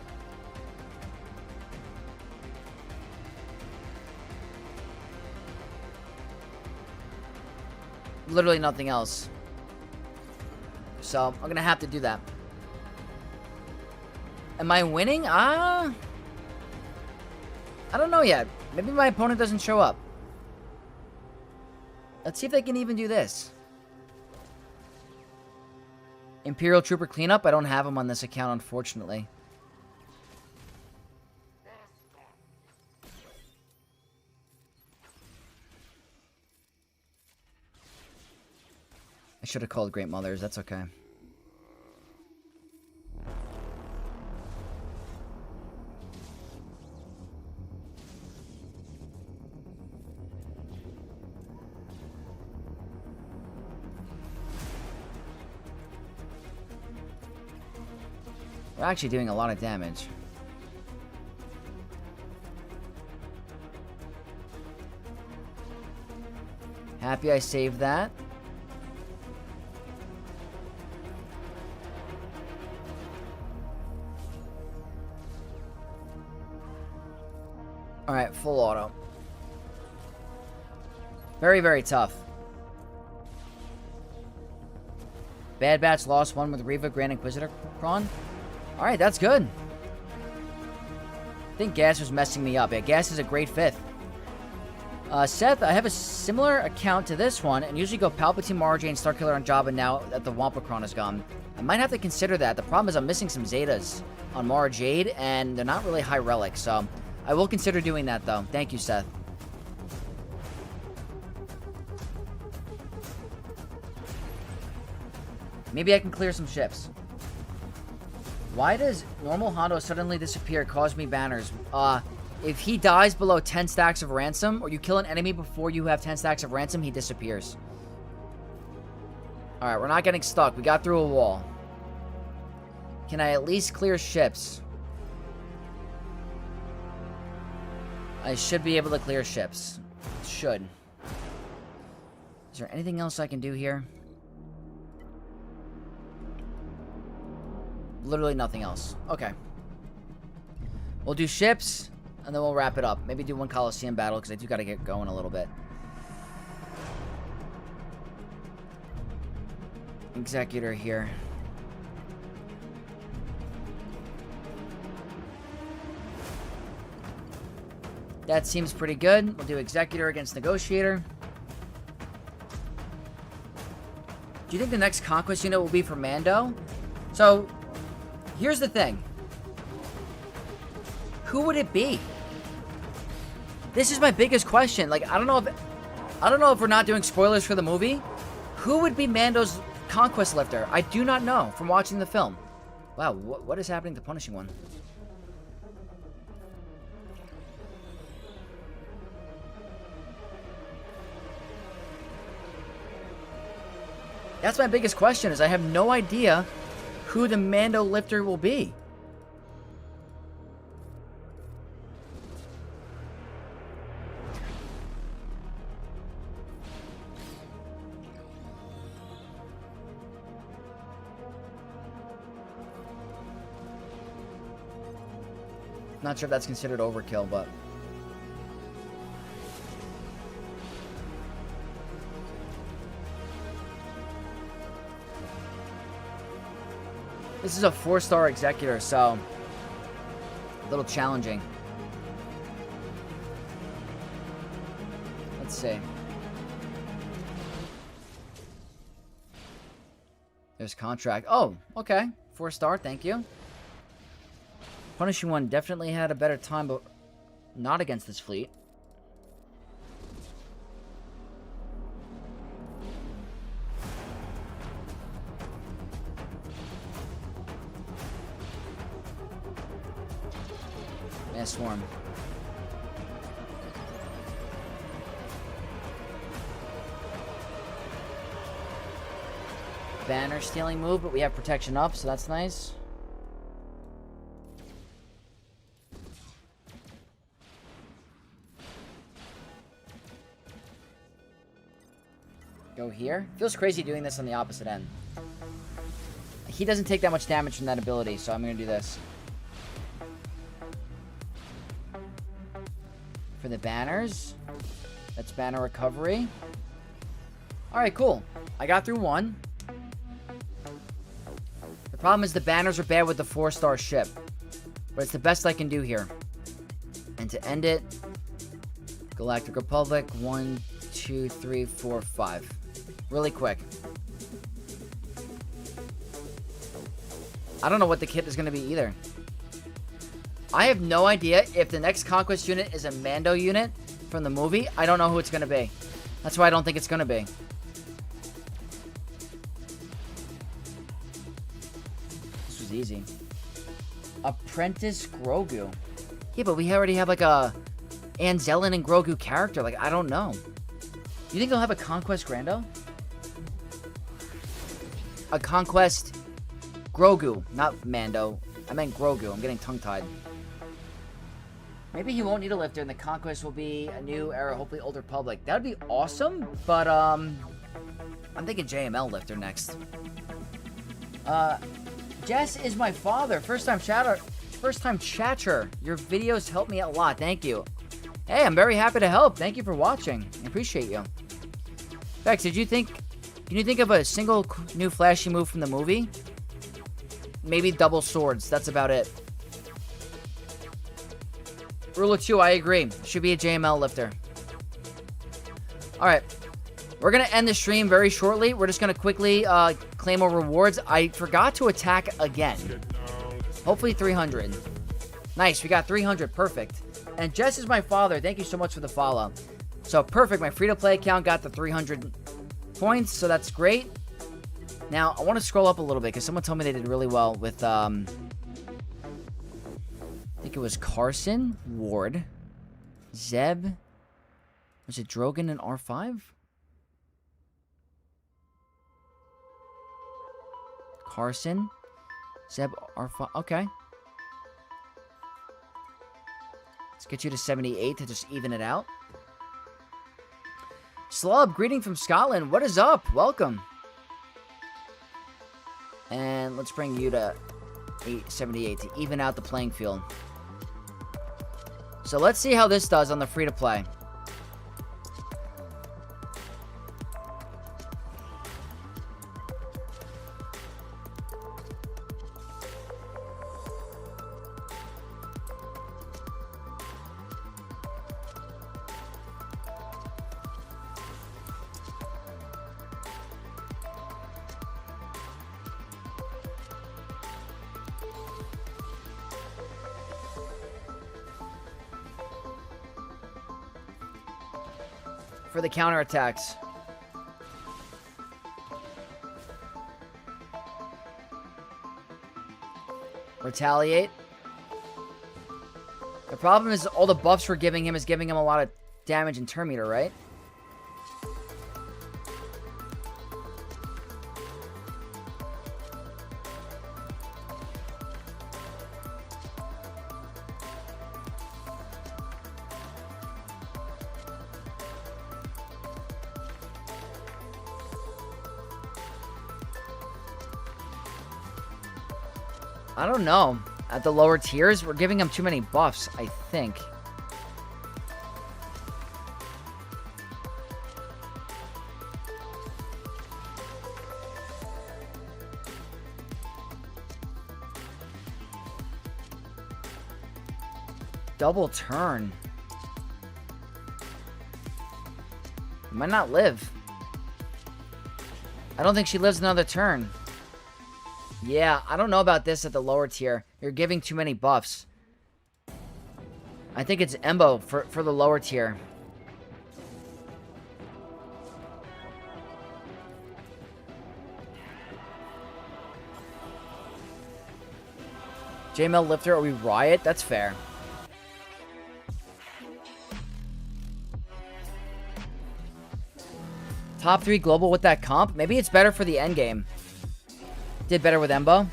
Literally nothing else. So, I'm going to have to do that. Am I winning? I don't know yet. Maybe my opponent doesn't show up. Let's see if they can even do this. Imperial Trooper Cleanup. I don't have him on this account, unfortunately. I should have called Great Mothers. That's okay. We're actually doing a lot of damage. Happy I saved that. Alright, full auto. Very, very tough. Bad Batch lost one with Reva, Grand Inquisitor, Kron. Alright, that's good. I think Gas was messing me up. Yeah, Gas is a great 5th. Seth, I have a similar account to this one, and usually go Palpatine, Mara Jade, Starkiller on Jabba now that the Wampakron is gone. I might have to consider that. The problem is I'm missing some Zetas on Mara Jade, and they're not really high relic, so I will consider doing that, though. Thank you, Seth. Maybe I can clear some ships. Why does normal Hondo suddenly disappear, cause me banners? If he dies below 10 stacks of ransom, or you kill an enemy before you have 10 stacks of ransom, he disappears. Alright, we're not getting stuck. We got through a wall. Can I at least clear ships? I should be able to clear ships. Should. Is there anything else I can do here? Literally nothing else. Okay. We'll do ships, and then we'll wrap it up. Maybe do one Coliseum battle, because I do got to get going a little bit. Executor here. That seems pretty good. We'll do Executor against Negotiator. Do you think the next Conquest unit will be for Mando? So, here's the thing. Who would it be? This is my biggest question. Like, I don't know if we're not doing spoilers for the movie. Who would be Mando's Conquest lifter? I do not know from watching the film. Wow, what is happening to Punishing One? That's my biggest question, is I have no idea who the Mando lifter will be. Not sure if that's considered overkill, but... This is a 4-star Executor, so... a little challenging. Let's see. There's contract. Oh, okay. 4-star, thank you. Punishing One definitely had a better time, but not against this fleet. Mass Swarm. Banner stealing move, but we have protection up, so that's nice. Go here. Feels crazy doing this on the opposite end. He doesn't take that much damage from that ability, so I'm going to do this. For the banners. That's banner recovery. Alright, cool. I got through one. The problem is the banners are bad with the 4-star ship. But it's the best I can do here. And to end it, Galactic Republic, 1, 2, 3, 4, 5. Really quick. I don't know what the kit is going to be either. I have no idea if the next Conquest unit is a Mando unit from the movie. I don't know who it's going to be. That's why I don't think it's going to be. This was easy. Apprentice Grogu. Yeah, but we already have like a Anzellan and Grogu character. Like, I don't know. You think they'll have a Conquest Grando? A Conquest Grogu, not Mando. I meant Grogu. I'm getting tongue-tied. Maybe he won't need a lifter, and the Conquest will be a new era, hopefully Old Republic. That would be awesome, but, I'm thinking JML lifter next. Jess is my father. First-time chatter. Your videos help me a lot. Thank you. Hey, I'm very happy to help. Thank you for watching. I appreciate you. Bex, can you think of a single new flashy move from the movie? Maybe double swords. That's about it. Rule of 2, I agree. Should be a JML lifter. Alright. We're going to end the stream very shortly. We're just going to quickly claim our rewards. I forgot to attack again. Hopefully 300. Nice. We got 300. Perfect. And Jess is my father. Thank you so much for the follow. So, perfect. My free-to-play account got the 300 points, so that's great. Now, I want to scroll up a little bit, because someone told me they did really well with, I think it was Carson, Ward, Zeb, was it Drogon and R5? Carson, Zeb, R5, okay. Let's get you to 78 to just even it out. Slub, greeting from Scotland. What is up? Welcome. And let's bring you to 78 to even out the playing field. So let's see how this does on the free-to-play. For the counterattacks. Retaliate. The problem is all the buffs we're giving him is giving him a lot of damage and turn meter, right? I don't know. At the lower tiers, we're giving him too many buffs, I think. Double turn. He might not live. I don't think she lives another turn. Yeah, I don't know about this at the lower tier. You're giving too many buffs. I think it's Embo for the lower tier. JML Lifter, or we Riot? That's fair. Top 3 global with that comp? Maybe it's better for the end game. Did better with Embo.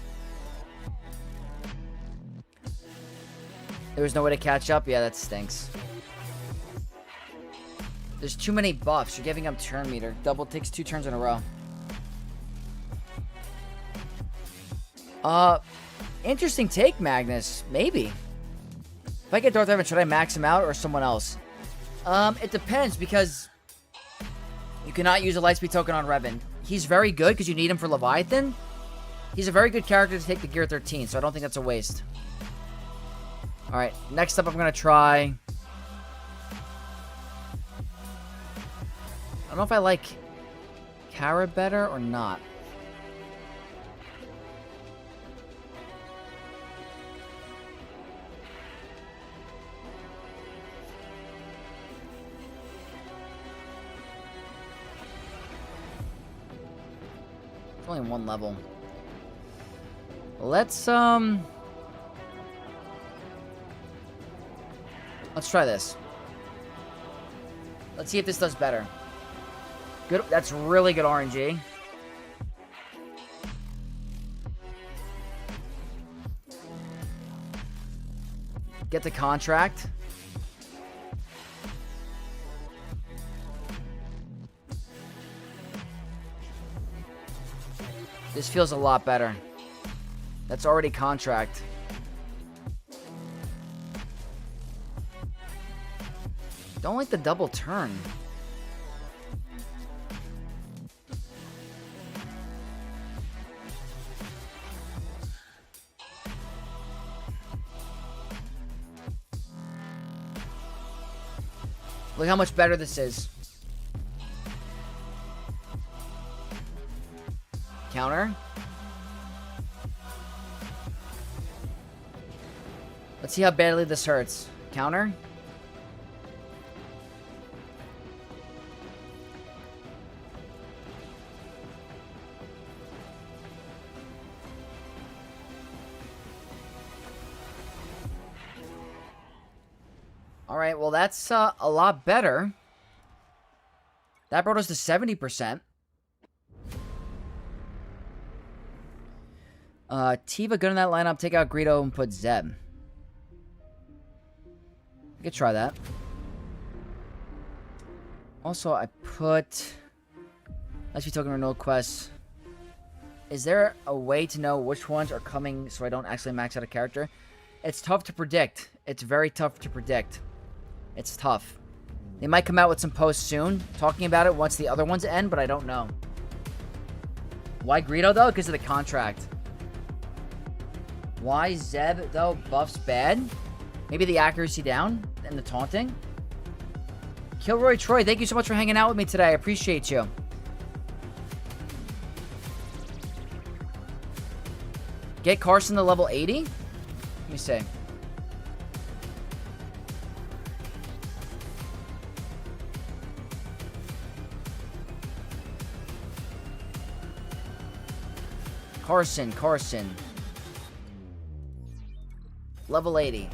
There was no way to catch up? Yeah, that stinks. There's too many buffs. You're giving up turn meter. Double takes 2 turns in a row. Interesting take, Magnus. Maybe. If I get Darth Evan, should I max him out or someone else? It depends, because you cannot use a Lightspeed token on Revan. He's very good because you need him for Leviathan. He's a very good character to take the Gear 13, so I don't think that's a waste. Alright, next up I'm going to try... I don't know if I like Kara better or not. It's only 1 level. Let's try this. Let's see if this does better. Good. That's really good RNG. Get the contract. This feels a lot better. That's already contract. Don't like the double turn. Look how much better this is. Counter. Let's see how badly this hurts. Counter. Alright, well that's a lot better. That brought us to 70%. Tiva good in that lineup. Take out Greedo and put Zeb. I could try that. Also, I put... Let's be talking renewal quests. Is there a way to know which ones are coming so I don't actually max out a character? It's tough to predict. It's very tough to predict. It's tough. They might come out with some posts soon talking about it once the other ones end, but I don't know. Why Greedo, though? Because of the contract. Why Zeb, though? Buff's bad? Maybe the accuracy down and the taunting? Kilroy Troy, thank you so much for hanging out with me today. I appreciate you. Get Carson to level 80? Let me see. Carson. Level 80.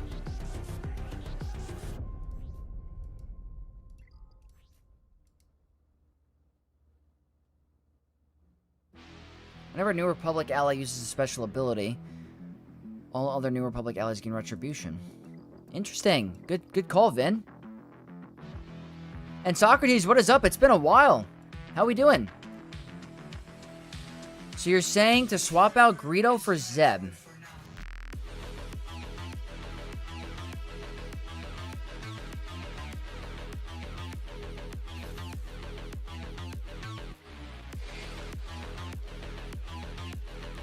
Whenever a New Republic ally uses a special ability, all other New Republic allies gain retribution. Interesting. Good call, Vin. And Socrates, what is up? It's been a while. How we doing? So you're saying to swap out Greedo for Zeb.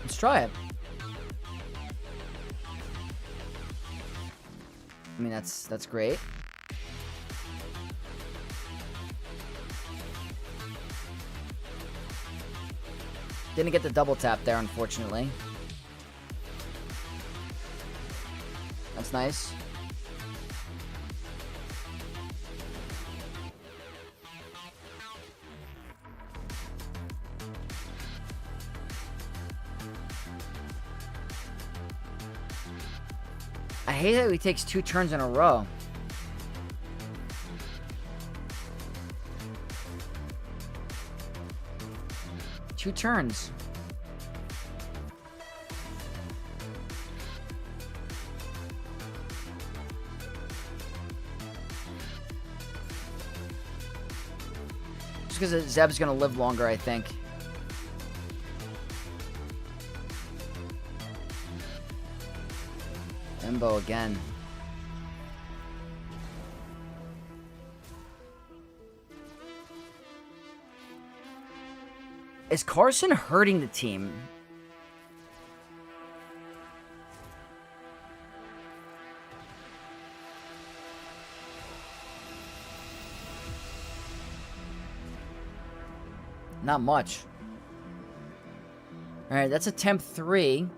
Let's try it. I mean, that's great. Didn't get the double tap there, unfortunately. That's nice. I hate that he takes 2 turns in a row. Two turns. Just because Zeb's gonna live longer, I think. Embo again. Is Carson hurting the team? Not much. Alright, that's attempt 3.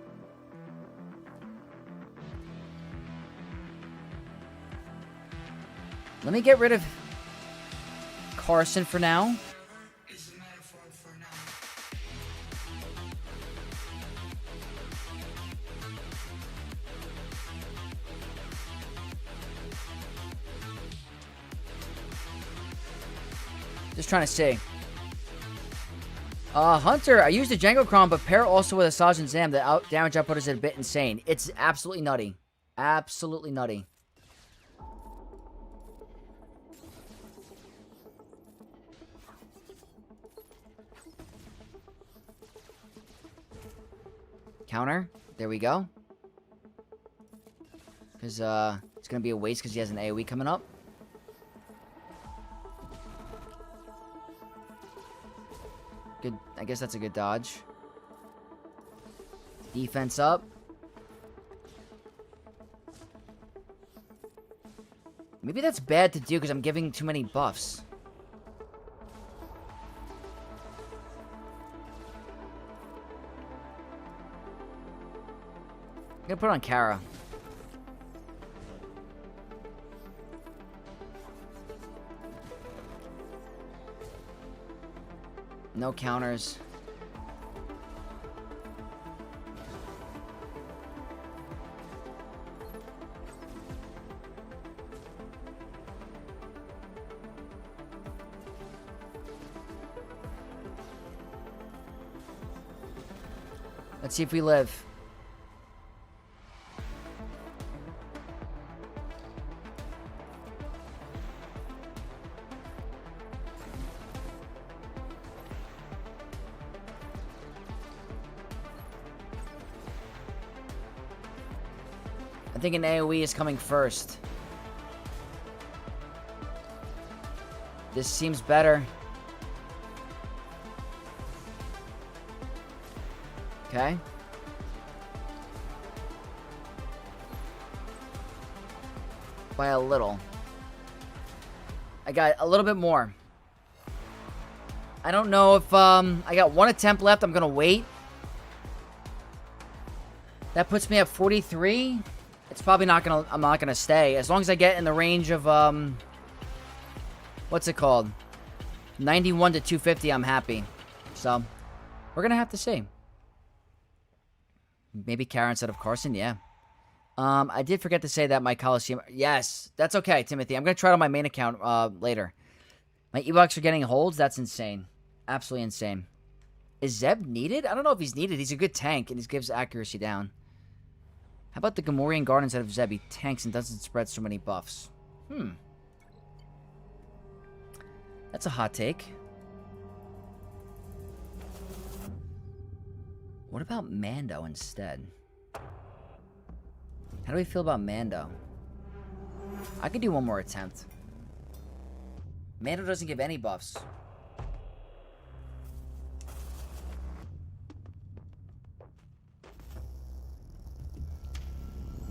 Let me get rid of Carson for now. Just trying to see. Hunter, I used a Jango Cron, but pair also with a Saj and Zam. The damage output is a bit insane. It's absolutely nutty. Absolutely nutty. Counter. There we go. Because, it's going to be a waste because he has an AoE coming up. Good. I guess that's a good dodge. Defense up. Maybe that's bad to do because I'm giving too many buffs. I'm gonna put it on Kara. No counters. Let's see if we live. I think an AoE is coming first. This seems better. Okay. By a little. I got a little bit more. I don't know if, I got one attempt left. I'm gonna wait. That puts me at 43. It's probably not gonna, I'm not gonna stay. As long as I get in the range of, what's it called? 91 to 250, I'm happy. So, we're gonna have to see. Maybe Karen instead of Carson, yeah. I did forget to say that my Coliseum... Yes, that's okay, Timothy. I'm going to try it on my main account later. My E-Bucks are getting holds? That's insane. Absolutely insane. Is Zeb needed? I don't know if he's needed. He's a good tank, and he gives accuracy down. How about the Gamorrean Guard instead of Zeb? He tanks and doesn't spread so many buffs. That's a hot take. What about Mando instead? How do we feel about Mando? I could do one more attempt. Mando doesn't give any buffs.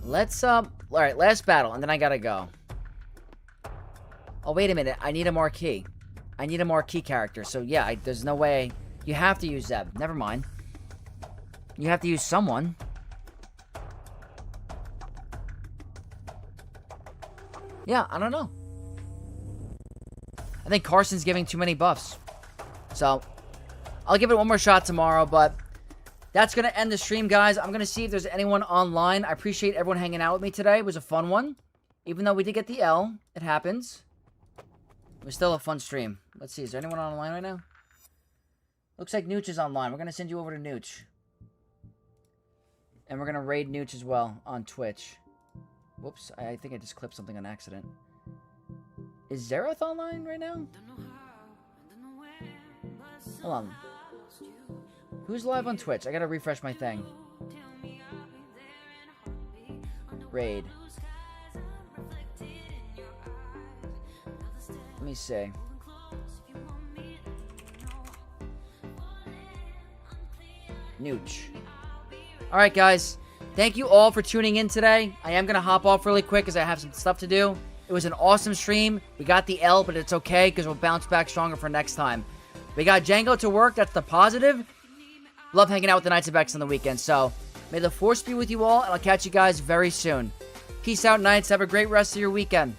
Let's, alright, last battle, and then I gotta go. Oh, wait a minute. I need a marquee. I need a marquee character, so yeah, there's no way. You have to use Zeb. Never mind. You have to use someone. Yeah, I don't know. I think Carson's giving too many buffs. So, I'll give it one more shot tomorrow, but that's going to end the stream, guys. I'm going to see if there's anyone online. I appreciate everyone hanging out with me today. It was a fun one. Even though we did get the L, it happens. It was still a fun stream. Let's see, is there anyone online right now? Looks like Nooch is online. We're going to send you over to Nooch. And we're going to raid Nooch as well on Twitch. Whoops, I think I just clipped something on accident. Is Zerath online right now? Hold on. Who's live on Twitch? I gotta refresh my thing. Raid. Let me see. Nooch. Alright, guys. Thank you all for tuning in today. I am going to hop off really quick because I have some stuff to do. It was an awesome stream. We got the L, but it's okay because we'll bounce back stronger for next time. We got Jango to work. That's the positive. Love hanging out with the Knights of X on the weekend. So, may the Force be with you all, and I'll catch you guys very soon. Peace out, Knights. Have a great rest of your weekend.